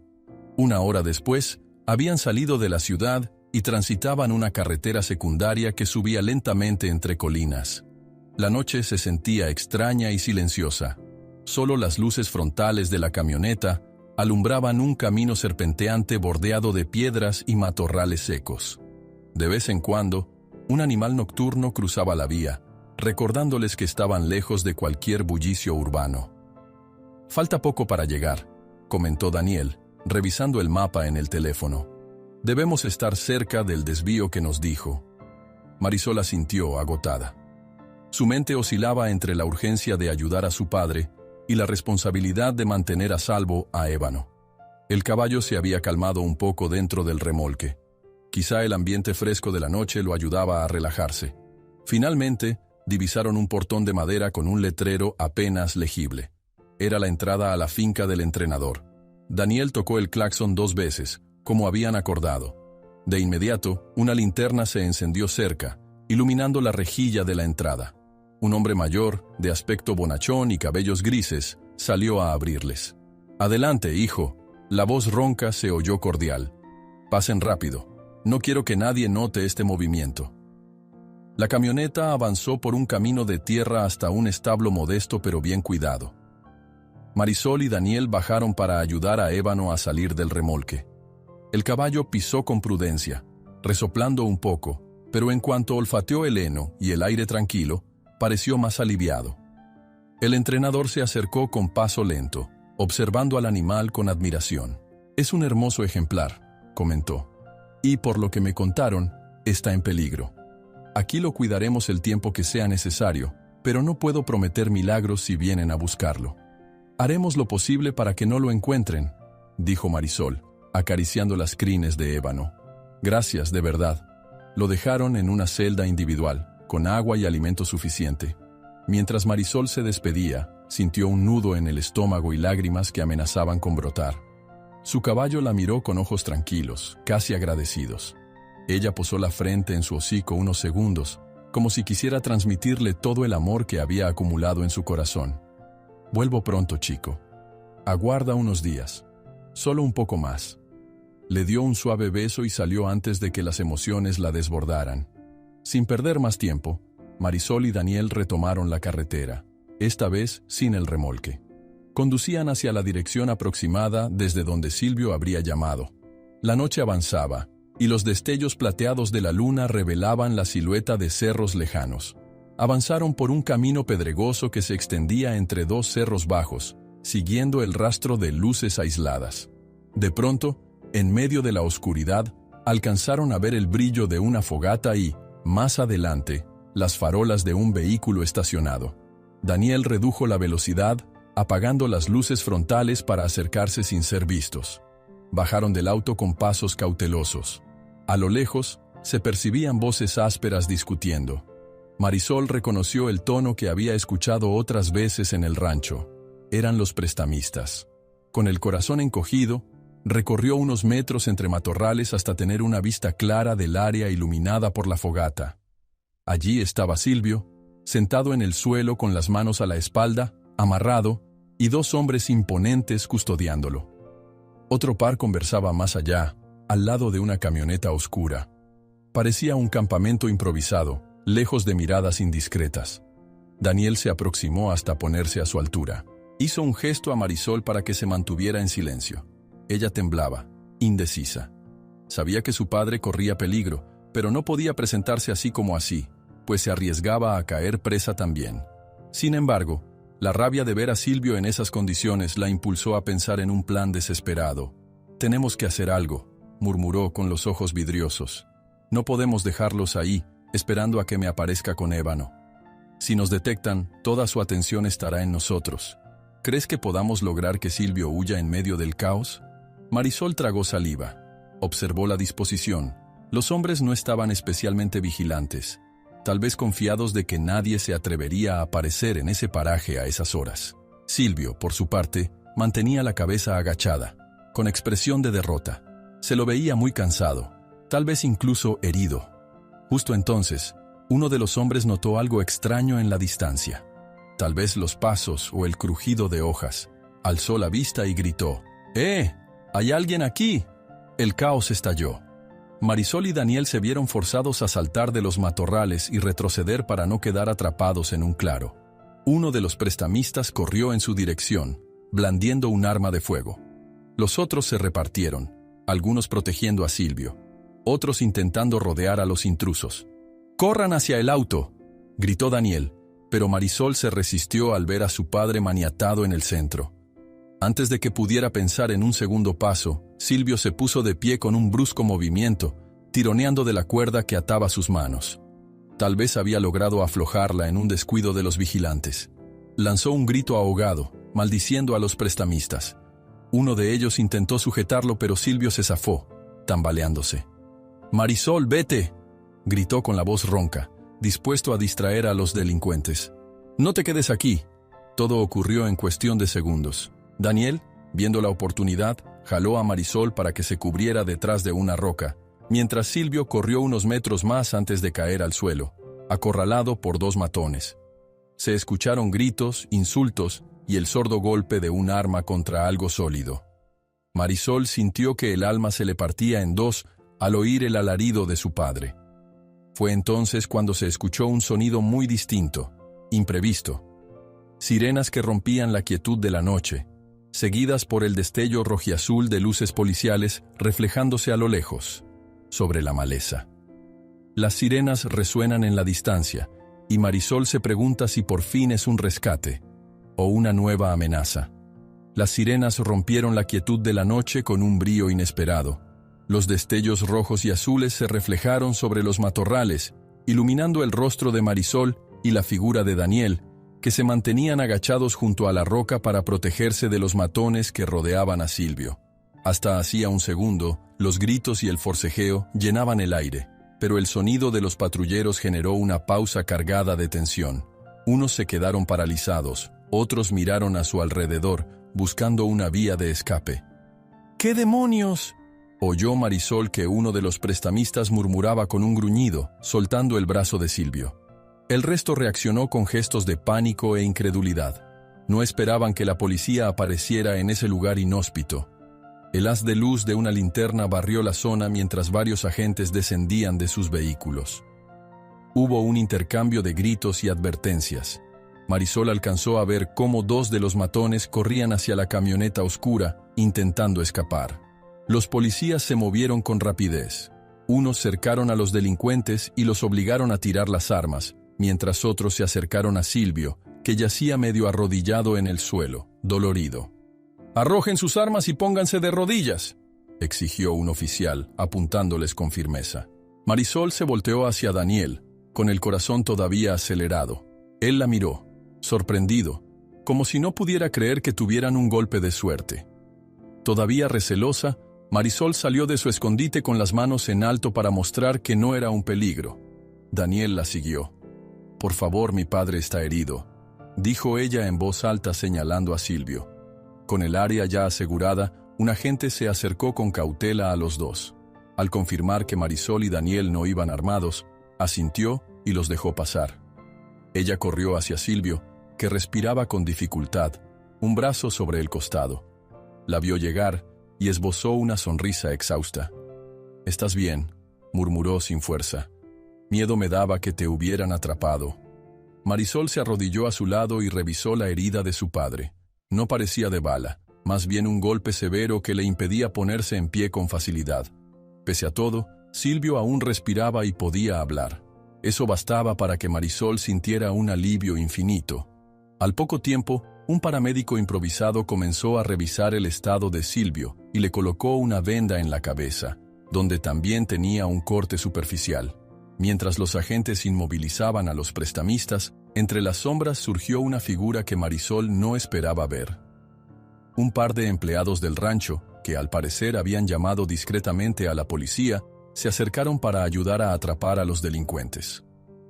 Una hora después, habían salido de la ciudad y transitaban una carretera secundaria que subía lentamente entre colinas. La noche se sentía extraña y silenciosa. Solo las luces frontales de la camioneta alumbraban un camino serpenteante bordeado de piedras y matorrales secos. De vez en cuando, un animal nocturno cruzaba la vía, recordándoles que estaban lejos de cualquier bullicio urbano. «Falta poco para llegar», comentó Daniel, revisando el mapa en el teléfono. «Debemos estar cerca del desvío que nos dijo». Marisol asintió, agotada. Su mente oscilaba entre la urgencia de ayudar a su padre y la responsabilidad de mantener a salvo a Ébano. El caballo se había calmado un poco dentro del remolque. Quizá el ambiente fresco de la noche lo ayudaba a relajarse. Finalmente, divisaron un portón de madera con un letrero apenas legible. Era la entrada a la finca del entrenador. Daniel tocó el claxon 2 veces, como habían acordado. De inmediato, una linterna se encendió cerca, iluminando la rejilla de la entrada. Un hombre mayor, de aspecto bonachón y cabellos grises, salió a abrirles. «Adelante, hijo». La voz ronca se oyó cordial. «Pasen rápido. No quiero que nadie note este movimiento». La camioneta avanzó por un camino de tierra hasta un establo modesto pero bien cuidado. Marisol y Daniel bajaron para ayudar a Ébano a salir del remolque. El caballo pisó con prudencia, resoplando un poco, pero en cuanto olfateó el heno y el aire tranquilo, pareció más aliviado. El entrenador se acercó con paso lento, observando al animal con admiración. «Es un hermoso ejemplar», comentó. «Y por lo que me contaron, está en peligro. Aquí lo cuidaremos el tiempo que sea necesario, pero no puedo prometer milagros si vienen a buscarlo». «Haremos lo posible para que no lo encuentren», dijo Marisol, acariciando las crines de ébano. «Gracias, de verdad». Lo dejaron en una celda individual, con agua y alimento suficiente. Mientras Marisol se despedía, sintió un nudo en el estómago y lágrimas que amenazaban con brotar. Su caballo la miró con ojos tranquilos, casi agradecidos. Ella posó la frente en su hocico unos segundos, como si quisiera transmitirle todo el amor que había acumulado en su corazón. «Vuelvo pronto, chico. Aguarda unos días. Solo un poco más». Le dio un suave beso y salió antes de que las emociones la desbordaran. Sin perder más tiempo, Marisol y Daniel retomaron la carretera, esta vez sin el remolque. Conducían hacia la dirección aproximada desde donde Silvio habría llamado. La noche avanzaba, y los destellos plateados de la luna revelaban la silueta de cerros lejanos. Avanzaron por un camino pedregoso que se extendía entre dos cerros bajos, siguiendo el rastro de luces aisladas. De pronto, en medio de la oscuridad, alcanzaron a ver el brillo de una fogata y, más adelante, las farolas de un vehículo estacionado. Daniel redujo la velocidad, apagando las luces frontales para acercarse sin ser vistos. Bajaron del auto con pasos cautelosos. A lo lejos, se percibían voces ásperas discutiendo. Marisol reconoció el tono que había escuchado otras veces en el rancho. Eran los prestamistas. Con el corazón encogido, recorrió unos metros entre matorrales hasta tener una vista clara del área iluminada por la fogata. Allí estaba Silvio, sentado en el suelo con las manos a la espalda, amarrado, y dos hombres imponentes custodiándolo. Otro par conversaba más allá, al lado de una camioneta oscura. Parecía un campamento improvisado, lejos de miradas indiscretas. Daniel se aproximó hasta ponerse a su altura. Hizo un gesto a Marisol para que se mantuviera en silencio. Ella temblaba, indecisa. Sabía que su padre corría peligro, pero no podía presentarse así como así, pues se arriesgaba a caer presa también. Sin embargo, la rabia de ver a Silvio en esas condiciones la impulsó a pensar en un plan desesperado. «Tenemos que hacer algo», murmuró con los ojos vidriosos. «No podemos dejarlos ahí, esperando a que me aparezca con ébano. Si nos detectan, toda su atención estará en nosotros. ¿Crees que podamos lograr que Silvio huya en medio del caos?» Marisol tragó saliva. Observó la disposición. Los hombres no estaban especialmente vigilantes, tal vez confiados de que nadie se atrevería a aparecer en ese paraje a esas horas. Silvio, por su parte, mantenía la cabeza agachada, con expresión de derrota. Se lo veía muy cansado, tal vez incluso herido. Justo entonces, uno de los hombres notó algo extraño en la distancia. Tal vez los pasos o el crujido de hojas. Alzó la vista y gritó: «¡Eh! ¡Hay alguien aquí!». El caos estalló. Marisol y Daniel se vieron forzados a saltar de los matorrales y retroceder para no quedar atrapados en un claro. Uno de los prestamistas corrió en su dirección, blandiendo un arma de fuego. Los otros se repartieron, algunos protegiendo a Silvio, otros intentando rodear a los intrusos. «¡Corran hacia el auto!», gritó Daniel, pero Marisol se resistió al ver a su padre maniatado en el centro. Antes de que pudiera pensar en un segundo paso, Silvio se puso de pie con un brusco movimiento, tironeando de la cuerda que ataba sus manos. Tal vez había logrado aflojarla en un descuido de los vigilantes. Lanzó un grito ahogado, maldiciendo a los prestamistas. Uno de ellos intentó sujetarlo, pero Silvio se zafó, tambaleándose. «Marisol, vete», gritó con la voz ronca, dispuesto a distraer a los delincuentes. «No te quedes aquí». Todo ocurrió en cuestión de segundos. Daniel, viendo la oportunidad, jaló a Marisol para que se cubriera detrás de una roca, mientras Silvio corrió unos metros más antes de caer al suelo, acorralado por dos matones. Se escucharon gritos, insultos y el sordo golpe de un arma contra algo sólido. Marisol sintió que el alma se le partía en dos al oír el alarido de su padre. Fue entonces cuando se escuchó un sonido muy distinto, imprevisto. Sirenas que rompían la quietud de la noche, seguidas por el destello rojiazul de luces policiales reflejándose a lo lejos, sobre la maleza. Las sirenas resuenan en la distancia, y Marisol se pregunta si por fin es un rescate. o una nueva amenaza. Las sirenas rompieron la quietud de la noche con un brío inesperado. Los destellos rojos y azules se reflejaron sobre los matorrales, iluminando el rostro de Marisol y la figura de Daniel, que se mantenían agachados junto a la roca para protegerse de los matones que rodeaban a Silvio. Hasta hacía un segundo, los gritos y el forcejeo llenaban el aire, pero el sonido de los patrulleros generó una pausa cargada de tensión. Unos se quedaron paralizados, otros miraron a su alrededor, buscando una vía de escape. «¿Qué demonios?», oyó Marisol que uno de los prestamistas murmuraba con un gruñido, soltando el brazo de Silvio. El resto reaccionó con gestos de pánico e incredulidad. No esperaban que la policía apareciera en ese lugar inhóspito. El haz de luz de una linterna barrió la zona mientras varios agentes descendían de sus vehículos. Hubo un intercambio de gritos y advertencias. Marisol alcanzó a ver cómo dos de los matones corrían hacia la camioneta oscura, intentando escapar. Los policías se movieron con rapidez. Unos cercaron a los delincuentes y los obligaron a tirar las armas, mientras otros se acercaron a Silvio, que yacía medio arrodillado en el suelo, dolorido. «Arrojen sus armas y pónganse de rodillas», exigió un oficial, apuntándoles con firmeza. Marisol se volteó hacia Daniel, con el corazón todavía acelerado. Él la miró, sorprendido, como si no pudiera creer que tuvieran un golpe de suerte. Todavía recelosa, Marisol salió de su escondite con las manos en alto para mostrar que no era un peligro. Daniel la siguió. «Por favor, mi padre está herido», dijo ella en voz alta señalando a Silvio. Con el área ya asegurada, un agente se acercó con cautela a los dos. Al confirmar que Marisol y Daniel no iban armados, asintió y los dejó pasar. Ella corrió hacia Silvio, que respiraba con dificultad, un brazo sobre el costado. La vio llegar y esbozó una sonrisa exhausta. «¿Estás bien?», murmuró sin fuerza. «Miedo me daba que te hubieran atrapado». Marisol se arrodilló a su lado y revisó la herida de su padre. No parecía de bala, más bien un golpe severo que le impedía ponerse en pie con facilidad. Pese a todo, Silvio aún respiraba y podía hablar. Eso bastaba para que Marisol sintiera un alivio infinito. Al poco tiempo, un paramédico improvisado comenzó a revisar el estado de Silvio y le colocó una venda en la cabeza, donde también tenía un corte superficial. Mientras los agentes inmovilizaban a los prestamistas, entre las sombras surgió una figura que Marisol no esperaba ver. Un par de empleados del rancho, que al parecer habían llamado discretamente a la policía, se acercaron para ayudar a atrapar a los delincuentes.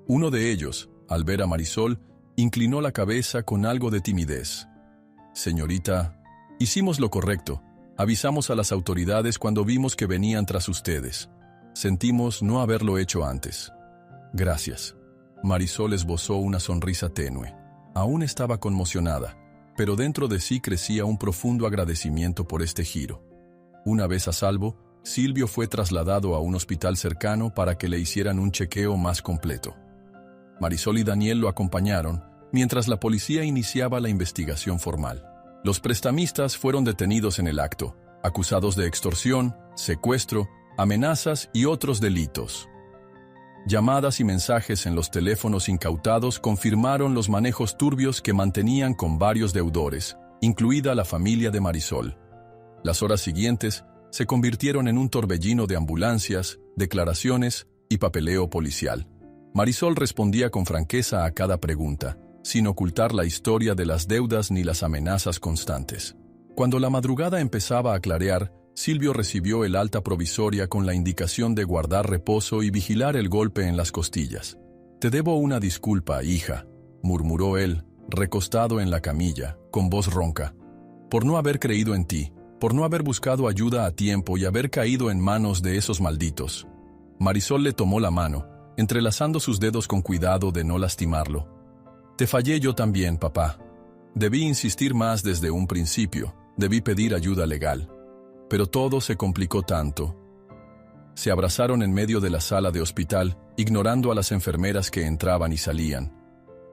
Uno de ellos, al ver a Marisol, inclinó la cabeza con algo de timidez. «Señorita, hicimos lo correcto. Avisamos a las autoridades cuando vimos que venían tras ustedes. Sentimos no haberlo hecho antes». «Gracias». Marisol esbozó una sonrisa tenue. Aún estaba conmocionada, pero dentro de sí crecía un profundo agradecimiento por este giro. Una vez a salvo, Silvio fue trasladado a un hospital cercano para que le hicieran un chequeo más completo. Marisol y Daniel lo acompañaron, mientras la policía iniciaba la investigación formal. Los prestamistas fueron detenidos en el acto, acusados de extorsión, secuestro, amenazas y otros delitos. Llamadas y mensajes en los teléfonos incautados confirmaron los manejos turbios que mantenían con varios deudores, incluida la familia de Marisol. Las horas siguientes se convirtieron en un torbellino de ambulancias, declaraciones y papeleo policial. Marisol respondía con franqueza a cada pregunta, sin ocultar la historia de las deudas ni las amenazas constantes. Cuando la madrugada empezaba a clarear, Silvio recibió el alta provisoria con la indicación de guardar reposo y vigilar el golpe en las costillas. «Te debo una disculpa, hija», murmuró él, recostado en la camilla, con voz ronca. «Por no haber creído en ti, por no haber buscado ayuda a tiempo y haber caído en manos de esos malditos». Marisol le tomó la mano, entrelazando sus dedos con cuidado de no lastimarlo. «Te fallé yo también, papá. Debí insistir más desde un principio, debí pedir ayuda legal. Pero todo se complicó tanto». Se abrazaron en medio de la sala de hospital, ignorando a las enfermeras que entraban y salían.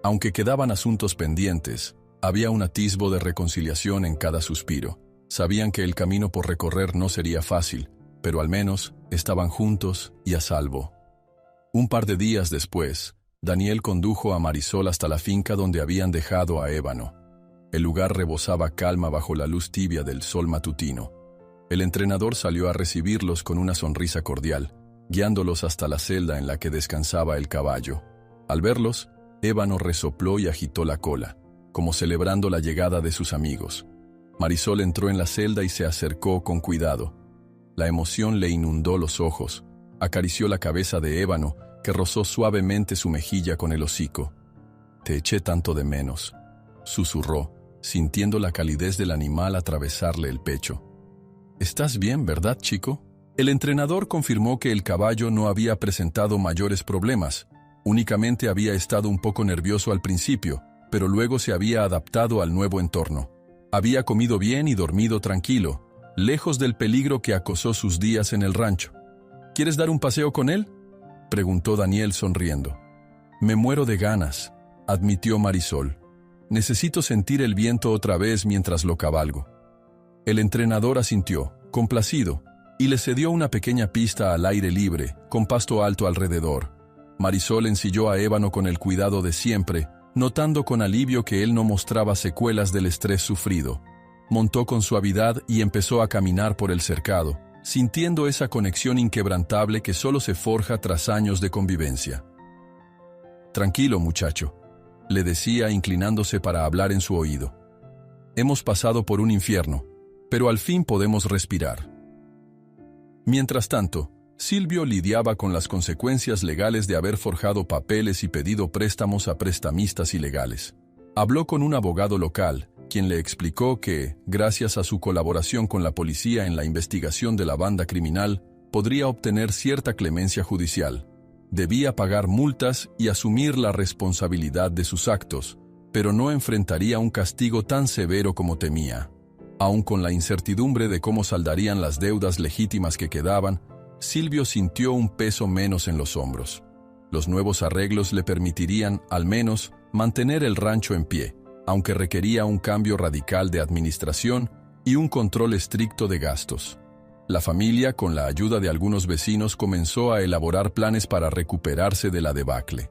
Aunque quedaban asuntos pendientes, había un atisbo de reconciliación en cada suspiro. Sabían que el camino por recorrer no sería fácil, pero al menos estaban juntos y a salvo. Un par de días después, Daniel condujo a Marisol hasta la finca donde habían dejado a Ébano. El lugar rebosaba calma bajo la luz tibia del sol matutino. El entrenador salió a recibirlos con una sonrisa cordial, guiándolos hasta la celda en la que descansaba el caballo. Al verlos, Ébano resopló y agitó la cola, como celebrando la llegada de sus amigos. Marisol entró en la celda y se acercó con cuidado. La emoción le inundó los ojos. Acarició la cabeza de Ébano, que rozó suavemente su mejilla con el hocico. «Te eché tanto de menos», susurró, sintiendo la calidez del animal atravesarle el pecho. «¿Estás bien, verdad, chico?» El entrenador confirmó que el caballo no había presentado mayores problemas. Únicamente había estado un poco nervioso al principio, pero luego se había adaptado al nuevo entorno. Había comido bien y dormido tranquilo, lejos del peligro que acosó sus días en el rancho. «¿Quieres dar un paseo con él?», preguntó Daniel sonriendo. «Me muero de ganas», admitió Marisol. «Necesito sentir el viento otra vez mientras lo cabalgo». El entrenador asintió, complacido, y le cedió una pequeña pista al aire libre, con pasto alto alrededor. Marisol ensilló a Ébano con el cuidado de siempre, notando con alivio que él no mostraba secuelas del estrés sufrido. Montó con suavidad y empezó a caminar por el cercado, sintiendo esa conexión inquebrantable que solo se forja tras años de convivencia. «Tranquilo, muchacho», le decía inclinándose para hablar en su oído. «Hemos pasado por un infierno, pero al fin podemos respirar». Mientras tanto, Silvio lidiaba con las consecuencias legales de haber forjado papeles y pedido préstamos a prestamistas ilegales. Habló con un abogado local, quien le explicó que, gracias a su colaboración con la policía en la investigación de la banda criminal, podría obtener cierta clemencia judicial. Debía pagar multas y asumir la responsabilidad de sus actos, pero no enfrentaría un castigo tan severo como temía. Aun con la incertidumbre de cómo saldarían las deudas legítimas que quedaban, Silvio sintió un peso menos en los hombros. Los nuevos arreglos le permitirían, al menos, mantener el rancho en pie, aunque requería un cambio radical de administración y un control estricto de gastos. La familia, con la ayuda de algunos vecinos, comenzó a elaborar planes para recuperarse de la debacle.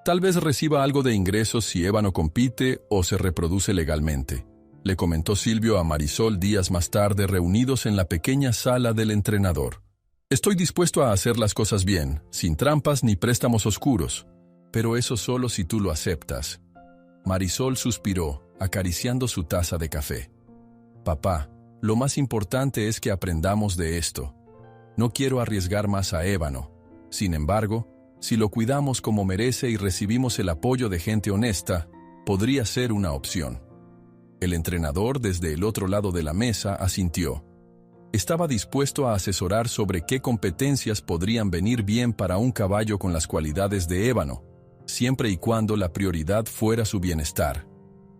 «Tal vez reciba algo de ingresos si Ébano compite o se reproduce legalmente», le comentó Silvio a Marisol días más tarde reunidos en la pequeña sala del entrenador. «Estoy dispuesto a hacer las cosas bien, sin trampas ni préstamos oscuros, pero eso solo si tú lo aceptas». Marisol suspiró, acariciando su taza de café. «Papá, lo más importante es que aprendamos de esto. No quiero arriesgar más a Ébano. Sin embargo, si lo cuidamos como merece y recibimos el apoyo de gente honesta, podría ser una opción». El entrenador, desde el otro lado de la mesa, asintió. Estaba dispuesto a asesorar sobre qué competencias podrían venir bien para un caballo con las cualidades de Ébano, siempre y cuando la prioridad fuera su bienestar.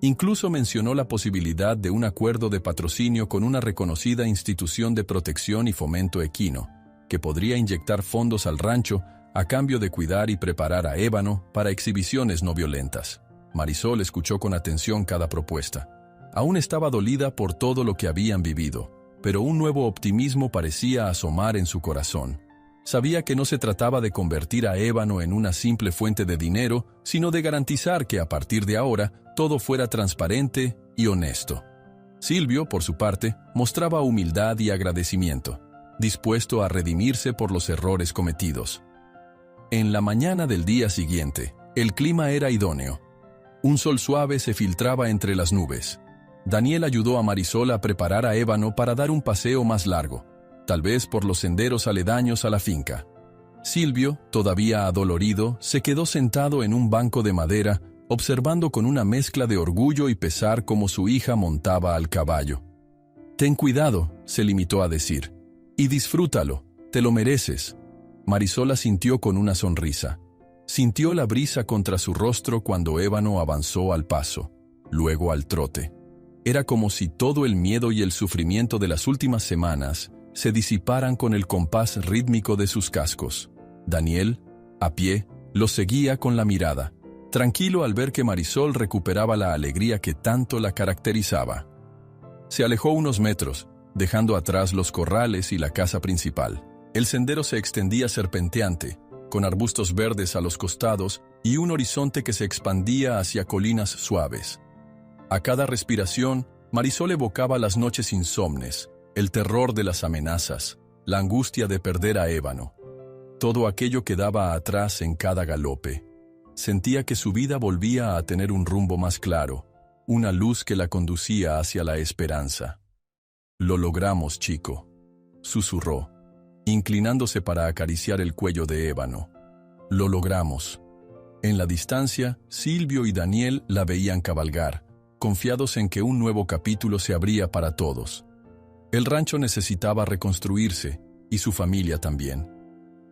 Incluso mencionó la posibilidad de un acuerdo de patrocinio con una reconocida institución de protección y fomento equino, que podría inyectar fondos al rancho a cambio de cuidar y preparar a Ébano para exhibiciones no violentas. Marisol escuchó con atención cada propuesta. Aún estaba dolida por todo lo que habían vivido, pero un nuevo optimismo parecía asomar en su corazón. Sabía que no se trataba de convertir a Ébano en una simple fuente de dinero, sino de garantizar que a partir de ahora todo fuera transparente y honesto. Silvio, por su parte, mostraba humildad y agradecimiento, dispuesto a redimirse por los errores cometidos. En la mañana del día siguiente, el clima era idóneo. Un sol suave se filtraba entre las nubes. Daniel ayudó a Marisol a preparar a Ébano para dar un paseo más largo, tal vez por los senderos aledaños a la finca. Silvio, todavía adolorido, se quedó sentado en un banco de madera, observando con una mezcla de orgullo y pesar cómo su hija montaba al caballo. «Ten cuidado», se limitó a decir, «y disfrútalo, te lo mereces». Marisol asintió con una sonrisa. Sintió la brisa contra su rostro cuando Ébano avanzó al paso, luego al trote. Era como si todo el miedo y el sufrimiento de las últimas semanas se disiparan con el compás rítmico de sus cascos. Daniel, a pie, los seguía con la mirada, tranquilo al ver que Marisol recuperaba la alegría que tanto la caracterizaba. Se alejó unos metros, dejando atrás los corrales y la casa principal. El sendero se extendía serpenteante, con arbustos verdes a los costados y un horizonte que se expandía hacia colinas suaves. A cada respiración, Marisol evocaba las noches insomnes, el terror de las amenazas, la angustia de perder a Ébano. Todo aquello quedaba atrás en cada galope. Sentía que su vida volvía a tener un rumbo más claro, una luz que la conducía hacia la esperanza. «Lo logramos, chico», susurró, inclinándose para acariciar el cuello de Ébano. «Lo logramos». En la distancia, Silvio y Daniel la veían cabalgar, confiados en que un nuevo capítulo se abría para todos. El rancho necesitaba reconstruirse, y su familia también.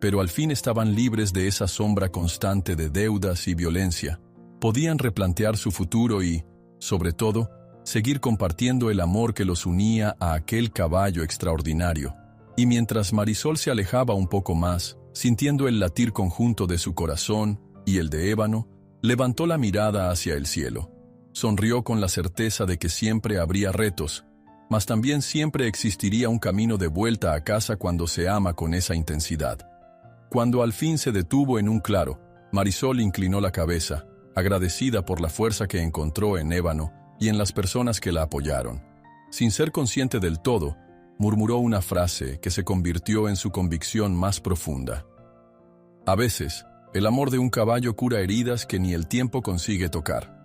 Pero al fin estaban libres de esa sombra constante de deudas y violencia. Podían replantear su futuro y, sobre todo, seguir compartiendo el amor que los unía a aquel caballo extraordinario. Y mientras Marisol se alejaba un poco más, sintiendo el latir conjunto de su corazón y el de Ébano, levantó la mirada hacia el cielo. Sonrió con la certeza de que siempre habría retos, mas también siempre existiría un camino de vuelta a casa cuando se ama con esa intensidad. Cuando al fin se detuvo en un claro, Marisol inclinó la cabeza, agradecida por la fuerza que encontró en Ébano y en las personas que la apoyaron. Sin ser consciente del todo, murmuró una frase que se convirtió en su convicción más profunda. A veces, el amor de un caballo cura heridas que ni el tiempo consigue tocar.